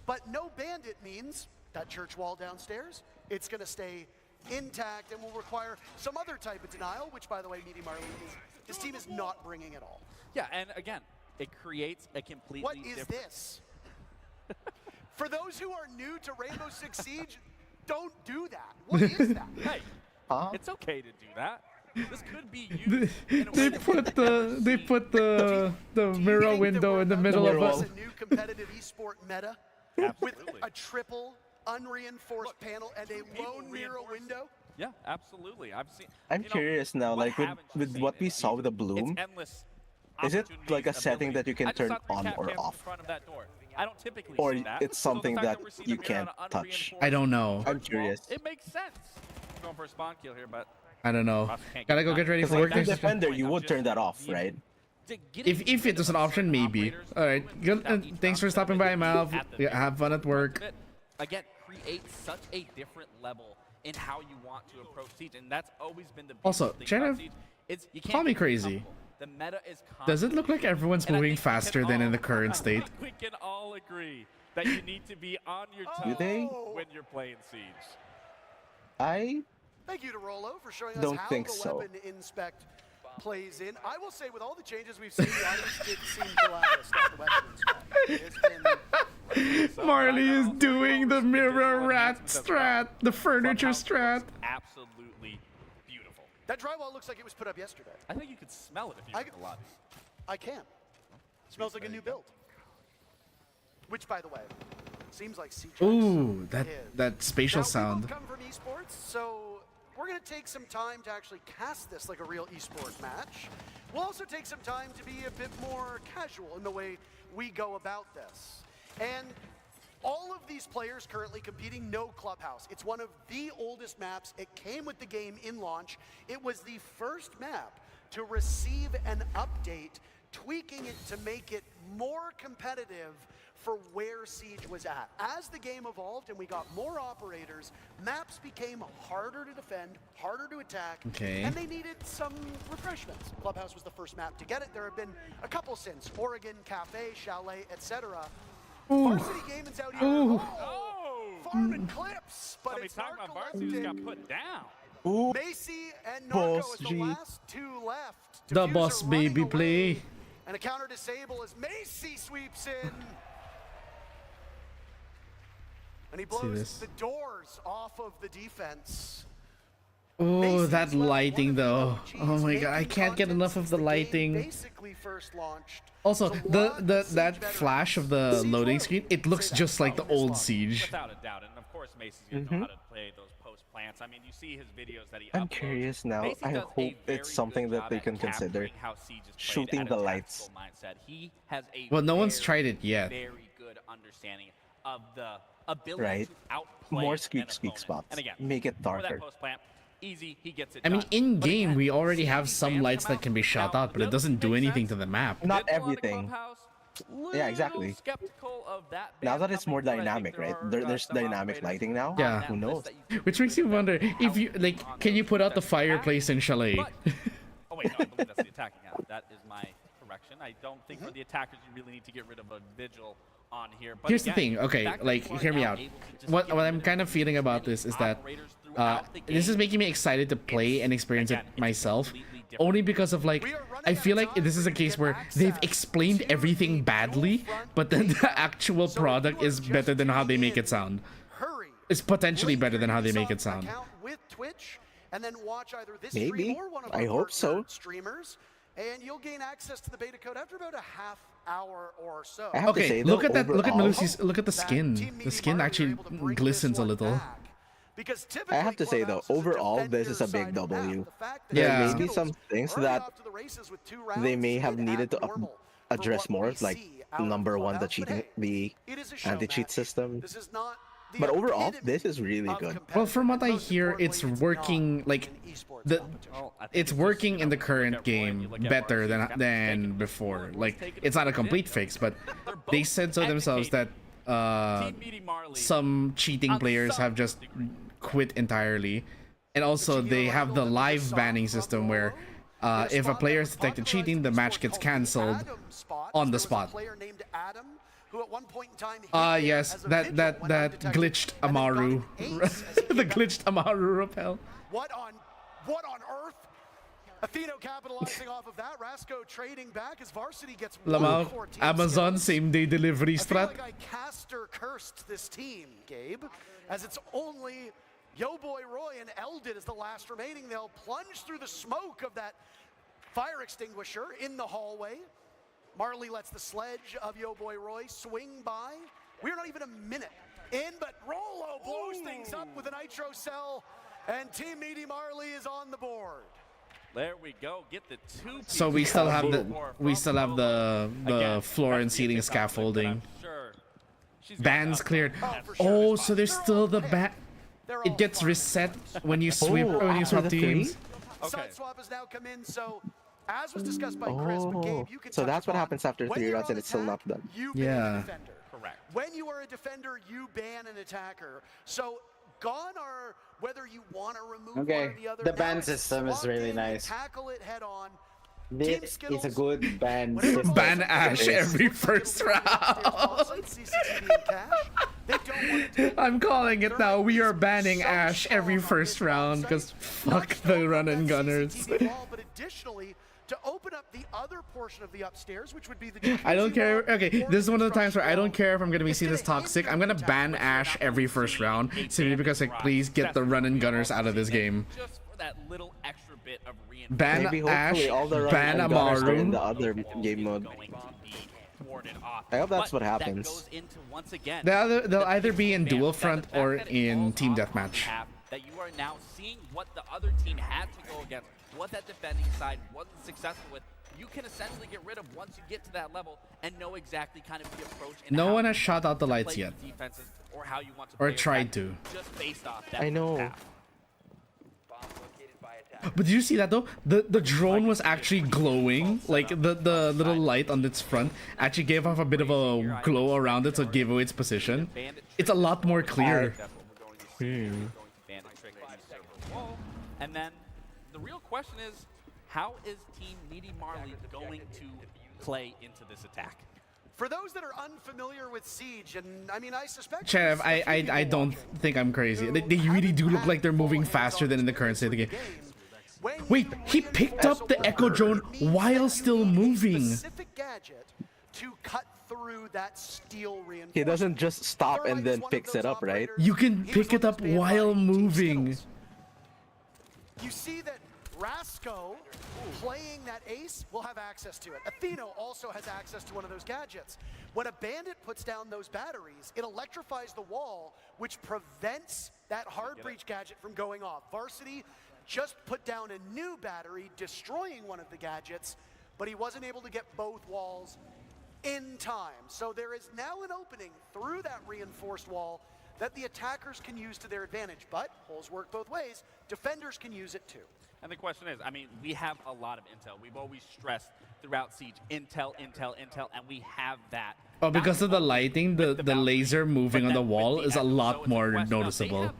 but no bandit means that church wall downstairs, it's going to stay intact and will require some other type of denial, which, by the way, Meaty Marley his team is not bringing at all. Yeah, and again, it creates a completely What is different... this? For those who are new to Rainbow Six Siege, Don't do that. What is that? Hey, Huh? it's okay to do that. This could be used in a way They that put the mirror window in the middle There of was us. a new competitive esport meta with Absolutely. a triple unreinforced panel and a lone mirror window. Yeah, absolutely. I've seen. I'm curious now, what like with haven't you seen what in we a saw with the bloom. It's endless. Is it like a opportunities, setting that you can abilities. I turn just saw 3 on cat or cams in off? front of that door. I don't typically Or see that. it's So the something fact that we're seeing you a mirror can't on an touch? unreinforced I don't know. I'm wall, curious. It makes sense. Going for a spawn kill here, but I don't know. Ross can't Gotta go done. get ready Because for like work. the Next. defender, you would turn that off, right? If it was an option, maybe. All right. Good. Thanks for stopping by, Mal. Yeah, have fun at work. Again, create such a different level in how you want to approach Siege, and that's always been the Also, thing Jenna, about Siege. It's, you can't call me be crazy. comfortable. The meta is Does it look like everyone's And I moving think we can faster than in the all- current I state? think we can all agree that you need to be on your Do they? toes when you're playing Siege. I Thank you to Rolo for showing us Don't how think the so. weapon inspect plays in. I will say, with all the changes we've seen, the audience did seem glad to start the weapon inspect. It's been Marley is doing the mirror rat strat, the furniture strat. Absolutely beautiful. that drywall looks like it was put up yesterday. I think you could smell it if you were in the lobby. I can. Smells like a new build. Which, by the way, seems like Siege Ooh, that is. spatial Now, we sound. both come from esports, so we're going to take some time to actually cast this like a real esport match. We'll also take some time to be a bit more casual in the way we go about this. And all of these players currently competing know Clubhouse. It's one of the oldest maps. It came with the game in launch. It was the first map to receive an update, tweaking it to make it more competitive for where Siege was at. As the game evolved and we got more operators, maps became harder to defend, harder to attack, Okay. and they needed some refreshments. Clubhouse was the first map to get it. There have been a couple since, Oregon, Cafe, Chalet, etc. Varsity Gaming's out here. Ooh. Farming clips, but Somebody it's talking about Varsity just got put down. Ooh, Macy and Narco Boss as the G. last two left. The Diffuser boss running baby away, play. And a counter disable as Macy sweeps in. And he See blows this. the doors off of the defense. Oh, that Macy's left lighting one of the though. OGs Oh my god, I making can't get content enough of since the game lighting. basically first launched. Also, There's a lot of Siege that veterans. flash of the Siege loading loyalty, screen, it looks say that just like the in this old lobby. Siege. Without a doubt, and of course Macy's gonna know how to play those post plants. I mean, you see his videos that he I'm uploads. curious now. Macy I does a hope very it's something good that they job can at consider. capturing how Siege is played Shooting at the a lights. tactical mindset. He has a Well, no one's very, tried it yet. very good understanding of the ability Right. to outplay More an squeak opponent. spots. And again, Make it for that darker. post plant, easy, he gets it I mean, done. in But game again, we already seeing have these some bans lights come that can be shot Now, out, but it the other doesn't thing do makes anything sense. to the map. Not Did a lot of everything. Clubhouse, Yeah, exactly. little skeptical of that Now ban that it's coming more through, I think dynamic, right? are, There's some dynamic operators lighting now. on Yeah. that Who list knows? that you Which makes you wonder if you like, can you put out the fireplace in Chalet? But, oh wait, no, I believe that's the attacking half. That is my correction. I don't think for the attackers you really need to get rid of a vigil on here. But Here's again, the thing, okay, fact that like, you are hear me now out. able to just What get I'm rid kind of of feeling about many this is that operators throughout the this is game, making me excited to play and experience again, it it's myself, completely different. only because of like, I feel like this is a case where they've explained everything badly, but then the actual product is better than how they make it sound. Hurry. It's potentially Link better your than how they make Ubisoft it sound. account with Twitch, and then watch either this Maybe. stream or one of our I hope so. partner streamers, and you'll gain access to the beta code after about a half hour or so. I have to Okay, say, look though, at that. Look at overall- Melusi's. Look at the skin. The skin actually glistens a little. Because I typically have to say though, Clubhouse is a overall, this is a big defender-sided map. W. The fact that Yeah. the There may be some Skittles things hurry that off to the races with 2 they rounds may have did needed to abnormal for address what more, we like see out of number one, the Clubhouse. But cheating, hey, the it is a show anti-cheat match. system. This is not the But overall, epitome this is really of good. Well, from what I Most hear, it's importantly, working not like an esports the competition. Well, I think it's just, working you in know, the look current at Roy, you game look at better Varsity, it's got than taken before. forward, Like taken it's not a forward, complete did. fix, but They're they both said so themselves that educated. Team Meaty Marley some cheating on players some have just degree. quit entirely, and also they have the live banning system where if a player is detected cheating, the match gets cancelled on the spot. Yes, that glitched Amaru, the glitched Amaru rappel. What on earth? Atheno capitalizing off of that. Rasco trading back as Varsity gets Lamau, 114 Amazon skills. same day delivery I feel strat. like I caster cursed this team, Gabe. as it's only Yo Boy Roy and Eldid as the last remaining. They'll plunge through the smoke of that fire extinguisher in the hallway. Marley lets the sledge of Yo Boy Roy swing by. We're not even a minute in, but Rolo blows things up with a nitro cell, and Team Meaty Marley is on the board. There we go. Get the two. So we still have the floor and ceiling scaffolding. Bands cleared. Oh, so there's still the ban. It gets reset when you sweep when you swap teams. Side swap has now come in, so as was discussed by Chris, but Gabe, you can So touch that's what upon happens after when 3 you're rounds on and it's still not attack, done. you ban a Yeah. defender. Correct. When you are a defender, you ban an attacker. So gone are whether you want to remove one or the other. The Now ban it's system is locked really in, nice. Tackle it head on. It's a good ban system. Ban Ash every first round. I'm calling it now. We are banning Ash every first round because fuck the run and gunners. But additionally, to open up the other portion of the upstairs, which would be the I don't care. Okay, this is one of the times where I don't care if I'm gonna be seen as toxic. I'm gonna ban Ash every first round simply because like please get the run and gunners out of this game. Just for that little extra bit of Ban Maybe Ash, hopefully all the ban run and gunners are in Amaru. the other game mode. I hope that's what happens. They'll either be in dual front or in team deathmatch. That you are now seeing what the other team had to go against, what that defending side wasn't successful with. You can essentially get rid of once you get to that level and know exactly kind of the approach. And No how one has to shot out the play lights yet. defenses or how you want to Or play tried attack, to. Just based off that I know. path. But did you see that though? The drone was actually glowing. Like the little light on its front actually gave off a bit of a glow around it to give away its position. It's a lot more clear. And then the real question is, how is Team Meaty Marley going to play into this attack? For those that are unfamiliar with Siege, and I mean, I suspect. Chev, I don't think I'm crazy. They really do look like they're moving faster than in the current state of the game. Wait, he picked up the Echo drone while still moving. Specific gadget to cut through that steel reinforcement. He doesn't just stop and then picks it up, right? You can pick it up while moving. You see that Rasco, playing that ace, will have access to it. Atheno also has access to one of those gadgets. When a bandit puts down those batteries, it electrifies the wall, which prevents that hard breach gadget from going off. Varsity just put down a new battery, destroying one of the gadgets, but he wasn't able to get both walls in time. So there is now an opening through that reinforced wall that the attackers can use to their advantage, but holes work both ways. Defenders can use it too. And the question is, I mean, we have a lot of intel. We've always stressed throughout Siege, intel, intel, intel, and we have that. Oh, because of the lighting, the laser moving on the wall is a lot more noticeable.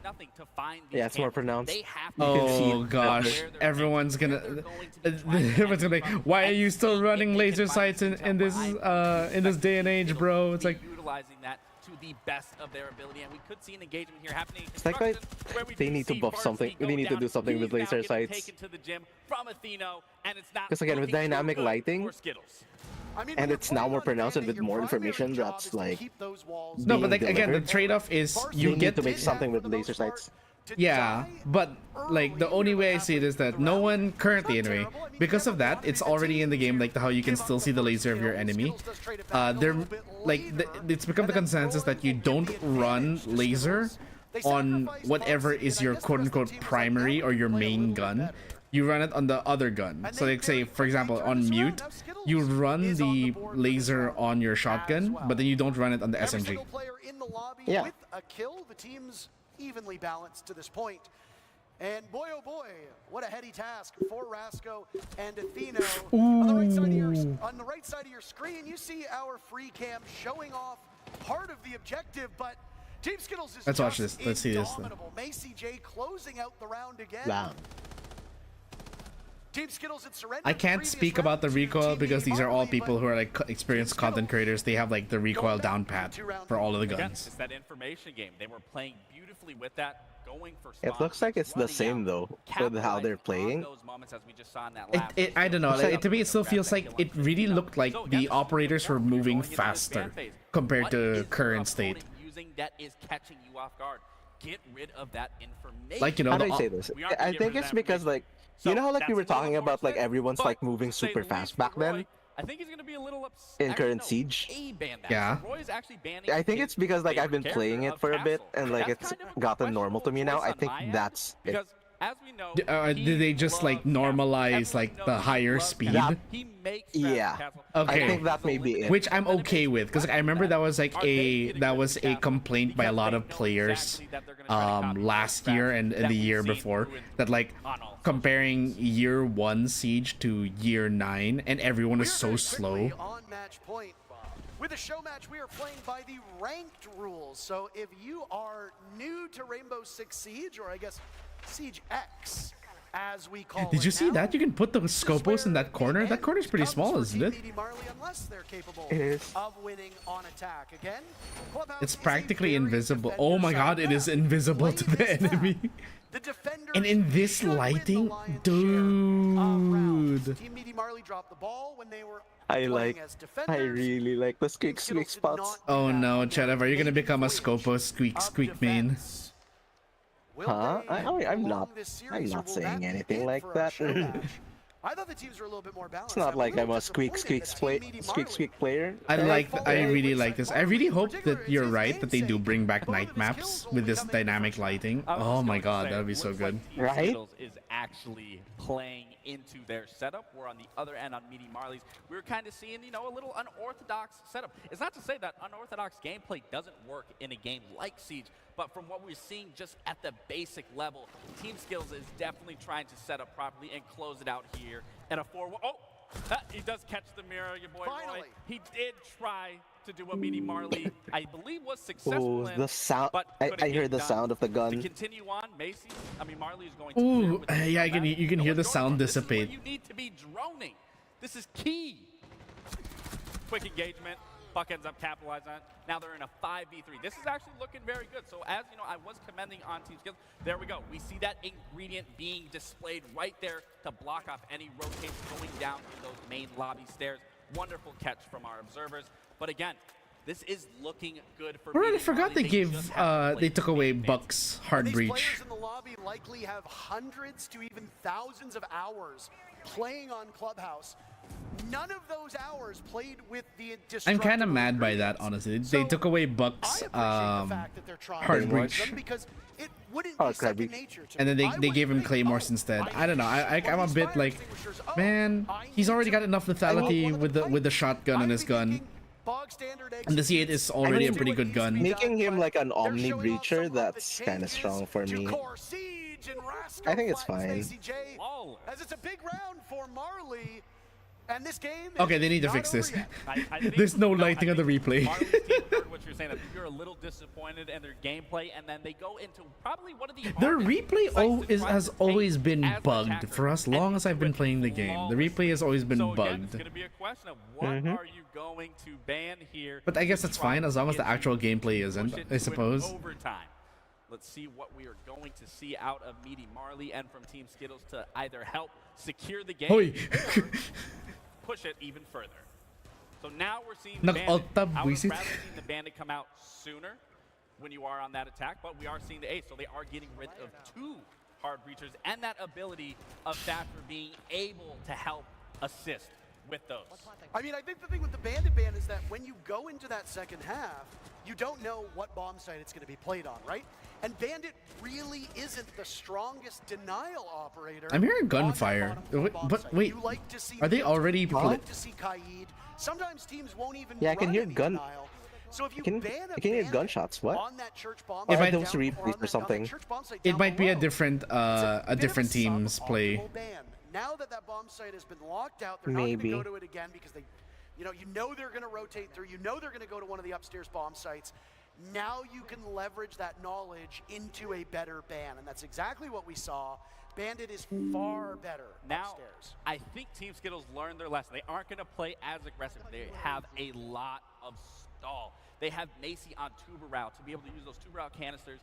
Yeah, it's more pronounced. Oh gosh, everyone's gonna be like, why are you still running laser sights in this day and age, bro? It's like utilizing that to the best of their ability, and we could see an engagement here happening. It's like they need to buff something. They need to do something with laser sights. Because again, with dynamic lighting, and it's now more pronounced and with more information, that's like no, but like again, the trade-off is you get to make something with laser sights. Yeah, but like the only way I see it is that no one currently anyway, because of that, it's already in the game, like how you can still see the laser of your enemy. It's become the consensus that you don't run laser on whatever is your quote-unquote primary or your main gun. You run it on the other gun. So like say, for example, on mute, you run the laser on your shotgun, but then you don't run it on the SMG. Yeah. With a kill, the team's evenly balanced to this point. And boy, oh boy, what a heady task for Rasco and Atheno. On the right side of your screen, you see our free cam showing off part of the objective, but Team Skittles is Let's watch this. Let's see this. Macy J closing out the round again. Wow. Team Skittles had surrendered. I can't speak about the recoil because these are all people who are like experienced content creators. They have like the recoil down pat for all of the guns. It's that information game. They were playing beautifully with that, going for spots. It looks like it's the same though with how they're playing. I don't know. Like, to me, it still feels like it really looked like the operators were moving faster compared to current state. That is catching you off guard. get rid of that information. Like, you know, How the do I say this? We aren't gonna I get think rid of it's that because information. like you know how like that's we a were little talking about like unfortunate, everyone's but like moving to say super the fast least back for Roy, then I think he's gonna be a little in actually, current no, Siege. A ban that. Yeah. So Roy is actually banning I think his it's because like I've been favorite playing character it for a of bit Castle. and like That's it's kind of a gotten normal to me now. questionable I choice think on my end, that's it. because as we know, did they just like normalize like the higher speed? he makes Yeah. Castle. Okay. I think that may be it. Which I'm okay with, because I remember that was like a complaint by a lot of players last year and the year before, that like comparing year 1 Siege to year 9 and everyone is so slow. On match point. With a show match, we are playing by the ranked rules. So if you are new to Rainbow Six Siege, or I guess Siege X, as we call Did you it see now, that? You can put the Scopos in that corner. That corner's pretty small, isn't it? unless they're capable It is. of winning on attack. Again, Clubhouse It's is a practically very invisible. Oh my god, it is invisible to the enemy. The defenders And in this should win the lighting, lion's share of rounds. dude. Team Meaty Marley dropped the ball when they were I playing like as defenders. I really like the squeak Skittles squeak did not spots. do Oh that no, on their Chedav, are you gonna maiden become a voyage Scopo squeak of squeak main? defense. Will Huh? they I'm prolong not. this I'm series, or not will saying that be anything it like for our that. show match? I thought the teams were a little bit more balanced. It's not like I'm a little squeak squeak disappointed that Team Meaty squeak Marley squeak player. I really like this. I really hope that you're right, that they do bring back night maps with this dynamic lighting. Oh my god, that would be so good. Right? Skittles is actually playing into their setup. Where on the other end, on Meaty Marley's, we were kind of seeing, you know, a little unorthodox setup. It's not to say that unorthodox gameplay doesn't work in a game like Siege, but from what we're seeing just at the basic level, Team Skills is definitely trying to set up properly and close it out here. And a 4-1. Oh, he does catch the mirror, your boy Roy. He did try to do what Meaty Marley, I believe, was successful Oh, in, the sound! but I couldn't hear get the done. sound of the To gun. continue on, Macy, I mean, Marley is going to Ooh, clear with the yeah, drone you can battle. hear the What's sound going on? dissipate. This is where you need to be droning. This is key. Quick engagement. Buck ends up capitalizing on it. Now they're in a 5v3. This is actually looking very good. So as you know, I was commending on Team Skills. There we go. We see that ingredient being displayed right there to block off any rotation going down to those main lobby stairs. Wonderful catch from our observers. But again, this is looking good for I Meaty forgot Marley. they gave just have to play they took away defense. Buck's hard These breach. players in the lobby likely have hundreds to even thousands of hours playing on Clubhouse. None of those hours played with the I'm kind of destructive mad by that, honestly. They took away Buck's hard breach, because it wouldn't Oh, be second Krabby. nature to and then me. they gave him Claymores instead. I don't know. I'm a bit like, man, he's already got enough lethality with the shotgun and his gun. And the C8 is already a pretty good gun. Making him like an Omni breacher, that's kind of strong for me. I think it's fine. As it's a big round for Marley. And this game Okay, they need to fix this. There's no lighting on the replay. Marley's team heard what you're saying. That you're a little disappointed in their gameplay, and then they go into probably one of the Their replay has always been bugged for as long as I've been playing the game. The replay has always been So again, it's bugged. going to be a question of what are you going to ban here? But I guess that's fine as long as the Push actual gameplay isn't, it I to an suppose. Overtime. Let's see what we are going to see out of Meaty Marley and from Team Skittles to either help secure the game Hoy. or push it even further. So now we're seeing the Bandit. Nag-alt-tab, I would have buisit. rather seen the Bandit come out sooner when you are on that attack, but we are seeing the Ace, so they are getting rid of 2 hard breachers and that ability of Thatcher being able to help assist with those. I mean, I think the thing with the Bandit ban is that when you go into that second half, you don't know what bomb site it's going to be played on, right? And Bandit really isn't the strongest denial operator. I'm hearing on that gunfire. bottom Wait, bomb but site. wait, You like to see are they Victor, already you pl- like to see Kaid. Sometimes teams won't even Yeah, I can run hear any gun. denial. So if you I can ban a hear Bandit gunshots. What? on that church bomb It site might- down- those or replays on or that- on that something. church bomb site It down might be a below, different it's a bit of different a team's play. suboptimal ban. Now that that bomb site has been locked out, they're not Maybe. going to go to it again because they, you know they're going to rotate through. You know they're going to go to one of the upstairs bomb sites. Now you can leverage that knowledge into a better ban, and that's exactly what we saw. Bandit is far better Now, upstairs. I think Team Skittles learned their lesson. They aren't going to play as aggressive. They have a lot of stall. They have Macy on tuber route to be able to use those tuber route canisters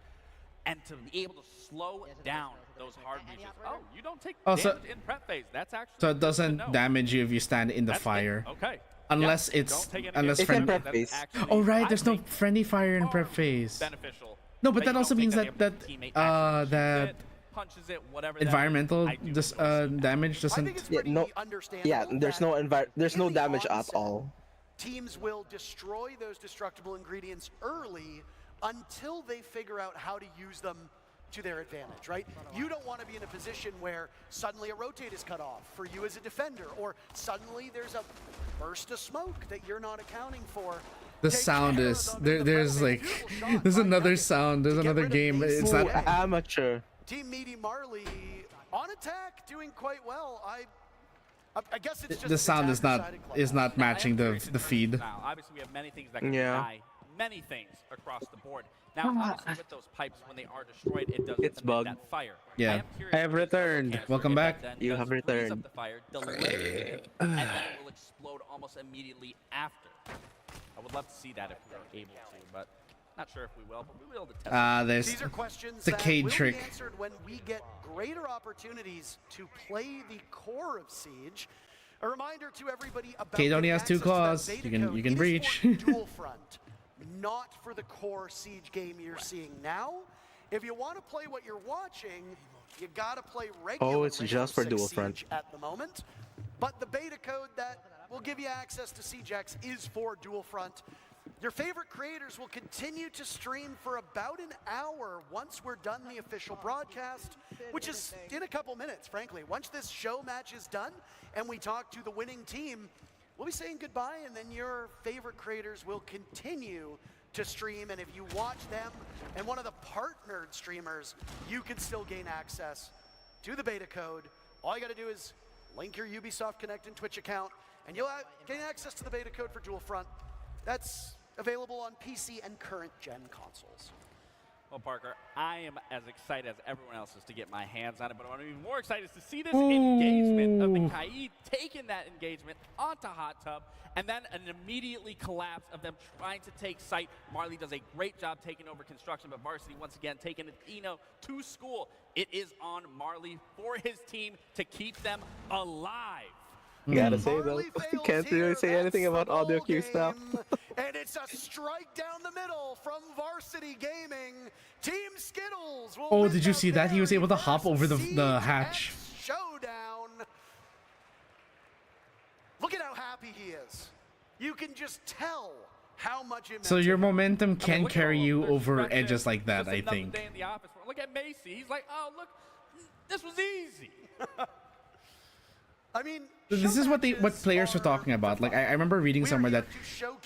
and to be able to slow down those hard breaches. Oh, you don't take Oh, so- damage in prep phase. That's actually So it good to doesn't know. damage you if you stand in the That's it. fire. Okay. Unless Yeah, it's don't take any unless damage. It's in friend. prep phase. That's actually, Oh right, I there's no think, friendly fire in far prep phase. beneficial No, but you that also don't means think that any teammate actually that shoots it, punches it, whatever that is. environmental I do damage doesn't. Yeah, no. Yeah, there's no damage at all. Teams will destroy those destructible ingredients early until they figure out how to use them to their advantage, right? You don't want to be in a position where suddenly a rotate is cut off for you as a defender, or suddenly there's a burst of smoke that you're not accounting for. The sound is there's like there's another sound. There's another game. It's not amateur. Team Meaty Marley on attack, doing quite well. I guess it's just the sound is not matching the feed. Now, obviously, we have many things that can deny many things across the board. Now, obviously, with those pipes, when they are destroyed, it does emit that fire. Yeah. I have returned. Welcome back. You have returned. Up the fire, delay it, and then it will explode almost immediately after. I would love to see that if we were able to, but not sure if we will, but we will to test. There's These are questions the that Cade will trick. be answered when we get greater opportunities to play the core of Siege. A reminder to everybody about Cade only has getting 2 access to claws. that You beta can code. breach. It is for dual front, not for the core Siege game you're seeing now. If you want to play what you're watching, you gotta play regular. Oh, it's just for dual Siege front. at the moment. But the beta code that will give you access to Siegex is for dual front. Your favorite creators will continue to stream for about an hour once we're done the official broadcast, which is in a couple minutes, frankly. Once this show match is done and we talk to the winning team, we'll be saying goodbye, and then your favorite creators will continue to stream. And if you watch them and one of the partnered streamers, you can still gain access to the beta code. All you got to do is link your Ubisoft Connect and Twitch account, and you'll gain access to the beta code for dual front. That's available on PC and current gen consoles. Well, Parker, I am as excited as everyone else is to get my hands on it, but what I'm even more excited is to see this engagement of the KAZ taking that engagement onto Hot Tub, and then an immediately collapse of them trying to take site. Marley does a great job taking over construction, but Varsity once again taking Eno to school. It is on Marley for his team to keep them alive. Gotta say though, can't really say anything about audio cues now. And it's a strike down the middle from Varsity Gaming. Team Skittles will Oh, did you see that? He was able to hop over the hatch. showdown. Look at how happy he is. You can just tell how much it So your momentum I mean, can look at carry all you their over direction. edges like that, Just I another think. day in the office. Look at Macy. He's like, oh, look, this was easy. I mean, This is what players are talking about. Like I remember reading somewhere that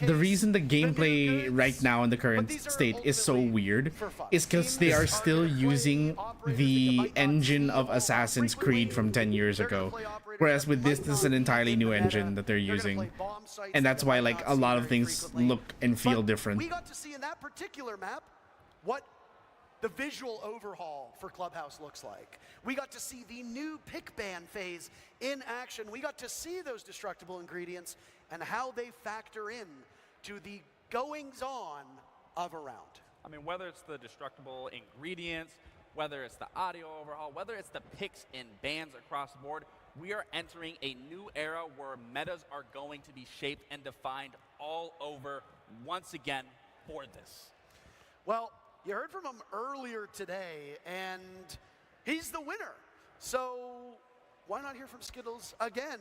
the reason the gameplay right now in the current state is so weird is because they are still using the engine of Assassin's Creed from 10 years ago. Whereas with this is an entirely new engine that they're using. And that's why like a lot of things look and feel different. We got to see in that particular map what the visual overhaul for Clubhouse looks like. We got to see the new pick ban phase in action. We got to see those destructible ingredients and how they factor in to the goings-on of a round. I mean, whether it's the destructible ingredients, whether it's the audio overhaul, whether it's the picks and bans across the board, we are entering a new era where metas are going to be shaped and defined all over once again for this. Well, you heard from him earlier today, and he's the winner. So why not hear from Skittles again?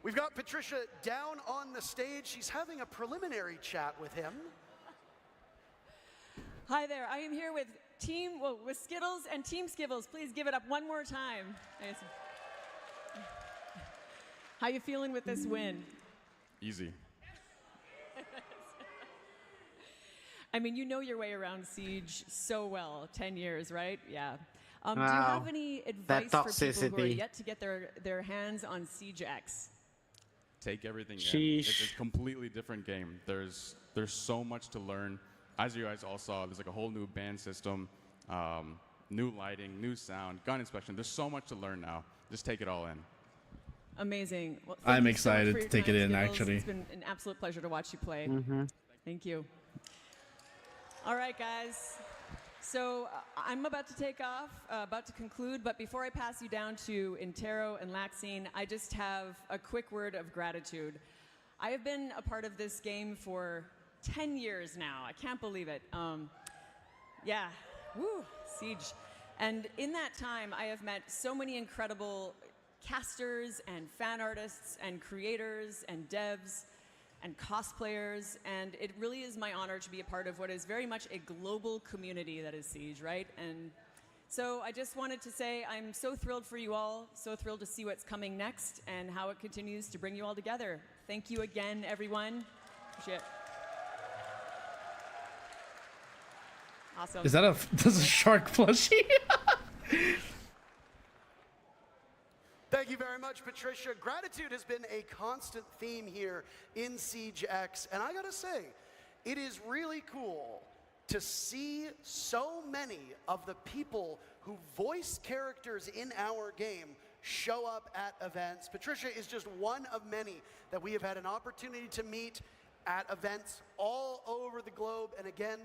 We've got Patricia down on the stage. She's having a preliminary chat with him. Hi there. I am here with with Skittles and Team Skittles. Please give it up one more time. How you feeling with this win? Easy. I mean, you know your way around Siege so well. 10 years, right? Yeah. Do you have any advice for people who are yet to get their hands on Siege-X? Take everything in. Sheesh. It's a completely different game. There's so much to learn. As you guys all saw, there's like a whole new band system, new lighting, new sound, gun inspection. There's so much to learn now. Just take it all in. Amazing. Well, I'm thank you so much excited for to your take time, it in, Skittles. actually. It's been an absolute pleasure to watch you play. Thank you. All right, guys. So I'm about to take off, about to conclude, but before I pass you down to Intero and Laxine, I just have a quick word of gratitude. I have been a part of this game for 10 years now. I can't believe it. Yeah, woo, Siege. And in that time, I have met so many incredible casters and fan artists and creators and devs and cosplayers, and it really is my honor to be a part of what is very much a global community that is Siege, right? And so I just wanted to say I'm so thrilled for you all, so thrilled to see what's coming next and how it continues to bring you all together. Thank you again, everyone. Appreciate it. Awesome. Is that that's a shark plushie? Thank you very much, Patricia. Gratitude has been a constant theme here in Siege X, and I gotta say, it is really cool to see so many of the people who voice characters in our game show up at events. Patricia is just one of many that we have had an opportunity to meet at events all over the globe, and again,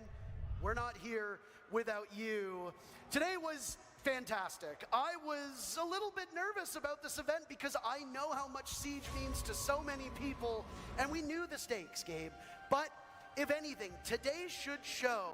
we're not here without you. Today was fantastic. I was a little bit nervous about this event because I know how much Siege means to so many people, and we knew the stakes, Gabe. But if anything, today should show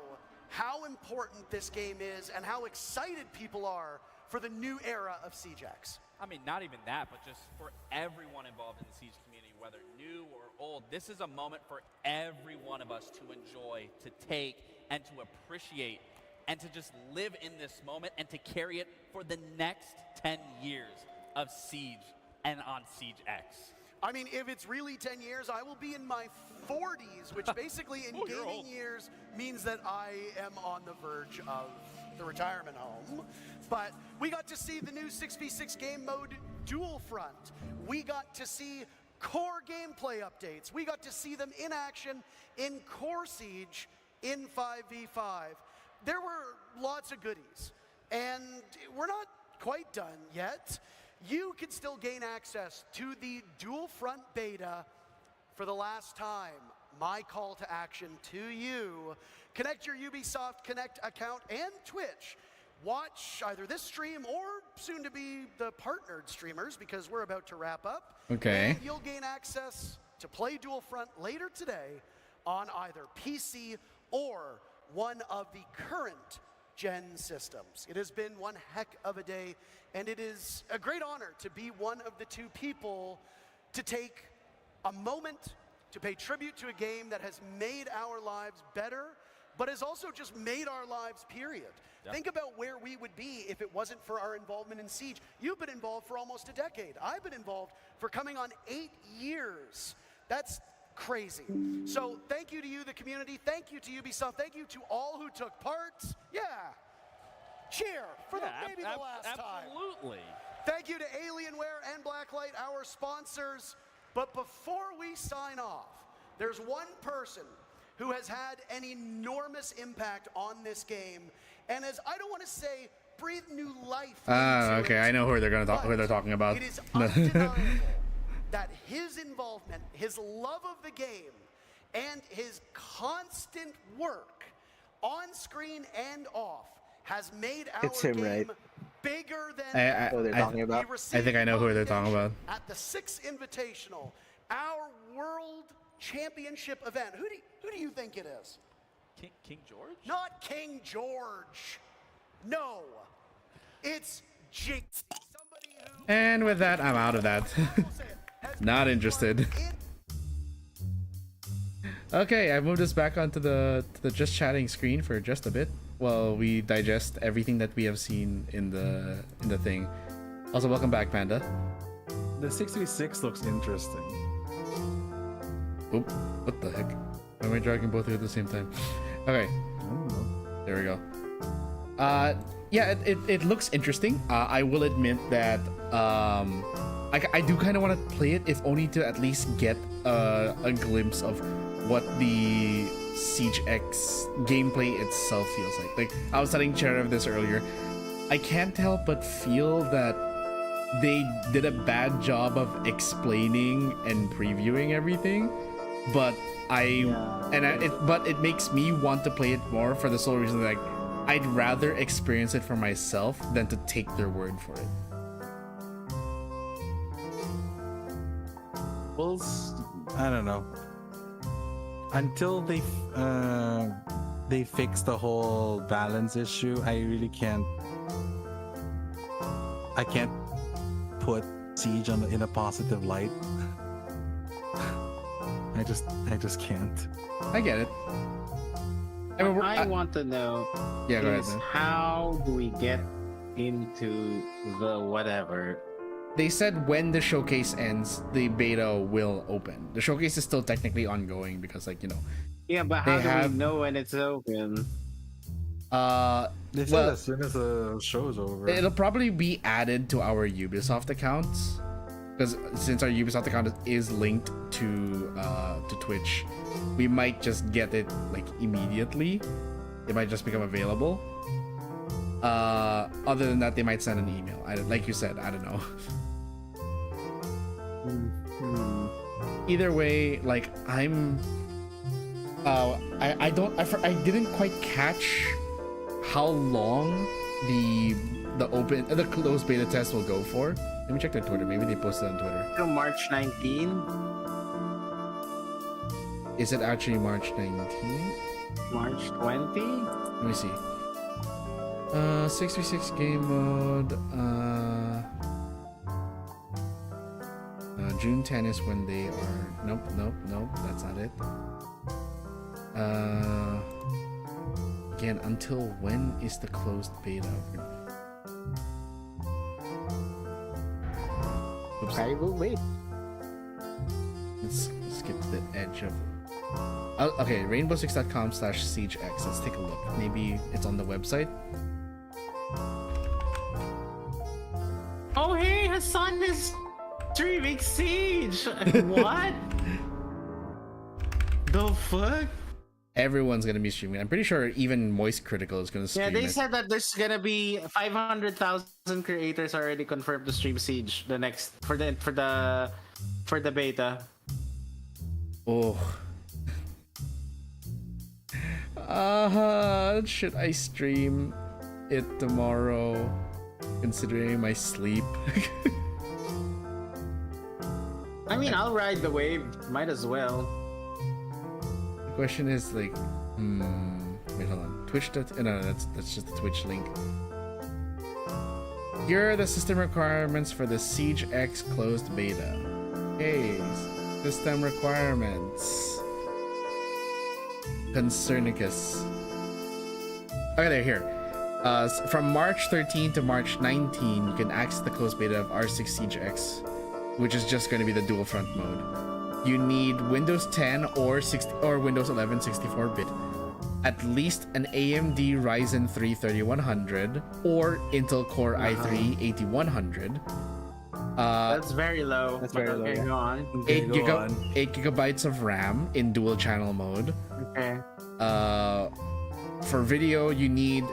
how important this game is and how excited people are for the new era of Siege X. I mean, not even that, but just for everyone involved in the Siege community, whether new or old, this is a moment for every one of us to enjoy, to take, and to appreciate, and to just live in this moment and to carry it for the next 10 years of Siege and on Siege X. I mean, if it's really 10 years, I will be in my 40s, which basically in gaming years means that I am on the verge of the retirement home. But we got to see the new 6v6 game mode Dual Front. We got to see core gameplay updates. We got to see them in action in Core Siege in 5v5. There were lots of goodies, and we're not quite done yet. You can still gain access to the Dual Front beta for the last time. My call to action to you. Connect your Ubisoft Connect account and Twitch. Watch either this stream or soon to be the partnered streamers because we're about to wrap up. Okay. And you'll gain access to play Dual Front later today on either PC or one of the current gen systems. It has been one heck of a day, and it is a great honor to be one of the two people to take a moment to pay tribute to a game that has made our lives better, but has also just made our lives, period. Yep. Think about where we would be if it wasn't for our involvement in Siege. You've been involved for almost a decade. I've been involved for coming on 8 years. That's crazy. So thank you to you, the community. Thank you to Ubisoft. Thank you to all who took part. Yeah. Cheer for maybe the last time. Absolutely. Thank you to Alienware and Blacklight, our sponsors. But before we sign off, there's one person who has had an enormous impact on this game, and as I don't want to say breathe new life into Okay, it, I know who they're talking about. it is undeniable that his involvement, his love of the game, and his constant work on screen and off has made our It's him, game right? bigger than I think I know who they're talking about. at the 6th Invitational, our World Championship event. Who do you think it is? King George? Not King George. No. It's Jinx. And with that, I'm out of that. Not interested. Okay, I moved us back onto the just chatting screen for just a bit while we digest everything that we have seen in the thing. Also, welcome back, Panda. The 6v6 looks interesting. Oop, what the heck? Why am I dragging both of you at the same time? Okay. I don't know. There we go. Yeah, it looks interesting. I will admit that I do kind of want to play it, if only to at least get a glimpse of what the Siege X gameplay itself feels like. Like, I was telling Cherev this earlier. I can't help but feel that they did a bad job of explaining and previewing everything, but it makes me want to play it more for the sole reason that, like, I'd rather experience it for myself than to take their word for it. Well, I don't know. until they fix the whole balance issue, I really can't. I can't put Siege in a positive light. I just can't. I get it. What I want to know Yeah, go ahead, is man. how do we get into the whatever? They said when the showcase ends, the beta will open. The showcase is still technically ongoing because, like, you know. Yeah, but how They do have- we know when it's open? They said as soon as the show's over. It'll probably be added to our Ubisoft accounts because since our Ubisoft account is linked to Twitch, we might just get it like immediately. It might just become available. Other than that, they might send an email. Like you said, I don't know. Either way, like I'm. I didn't quite catch how long the closed beta test will go for. Let me check their Twitter. Maybe they posted on Twitter. Till March 19? Is it actually March 19? March 20? Let me see. 6v6 game mode. June 10 is when they are. Nope. That's not it. Again, until when is the closed beta? Oops. I will wait. Let's skip the edge of. Okay, rainbow6.com/siegex. Let's take a look. Maybe it's on the website. Oh, hey, Hassan is streaming Siege. What? The fuck? Everyone's gonna be streaming. I'm pretty sure even Moist Critical is gonna stream Yeah, they it. said that there's gonna be 500,000 creators already confirmed to stream Siege the next for the beta. Oh. Should I stream it tomorrow? Considering my sleep. I mean, I'll ride the wave. Might as well. The question is like, wait, hold on. Twitch. No, that's just the Twitch link. Here are the system requirements for the Siege X closed beta. Hey, system requirements. Concernicus. Okay, they're here. From March 13 to March 19, you can access the closed beta of R6 Siege X, which is just going to be the dual front mode. You need Windows 10 or Windows 11 64-bit, at least an AMD Ryzen 3 3100 or Intel Core i3 8100. That's very low. That's but very low, okay, yeah. go on. 8 gigabytes of RAM in dual channel mode. Okay. For video, you need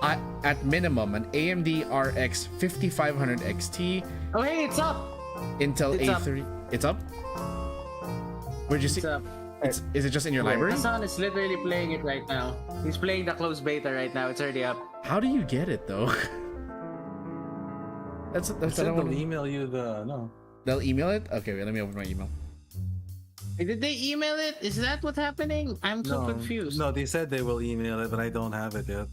at minimum an AMD RX 5500 XT. Oh, hey, it's up. Intel It's A3. up. It's up. Where'd you see? It's up. Is it just in your library? Hassan is literally playing it right now. He's playing the closed beta right now. It's already up. How do you get it though? that's They'll email you no. They'll email it? Okay, wait, let me open my email. Hey, did they email it? Is that what's happening? I'm so confused. No, they said they will email it, but I don't have it yet.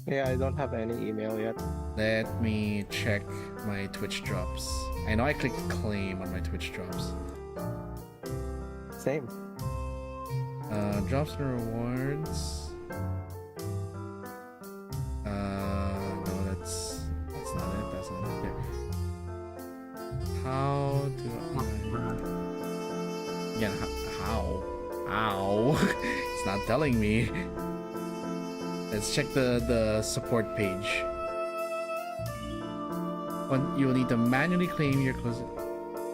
Yeah, I don't have any email yet. Let me check my Twitch drops. I know I clicked claim on my Twitch drops. Same. Drops and rewards. No, that's not it. That's not it. There. How do I? Again, how? It's not telling me. Let's check the support page. You will need to manually claim your closing.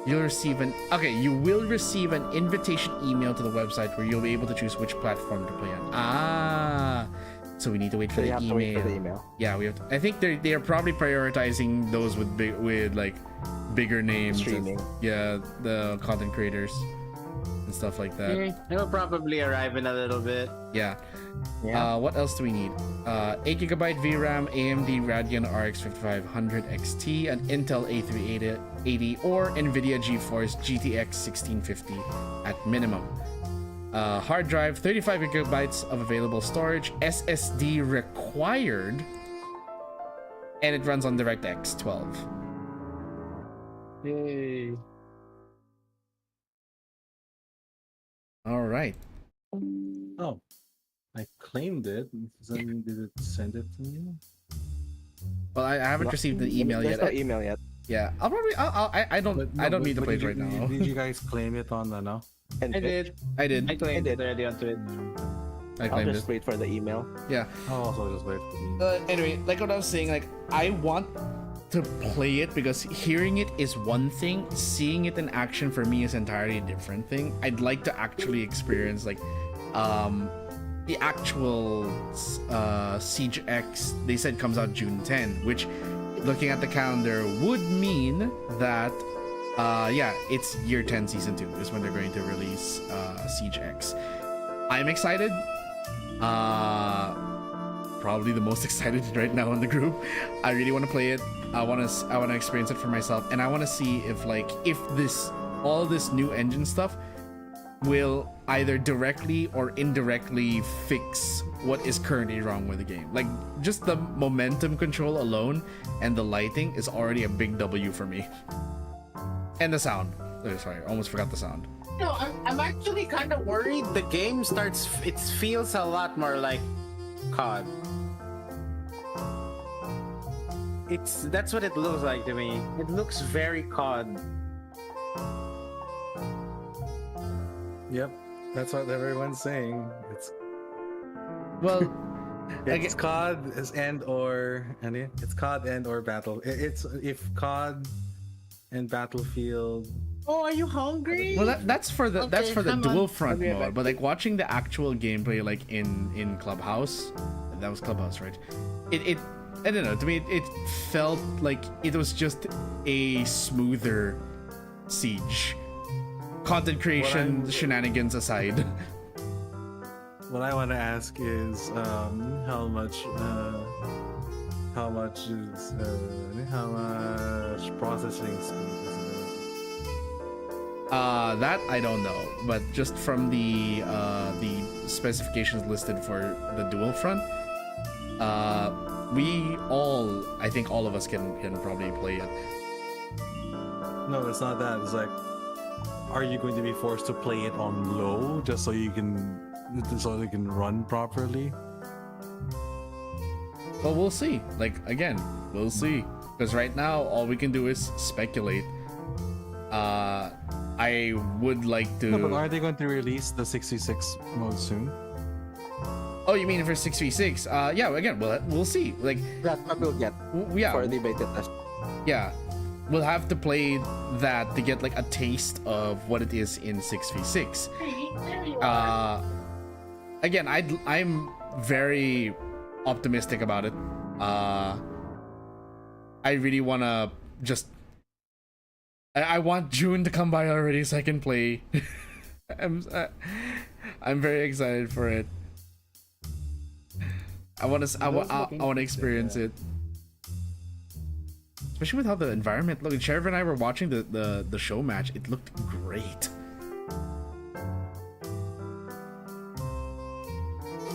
You will receive an invitation email to the website where you'll be able to choose which platform to play on. So we need to wait for So you the have to email. wait for the email. Yeah, we have to, I think they are probably prioritizing those with like bigger names. Streaming. Yeah, the content creators. and stuff like that. It'll probably arrive in a little bit. Yeah. Yeah. What else do we need? 8GB VRAM, AMD Radeon RX 5500 XT, an Intel A380 or NVIDIA GeForce GTX 1650 at minimum. Hard drive, 35GB of available storage, SSD required, and it runs on DirectX 12. Yay. All right. Oh, I claimed it. Did it send it to me? Well, I haven't received the email There's yet. no email yet. Yeah, I don't need to play it right now. Did you guys claim it on the no? I did. I did. I claimed it already on Twitch. I I'll claimed just it. wait for the email. Yeah. I'll also just wait for the email. Anyway, like what I was saying, like I want to play it because hearing it is one thing, seeing it in action for me is entirely a different thing. I'd like to actually experience like the actual Siege X. They said comes out June 10, which looking at the calendar would mean that yeah, it's year 10 season 2 is when they're going to release Siege X. I'm excited. Probably the most excited right now in the group. I really want to play it. I want to experience it for myself, and I want to see if all this new engine stuff will either directly or indirectly fix what is currently wrong with the game. Like just the momentum control alone and the lighting is already a big W for me. And the sound. Oh, sorry, I almost forgot the sound. No, I'm actually kind of worried. The game starts. It feels a lot more like COD. That's what it looks like to me. It looks very COD. Yep, that's what everyone's saying. It's it's COD it's COD and or Battle. It's if COD and Battlefield. Oh, are you hungry? Well, that's for the come dual on. front I'll be right mode, back. but like watching the actual gameplay like in Clubhouse, that was Clubhouse, right? It I don't know. To me, it felt like it was just a smoother Siege. Content creation shenanigans aside. What I want to ask is how much processing speed is it? That I don't know, but just from the specifications listed for the dual front, I think all of us can probably play it. No, it's not that. It's like, are you going to be forced to play it on low just so you can run properly? Well, we'll see. Like again, we'll see. Because right now, all we can do is speculate. I would like to. No, but are they going to release the 6v6 mode soon? Oh, you mean for 6v6? Yeah. Again, we'll see. Like that's what we'll get. Yeah. For the beta test. Yeah. We'll have to play that to get like a taste of what it is in 6v6. Again, I'm very optimistic about it. I really wanna just. I want June to come by already so I can play. I'm very excited for it. I want to experience it. Especially with how the environment looked. Sheriff and I were watching the show match. It looked great.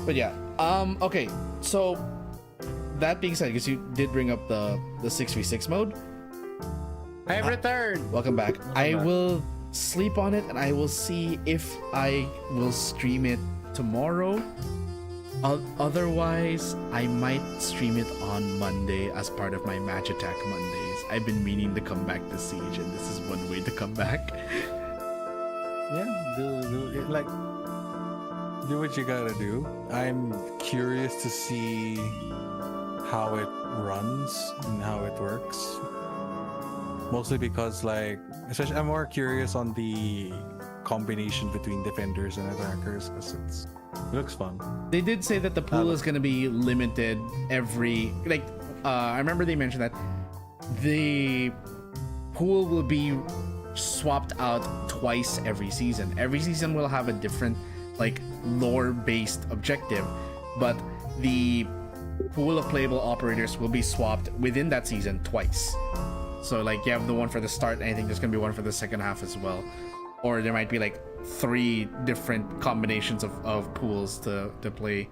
But yeah. Okay. So that being said, because you did bring up the 6v6 mode. I have returned. Welcome back. I will sleep on it and I will see if I will stream it tomorrow. Otherwise, I might stream it on Monday as part of my Match Attack Mondays. I've been meaning to come back to Siege, and this is one way to come back. Yeah, do it. Like, do what you gotta do. I'm curious to see how it runs and how it works. Mostly because, like, especially I'm more curious on the combination between defenders and attackers because it looks fun. They did say that the pool is going to be limited every I remember they mentioned that the pool will be swapped out twice every season. Every season will have a different like lore-based objective, but the pool of playable operators will be swapped within that season twice. So like you have the one for the start, and I think there's gonna be one for the second half as well. Or there might be like 3 different combinations of pools to play.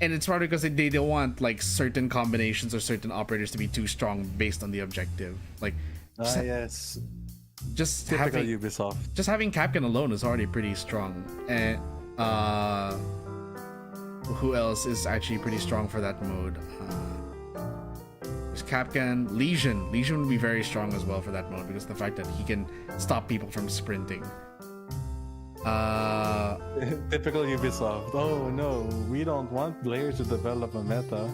And it's probably because they don't want like certain combinations or certain operators to be too strong based on the objective. Like yes. Just Typical having Ubisoft. Just having Capcan alone is already pretty strong. And who else is actually pretty strong for that mode? There's Capcan, Legion. Legion would be very strong as well for that mode because of the fact that he can stop people from sprinting. Typical Ubisoft. Oh no, we don't want players to develop a meta.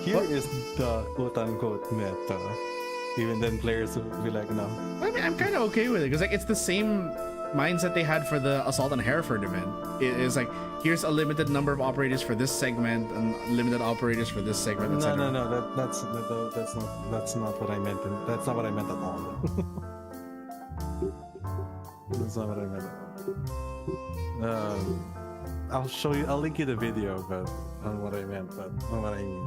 Here is the quote-unquote meta. Even then, players will be like, no. I mean, I'm kind of okay with it because like it's the same mindset they had for the Assault on Hereford event. It is like, here's a limited number of operators for this segment and limited operators for this segment. No. That's not what I meant. That's not what I meant at all. That's not what I meant at all. I'll show you. I'll link you the video, but on what I meant, but on what I mean.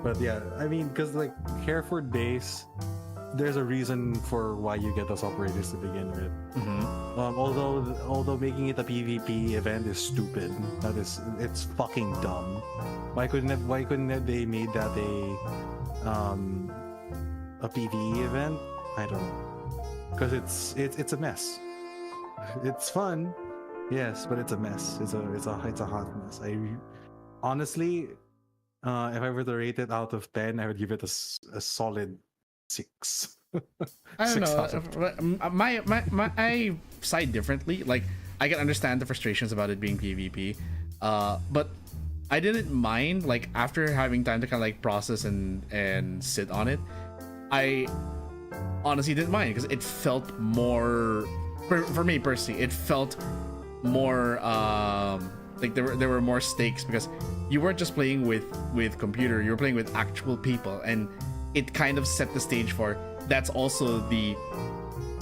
But yeah, I mean, because like Hereford base, there's a reason for why you get those operators to begin with. Although making it a PvP event is stupid. It's fucking dumb. Why couldn't they made that a PvE event? I don't know. Because it's a mess. It's fun, yes, but it's a mess. It's a hot mess. Honestly, if I were to rate it out of 10, I would give it a solid 6. I don't know. I side differently. Like, I can understand the frustrations about it being PvP, but I didn't mind. Like, after having time to kind of like process and sit on it, I honestly didn't mind because it felt more. For me personally, it felt more like there were more stakes because you weren't just playing with computer, you were playing with actual people, and it kind of set the stage for that's also the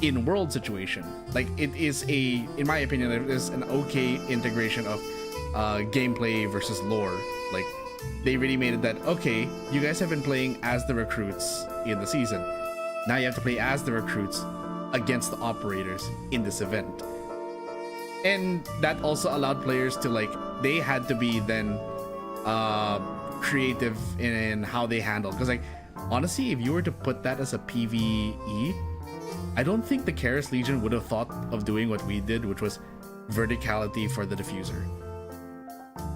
in-world situation. Like, it is in my opinion, it is an okay integration of gameplay versus lore. Like, they really made it that, okay, you guys have been playing as the recruits in the season, now you have to play as the recruits against the operators in this event. And that also allowed players to like, they had to be then creative in how they handle, because like honestly, if you were to put that as a PvE, I don't think the Karis Legion would have thought of doing what we did, which was verticality for the diffuser.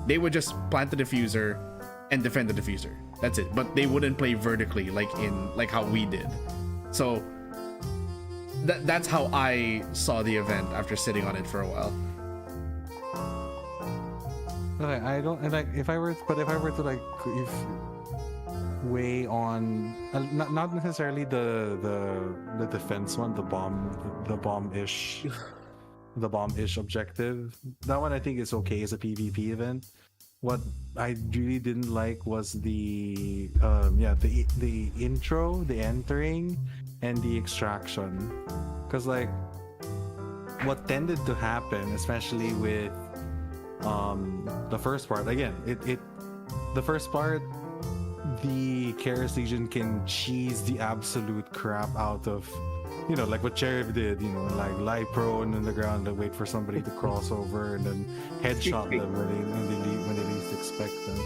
They would just plant the diffuser and defend the diffuser, that's it. But they wouldn't play vertically like how we did. So that's how I saw the event after sitting on it for a while. Okay, I don't like if I were to like weigh on not necessarily the defense one, the bomb-ish objective. That one I think is okay as a PvP event. What I really didn't like was the intro, the entering, and the extraction. Because like what tended to happen, especially with the first part, again, the first part, the Karis Legion can cheese the absolute crap out of, you know, like what Cherif did, you know, like lie prone on the ground and wait for somebody to cross over and then headshot them when they least expect them.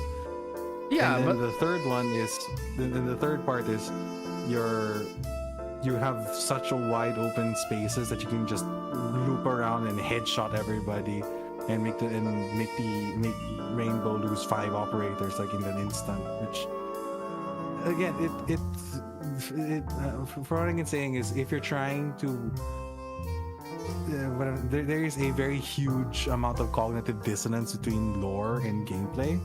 Yeah, and then but the third one is, then the third part is you have such a wide open spaces that you can just loop around and headshot everybody and make Rainbow lose 5 operators like in an instant, which again for what I'm saying is, if you're trying to there is a very huge amount of cognitive dissonance between lore and gameplay,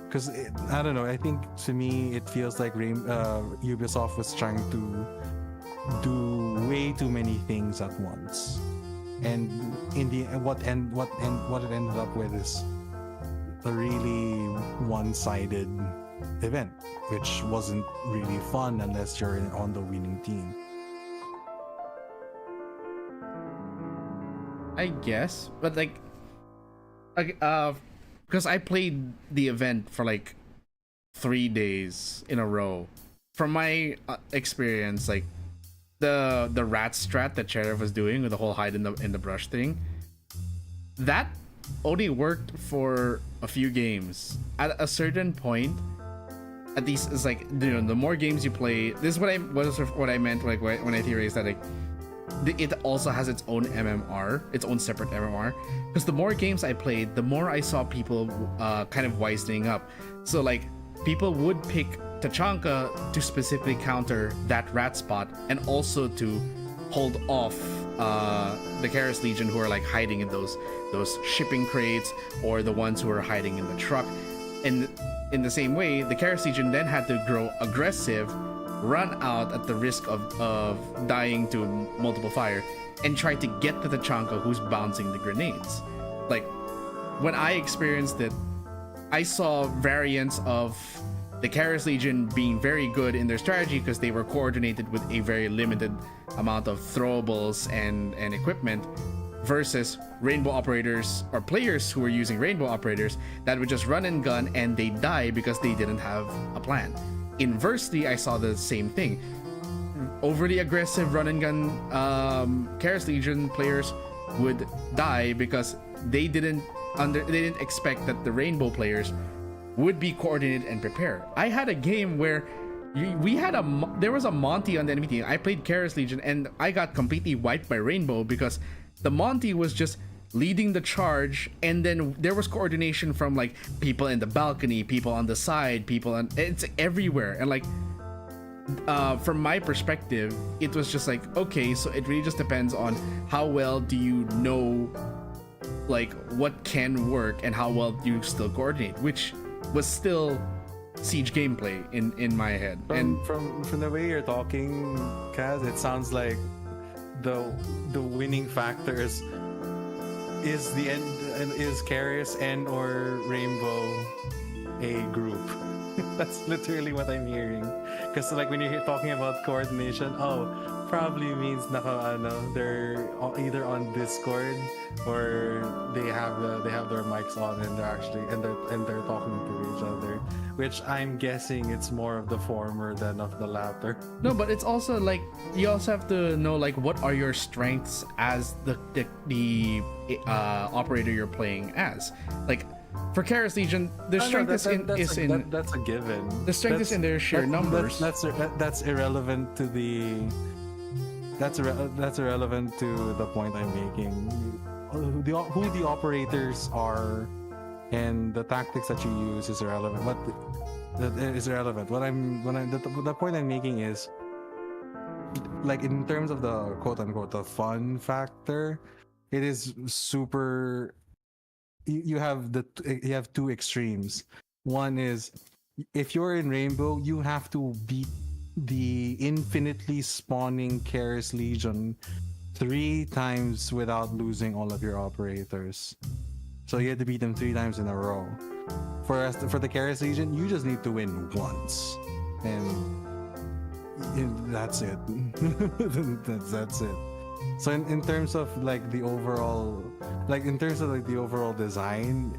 because I don't know, I think to me it feels like Ubisoft was trying to do way too many things at once, and in the what it ended up with is a really one-sided event, which wasn't really fun unless you're on the winning team. I guess, but like because I played the event for like 3 days in a row. From my experience, like the rat strat that Sheriff was doing with the whole hide in the brush thing, that only worked for a few games. At a certain point, at least it's like, you know, the more games you play, this is what I meant like when I theorized that like it also has its own MMR, its own separate MMR. Because the more games I played, the more I saw people kind of wisening up. So like people would pick Tachanka to specifically counter that rat spot, and also to hold off the Karis Legion who are like hiding in those shipping crates, or the ones who are hiding in the truck. And in the same way, the Karis Legion then had to grow aggressive, run out at the risk of dying to multiple fire, and try to get to the Tachanka who's bouncing the grenades. Like when I experienced it, I saw variants of the Karis Legion being very good in their strategy because they were coordinated with a very limited amount of throwables and equipment, versus rainbow operators or players who were using rainbow operators that would just run and gun and they die because they didn't have a plan. Inversely, I saw the same thing. Overly aggressive run and gun Karis Legion players would die because they didn't expect that the rainbow players would be coordinated and prepared. I had a game where there was a Monty on the enemy team. I played Karis Legion and I got completely wiped by Rainbow because the Monty was just leading the charge, and then there was coordination from like people in the balcony, people on the side, it's everywhere. And like from my perspective, it was just like, okay, so it really just depends on how well do you know like what can work and how well do you still coordinate, which was still Siege gameplay in my head. From the way you're talking, Kaz, it sounds like the winning factor is the end, and is Karis and or Rainbow a group. That's literally what I'm hearing. Because like when you're talking about coordination, probably means they're either on Discord or they have their mics on and they're actually and they're talking to each other, which I'm guessing it's more of the former than of the latter. No, but it's also like you also have to know like what are your strengths as the operator you're playing as. Like for Karis Legion, the strength is in that's a given. The strength is in their sheer numbers. That's irrelevant to the. That's irrelevant to the point I'm making. Who the operators are and the tactics that you use is irrelevant. The point I'm making is, like in terms of the quote unquote the fun factor, it is super. You have two extremes. One is if you're in Rainbow, you have to beat the infinitely spawning Karis Legion 3 times without losing all of your operators. So you had to beat them 3 times in a row. For the Karis Legion, you just need to win once, and that's it. that's it. So in terms of like the overall, design,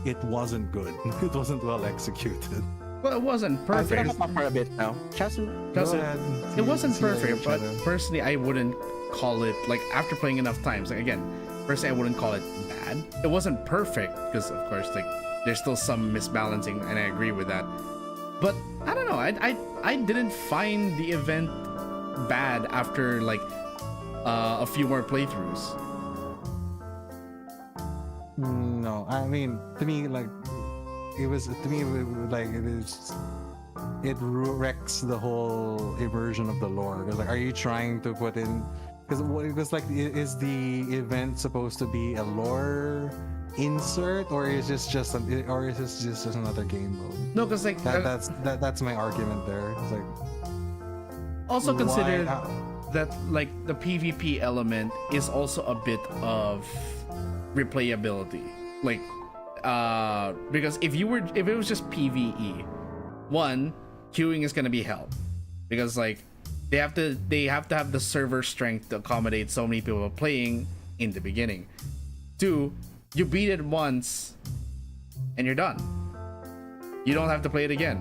it wasn't good. It wasn't well executed. Well, it wasn't perfect. I'm gonna for a bit now. It wasn't perfect, but personally, I wouldn't call it, like, after playing enough times, like, again, personally, I wouldn't call it bad. It wasn't perfect, because, of course, like, there's still some misbalancing, and I agree with that. But, I don't know, I didn't find the event bad after, like, a few more playthroughs. No, I mean, to me, like, it wrecks the whole immersion of the lore. Like, are you trying to put in? Because like, is the event supposed to be a lore insert, or is this just another game mode? No, because like that's my argument there. It's like, also consider that like the PvP element is also a bit of replayability, like. Because if it was just PvE, one, queuing is gonna be hell, because like they have to have the server strength to accommodate so many people playing in the beginning. 2, you beat it once and you're done. You don't have to play it again.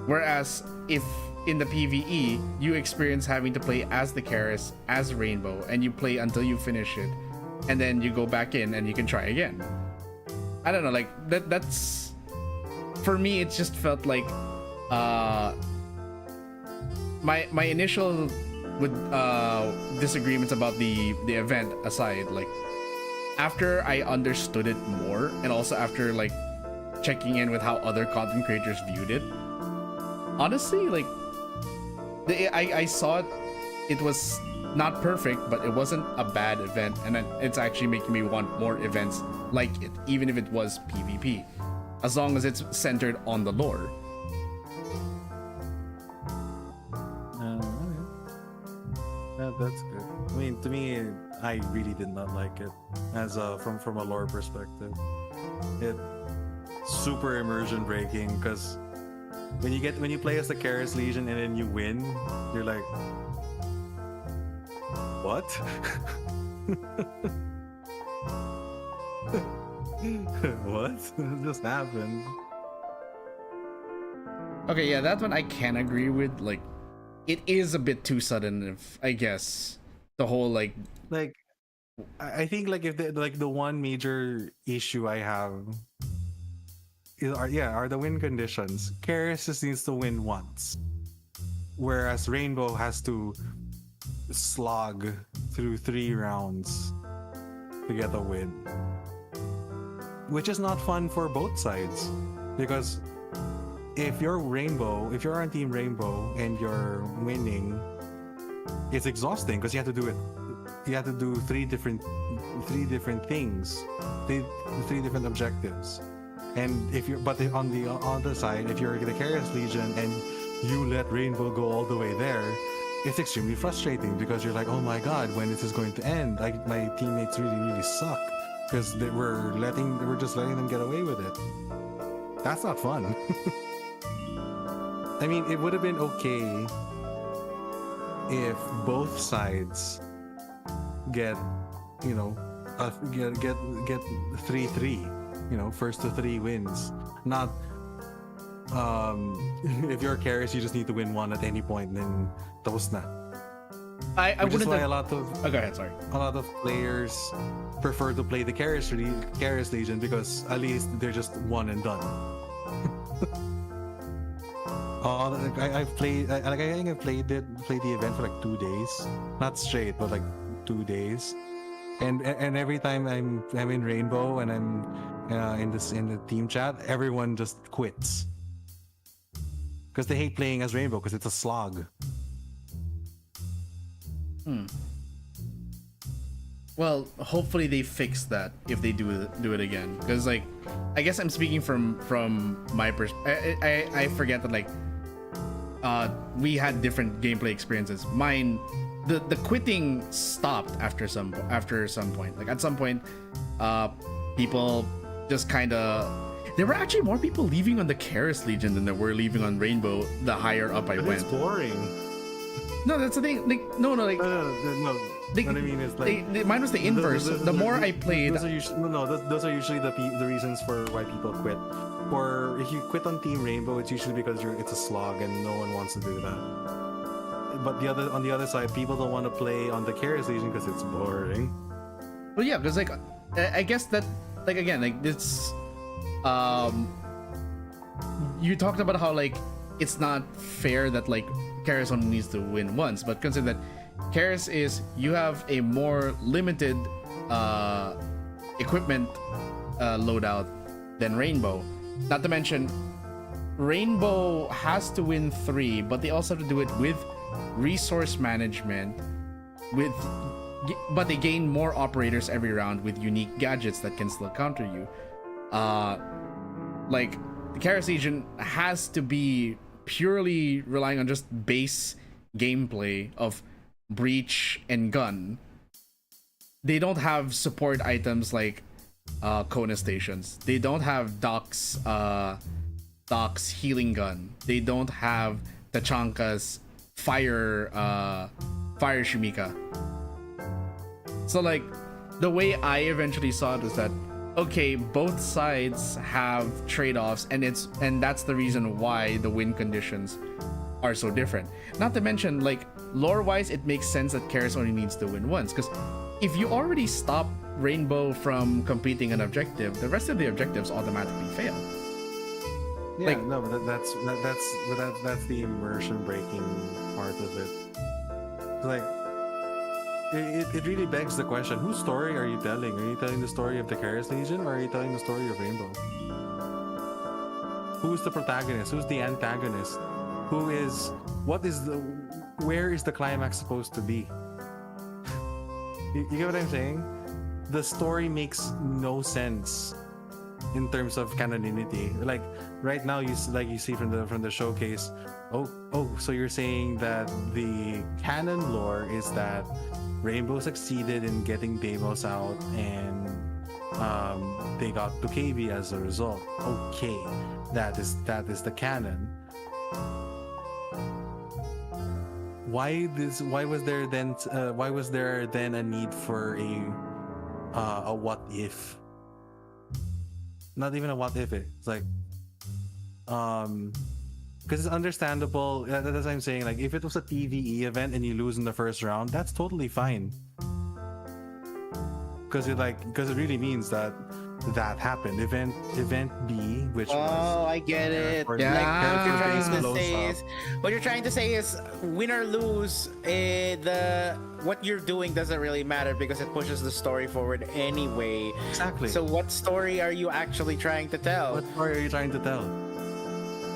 Whereas if in the PvE you experience having to play as the Karis, as Rainbow, and you play until you finish it, and then you go back in and you can try again. I don't know, like that's for me. It just felt like my initial with disagreements about the event aside, like after I understood it more, and also after like checking in with how other content creators viewed it, honestly, like I saw it was not perfect, but it wasn't a bad event, and it's actually making me want more events like it, even if it was PvP, as long as it's centered on the lore. That's good. I mean, to me, I really did not like it as from a lore perspective. It super immersion breaking, because when you play as the Karis Legion and then you win, you're like, what? What just happened? Okay, yeah, that one I can agree with. Like, it is a bit too sudden, if I guess the whole like I think like if the one major issue I have are the win conditions. Karis just needs to win once, whereas Rainbow has to slog through 3 rounds to get a win, which is not fun for both sides, because if you're on Team Rainbow and you're winning, it's exhausting because you have to do it. You have to do three different things, three different objectives. And on the other side, if you're the Karis Legion and you let Rainbow go all the way there, it's extremely frustrating because you're like, oh my god, when is this going to end? Like, my teammates really suck because we're just letting them get away with it. That's not fun. I mean, it would have been okay if both sides get 3-3, first to 3 wins. Not if you're Karis, you just need to win one at any point, then tapos na. I Which is wouldn't why have... a lot of go ahead, sorry. A lot of players prefer to play the Karis Legion because at least they're just one and done. I've played. I think I played the event for like 2 days, not straight, but like 2 days. And every time I'm in Rainbow and I'm in the team chat, everyone just quits because they hate playing as Rainbow because it's a slog. Well, hopefully they fix that if they do it again. Because like, I guess I'm speaking from my perspective. I forget that like, we had different gameplay experiences. Mine, the quitting stopped after some point. Like at some point, people just kind of. There were actually more people leaving on the Karis Legion than there were leaving on Rainbow. The higher up I went. It's boring. No, that's the thing. Like, no. Like, no. What I mean is like mine was the inverse. The more I played, those are usually the reasons for why people quit. Or if you quit on Team Rainbow, it's usually because it's a slog and no one wants to do that. But on the other side, people don't want to play on the Karis Legion because it's boring. Well, yeah, because like I guess that like again like this, you talked about how like it's not fair that like Karis only needs to win once, but consider that Karis is you have a more limited equipment loadout than Rainbow. Not to mention, Rainbow has to win 3, but they also have to do it with resource management. But they gain more operators every round with unique gadgets that can still counter you. Like the Karis Legion has to be purely relying on just base gameplay of breach and gun. They don't have support items like Kona stations. They don't have Doc's healing gun. They don't have Tachanka's fire Shumika. So like the way I eventually saw it is that, okay, both sides have trade-offs, and that's the reason why the win conditions are so different. Not to mention, like, lore-wise, it makes sense that KAZ only needs to win once, because if you already stop Rainbow from completing an objective, the rest of the objectives automatically fail. Yeah, Like, no, but that's the immersion breaking part of it. Like, it really begs the question: whose story are you telling? Are you telling the story of the KAZ Legion, or are you telling the story of Rainbow? Who's the protagonist? Who's the antagonist? Where is the climax supposed to be? You get what I'm saying? The story makes no sense in terms of canonity. Like right now, you see from the showcase. So you're saying that the canon lore is that Rainbow succeeded in getting Deimos out, and they got to KB as a result. Okay, that is the canon. Why was there then a need for a what if? Not even a what if. It's like because it's understandable. That's what I'm saying. Like, if it was a PvE event and you lose in the first round, that's totally fine. Because it really means that happened. Event B, which was I get it. Yeah. What you're trying to say is win or lose, what you're doing doesn't really matter because it pushes the story forward anyway. Exactly. So what story are you actually trying to tell? What story are you trying to tell?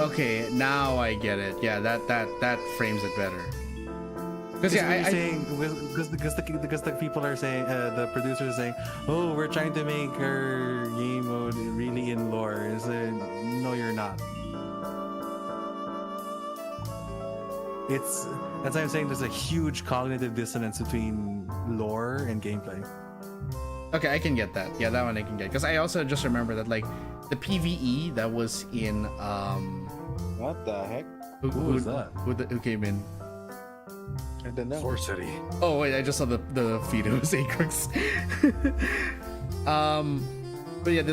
Okay, now I get it. Yeah, that frames it better. Because because the people are saying, the producers are saying, oh, we're trying to make our game mode really in lore. Is it? No, you're not. That's why I'm saying there's a huge cognitive dissonance between lore and gameplay. Okay, I can get that. Yeah, that one I can get. Because I also just remember that, like, the PvE that was in what the heck? Who was that? Who came in? I don't know. Sorcery. Oh wait, I just saw the feed. It was Acrux. But yeah,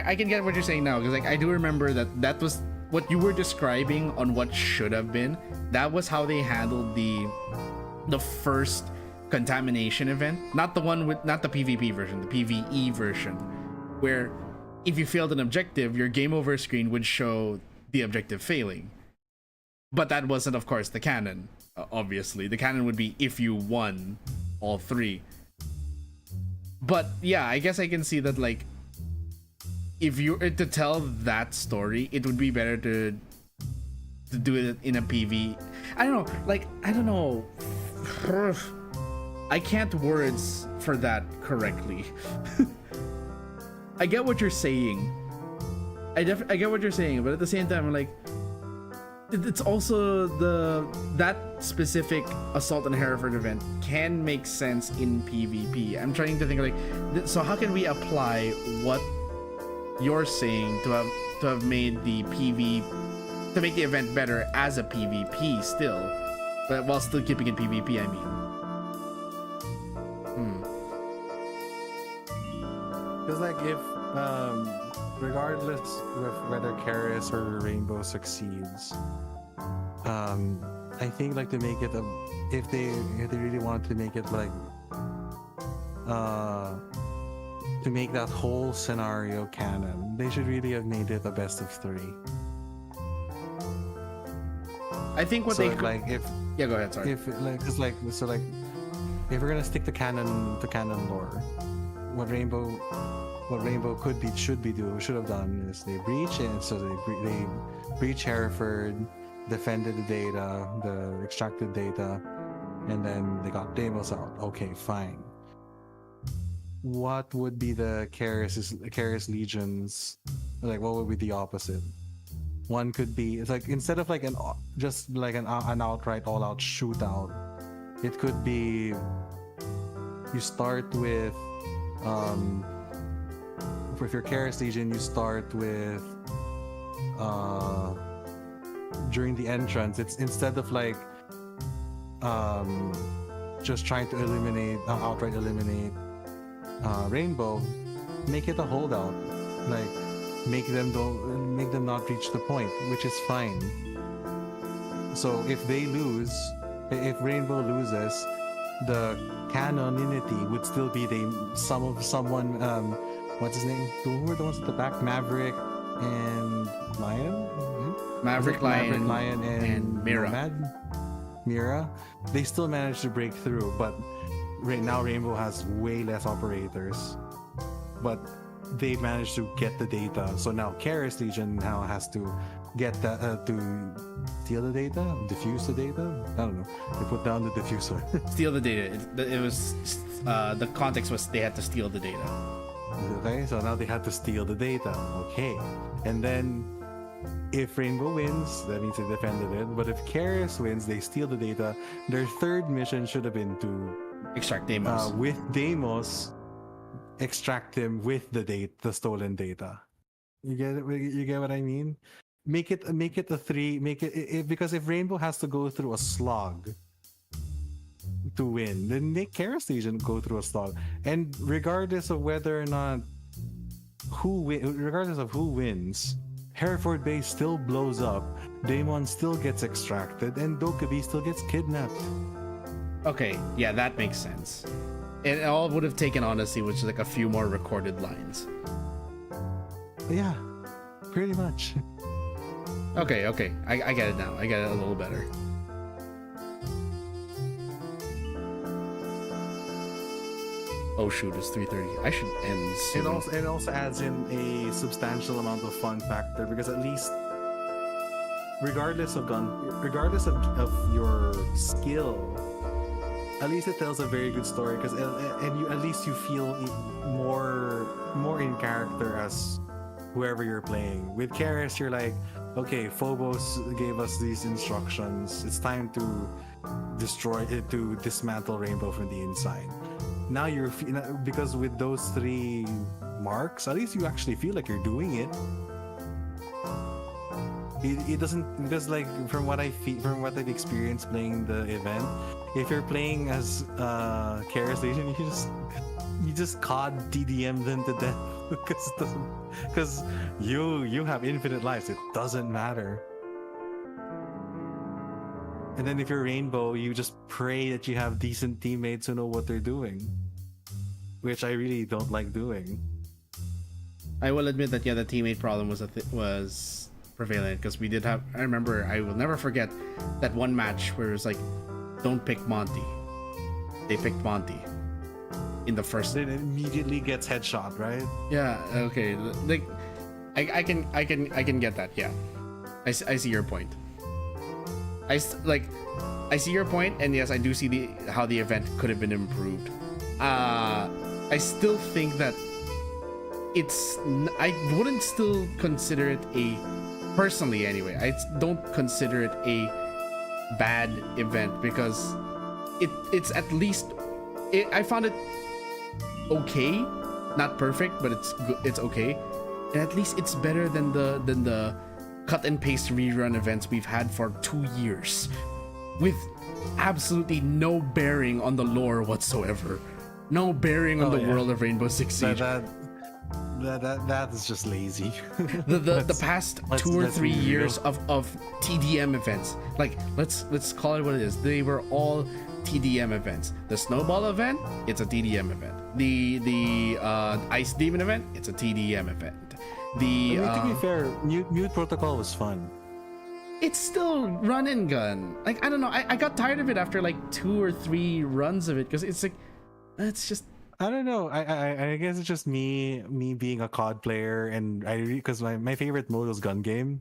I can get what you're saying now, because like I do remember that was what you were describing on what should have been. That was how they handled the first contamination event, not the PvP version, the PvE version, where if you failed an objective, your game over screen would show the objective failing. But that wasn't, of course, the canon. Obviously, the canon would be if you won all three. But yeah, I guess I can see that, like, if you were to tell that story, it would be better to do it in a PV. I don't know, like, I don't know. I can't words for that correctly. I get what you're saying. I get what you're saying, but at the same time, I'm like, it's also that specific Assault on Hereford event can make sense in PvP. I'm trying to think, like, so how can we apply what you're saying to have made the PV, to make the event better as a PvP still, but while still keeping it PvP, I mean. Because like if regardless of whether KAZ or Rainbow succeeds, I think like to make it if they really want to make it like to make that whole scenario canon, they should really have made it a best of 3. I think what they like if yeah, go ahead. Sorry. If like cause like so like if we're gonna stick to canon lore, what Rainbow should have done is they breach it, so they breach Hereford, defended the data, the extracted data, and then they got Deimos out. Okay, fine. What would be the KAZ Legions? Like, what would be the opposite? One could be, it's like, instead of like an outright all-out shootout, it could be you start with if you're KAZ Legion, you start with during the entrance, it's instead of like just trying to outright eliminate Rainbow, make it a holdout. Like, make them not reach the point, which is fine. So if they lose, if Rainbow loses, the canonity would still be someone. What's his name? Who were the ones at the back? Maverick and Lion. Maverick, Lion, and Mira. Nomad? Mira. They still managed to break through, but right now Rainbow has way less operators. But they managed to get the data. So now KAZ Legion now has to get that to steal the data, diffuse the data. I don't know. They put down the diffuser. Steal the data. It was the context was they had to steal the data. Okay, so now they had to steal the data. Okay, and then if Rainbow wins, that means they defended it. But if KAZ wins, they steal the data. Their third mission should have been to extract Deimos. With Deimos, extract him with the stolen data. You get it? You get what I mean? Make it a three. Because if Rainbow has to go through a slog to win, then make KAZ Legion go through a slog. And regardless of whether or not regardless of who wins, Hereford Bay still blows up, Daemon still gets extracted, and Dokkaebi still gets kidnapped. Okay, yeah, that makes sense. It all would have taken, honestly, which is like a few more recorded lines. Yeah, pretty much. Okay, I get it now. I get it a little better. Oh shoot, it's 3:30. I should end soon. It also adds in a substantial amount of fun factor, because at least, regardless of your skill, at least it tells a very good story. Because at least you feel more in character as whoever you're playing. With KAZ, you're like, okay, Phobos gave us these instructions. It's time to dismantle Rainbow from the inside. Now because with those three marks, at least you actually feel like you're doing it. It doesn't, because like from what I've experienced playing the event, if you're playing as KAZ Legion, you just COD TDM them to death because you have infinite lives. It doesn't matter. And then if you're Rainbow, you just pray that you have decent teammates who know what they're doing, which I really don't like doing. I will admit that, yeah, the teammate problem was prevalent, because we did have. I remember, I will never forget that one match where it was like, don't pick Monty. They picked Monty in the first. Then it immediately gets headshot, right? Yeah. Okay. Like, I can get that. Yeah. I see your point. I see your point, and yes, I do see how the event could have been improved. I still think that I wouldn't still consider it personally anyway. I don't consider it a bad event, because it's at least I found it okay, not perfect, but it's okay, and at least it's better than the cut and paste rerun events we've had for 2 years, with absolutely no bearing on the lore whatsoever, no bearing on the world of Rainbow Six Siege. That is just lazy. the past 2 or 3 years of TDM events, like let's call it what it is. They were all TDM events. The Snowball event, it's a TDM event. The Ice Demon event, it's a TDM event. To be fair, Mute Protocol was fun. It's still run and gun. Like, I don't know. I got tired of it after like 2 or 3 runs of it, because it's like, it's just. I don't know. I guess it's just me being a COD player, and because my favorite mode was gun game.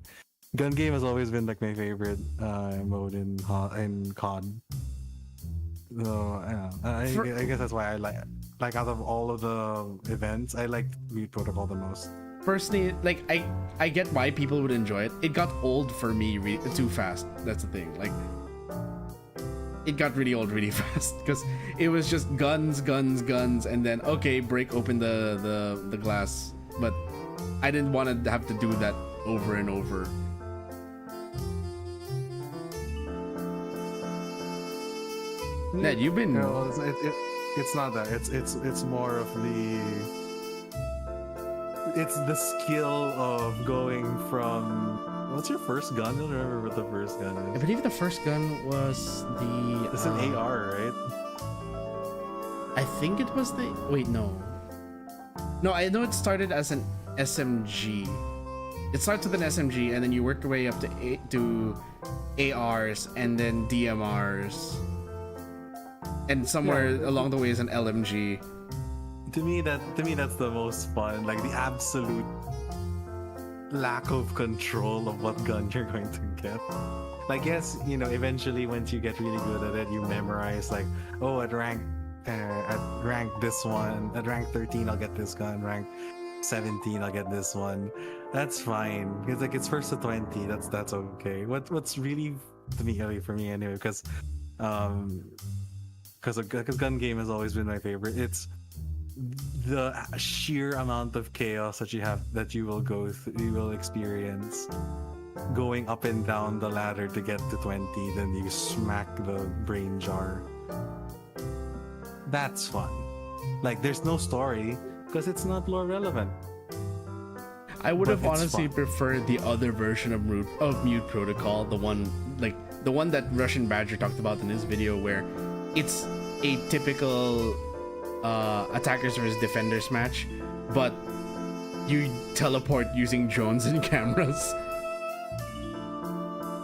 Gun game has always been like my favorite mode in COD. So I guess that's why I like out of all of the events, I like Mute Protocol the most. Personally, like, I get why people would enjoy it. It got old for me too fast. That's the thing. Like, it got really old really fast, because it was just guns, and then okay, break open the glass. But I didn't want to have to do that over and over. Ned, you've been. It's not that. It's more of it's the skill of going from. What's your first gun? I don't remember what the first gun I is. believe the first gun was the. It's an AR, right? I think it was the. Wait, no. No, I know it started as an SMG. It starts with an SMG, and then you work your way up to ARs, and then DMRs, and somewhere along the way is an LMG. To me, that's the most fun. Like the absolute lack of control of what gun you're going to get. Like, yes, you know, eventually once you get really good at it, you memorize like, oh, at rank this one, at rank 13 I'll get this gun, rank 17 I'll get this one. That's fine. It's like it's first to 20. That's okay. What's really to me for me anyway, because gun game has always been my favorite. It's the sheer amount of chaos that you will experience going up and down the ladder to get to 20, then you smack the brain jar. That's fun. Like, there's no story because it's not lore relevant. I would have honestly fun. preferred the other version of Mute Protocol, the one that Russian Badger talked about in his video, where it's a typical attackers versus defenders match, but you teleport using drones and cameras.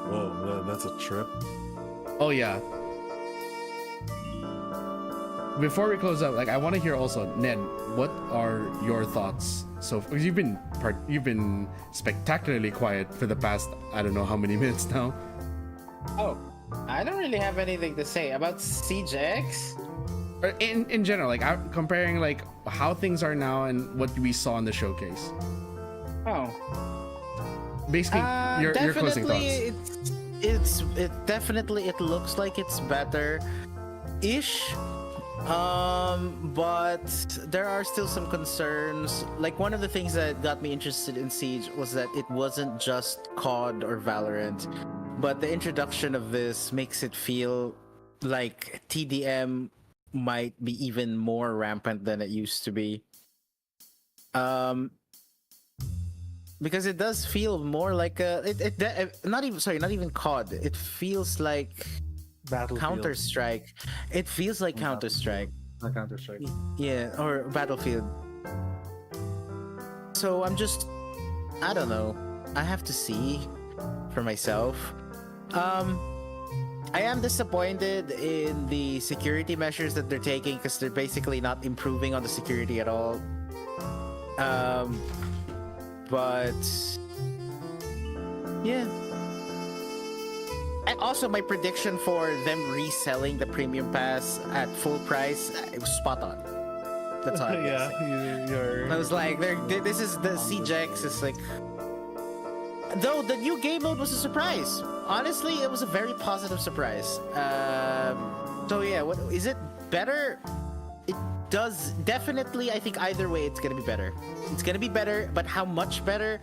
Whoa, that's a trip. Oh yeah. Before we close out, like, I want to hear also, Ned, what are your thoughts? So you've been spectacularly quiet for the past, I don't know how many minutes now. Oh, I don't really have anything to say about Siege X. Or in general, like, comparing like how things are now and what we saw in the showcase. Oh, basically your closing thoughts. It looks like it's better ish. But there are still some concerns. Like, one of the things that got me interested in Siege was that it wasn't just COD or Valorant, but the introduction of this makes it feel like TDM might be even more rampant than it used to be. Because it does feel more like not even COD. It feels like Battlefield. Counter-Strike. It feels like Counter-Strike. Not Counter-Strike. Yeah, or Battlefield. So I don't know. I have to see for myself. I am disappointed in the security measures that they're taking, because they're basically not improving on the security at all. But yeah. And also, my prediction for them reselling the premium pass at full price, it was spot on. That's all. I was like, this is the CJX. It's like, though the new game mode was a surprise. Honestly, it was a very positive surprise. So yeah, what is it better? It does definitely. I think either way, it's gonna be better. It's gonna be better, but how much better?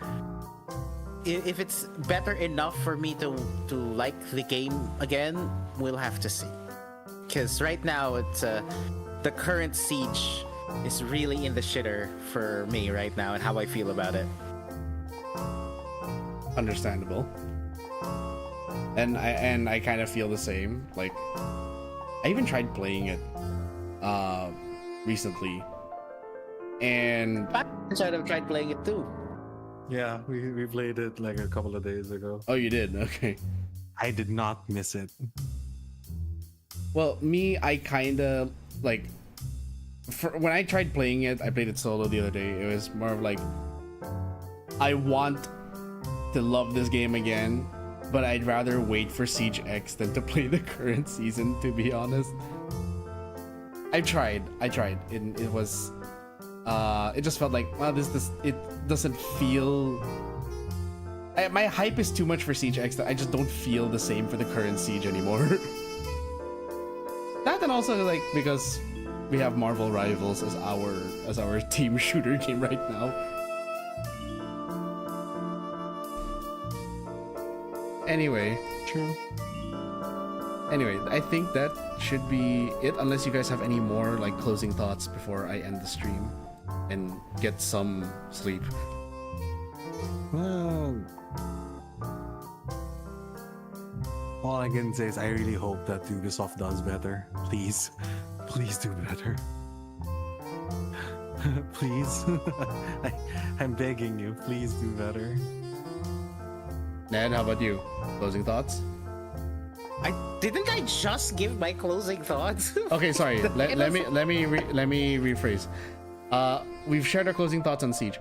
If it's better enough for me to like the game again, we'll have to see. Because right now, it's the current Siege is really in the shitter for me right now, and how I feel about it. Understandable. And I kind of feel the same. Like, I even tried playing it recently, and I tried playing it too. Yeah, we played it like a couple of days ago. Oh, you did? Okay. I did not miss it. Well, me, I kind of like, when I tried playing it, I played it solo the other day. It was more of like, I want to love this game again, but I'd rather wait for Siege X than to play the current season, to be honest. I tried. It was, it just felt like, well, it doesn't feel. My hype is too much for Siege X that I just don't feel the same for the current Siege anymore. That, and also like because we have Marvel Rivals as our team shooter game right now. Anyway, true. Anyway, I think that should be it, unless you guys have any more like closing thoughts before I end the stream and get some sleep. Well, all I can say is I really hope that Ubisoft does better. Please, please do better. Please, I'm begging you. Please do better. Ned, how about you? Closing thoughts? Didn't I just give my closing thoughts? Okay, sorry. Let me rephrase. We've shared our closing thoughts on Siege.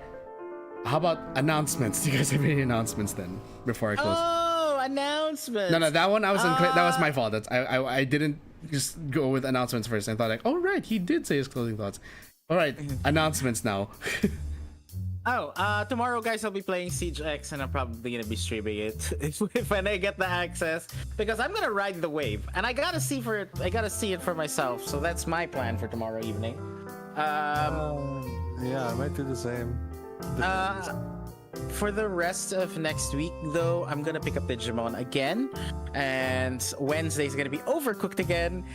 How about announcements? Do you guys have any announcements then before I close? Oh, announcements. No, that one I was unclear. That was my fault. I didn't just go with announcements first. I thought like, oh right, he did say his closing thoughts. All right, announcements now. Tomorrow, guys, I'll be playing Siege X, and I'm probably gonna be streaming it when I get the access, because I'm gonna ride the wave, and I gotta see it for myself. So that's my plan for tomorrow evening. Yeah, I might do the same. For the rest of next week, though, I'm gonna pick up Digimon again, and Wednesday's gonna be Overcooked again.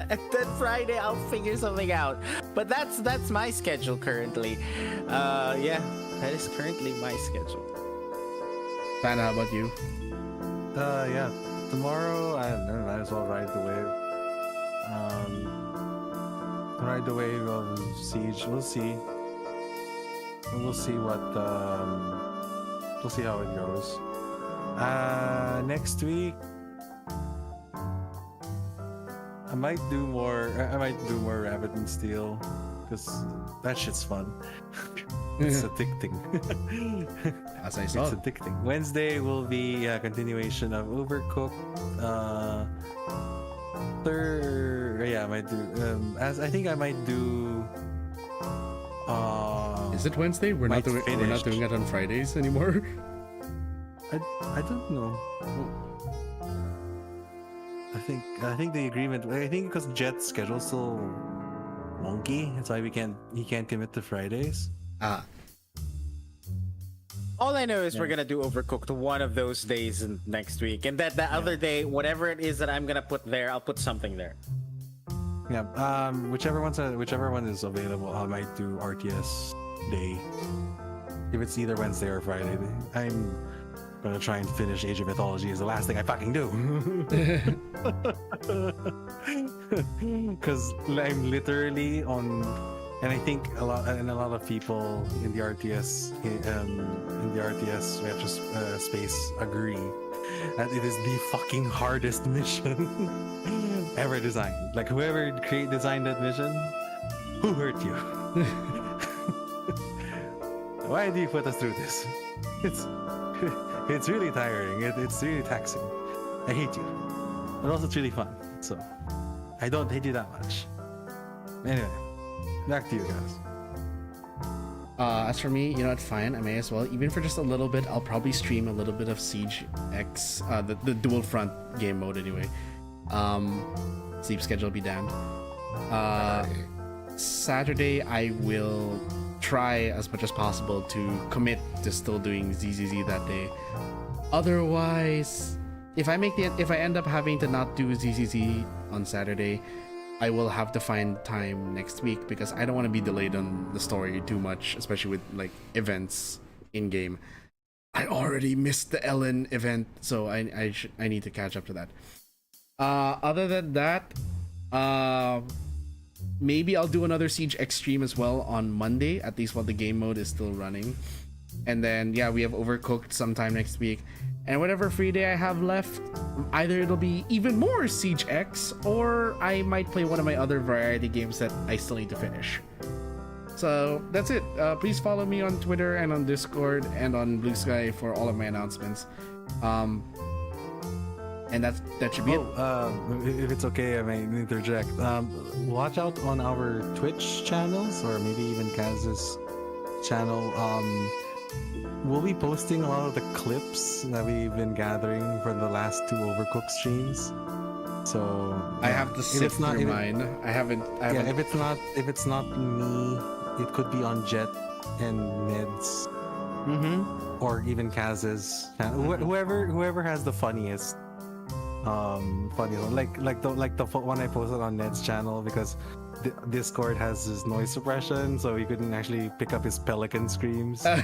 And then Friday I'll figure something out. But that's my schedule currently. Yeah, that is currently my schedule. Fan, how about you? Yeah, tomorrow I might as well ride the wave. Ride the wave of Siege. We'll see. We'll see what. We'll see how it goes. Next week. I might do more Rabbit and Steel, because that shit's fun. It's addicting. As I saw. It's addicting. Wednesday will be a continuation of Overcooked. I might do. I think I might do. Is it Wednesday? We're not doing it on Fridays anymore. I don't know. I think the agreement. I think because Jet's schedule's so wonky, that's why he can't commit to Fridays. All I know is we're gonna do Overcooked one of those days next week, and that the other day, whatever it is that I'm gonna put there, I'll put something there. Yeah. Whichever one is available, I might do RTS day. If it's either Wednesday or Friday, I'm gonna try and finish Age of Mythology is the last thing I fucking do. Because I'm literally on, and I think a lot of people in the RTS retro space agree that it is the fucking hardest mission ever designed. Like whoever designed that mission, who hurt you? Why do you put us through this? It's really tiring. It's really taxing. I hate you. But also it's really fun. So I don't hate you that much. Anyway, back to you guys. As for me, you know what, fine, I may as well. Even for just a little bit, I'll probably stream a little bit of Siege X, the dual front game mode anyway. Sleep schedule be damned. Saturday, I will try as much as possible to commit to still doing ZZZ that day. Otherwise, if I end up having to not do ZZZ on Saturday, I will have to find time next week, because I don't want to be delayed on the story too much, especially with like events in game. I already missed the Ellen event, so I need to catch up to that. Other than that, maybe I'll do another Siege Extreme as well on Monday, at least while the game mode is still running. And then, yeah, we have Overcooked sometime next week. And whatever free day I have left, either it'll be even more Siege X, or I might play one of my other variety games that I still need to finish. So that's it. Please follow me on Twitter and on Discord and on Blue Sky for all of my announcements. And that should be it. If it's okay, I may interject. Watch out on our Twitch channels, or maybe even KAZ's channel. We'll be posting a lot of the clips that we've been gathering from the last 2 Overcooked streams. So I have to sift through mine. I haven't. Yeah, if it's not me, it could be on Jet and Ned's, or even KAZ's channel. Whoever has the funniest funny one. Like the one I posted on Ned's channel, because Discord has his noise suppression, so he couldn't actually pick up his pelican screams. The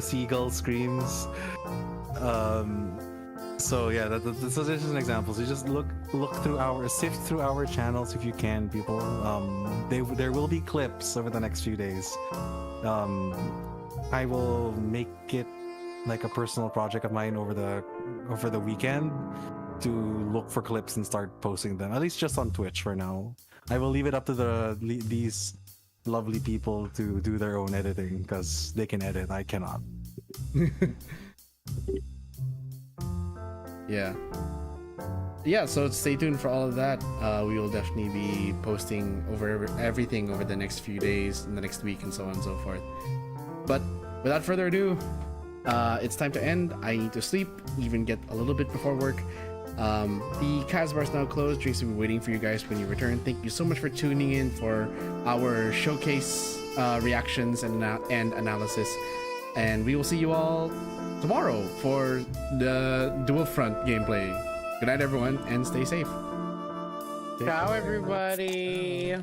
seagull screams. So yeah, so this is an example. So just sift through our channels if you can, people. There will be clips over the next few days. I will make it like a personal project of mine over the weekend to look for clips and start posting them, at least just on Twitch for now. I will leave it up to these lovely people to do their own editing, because they can edit, I cannot. Yeah, so stay tuned for all of that. We will definitely be posting over everything over the next few days, in the next week, and so on and so forth. But without further ado, it's time to end. I need to sleep, even get a little bit before work. The KAZ bar is now closed. Drinks will be waiting for you guys when you return. Thank you so much for tuning in for our showcase reactions and analysis. And we will see you all tomorrow for the dual front gameplay. Good night, everyone, and stay safe. Ciao, everybody.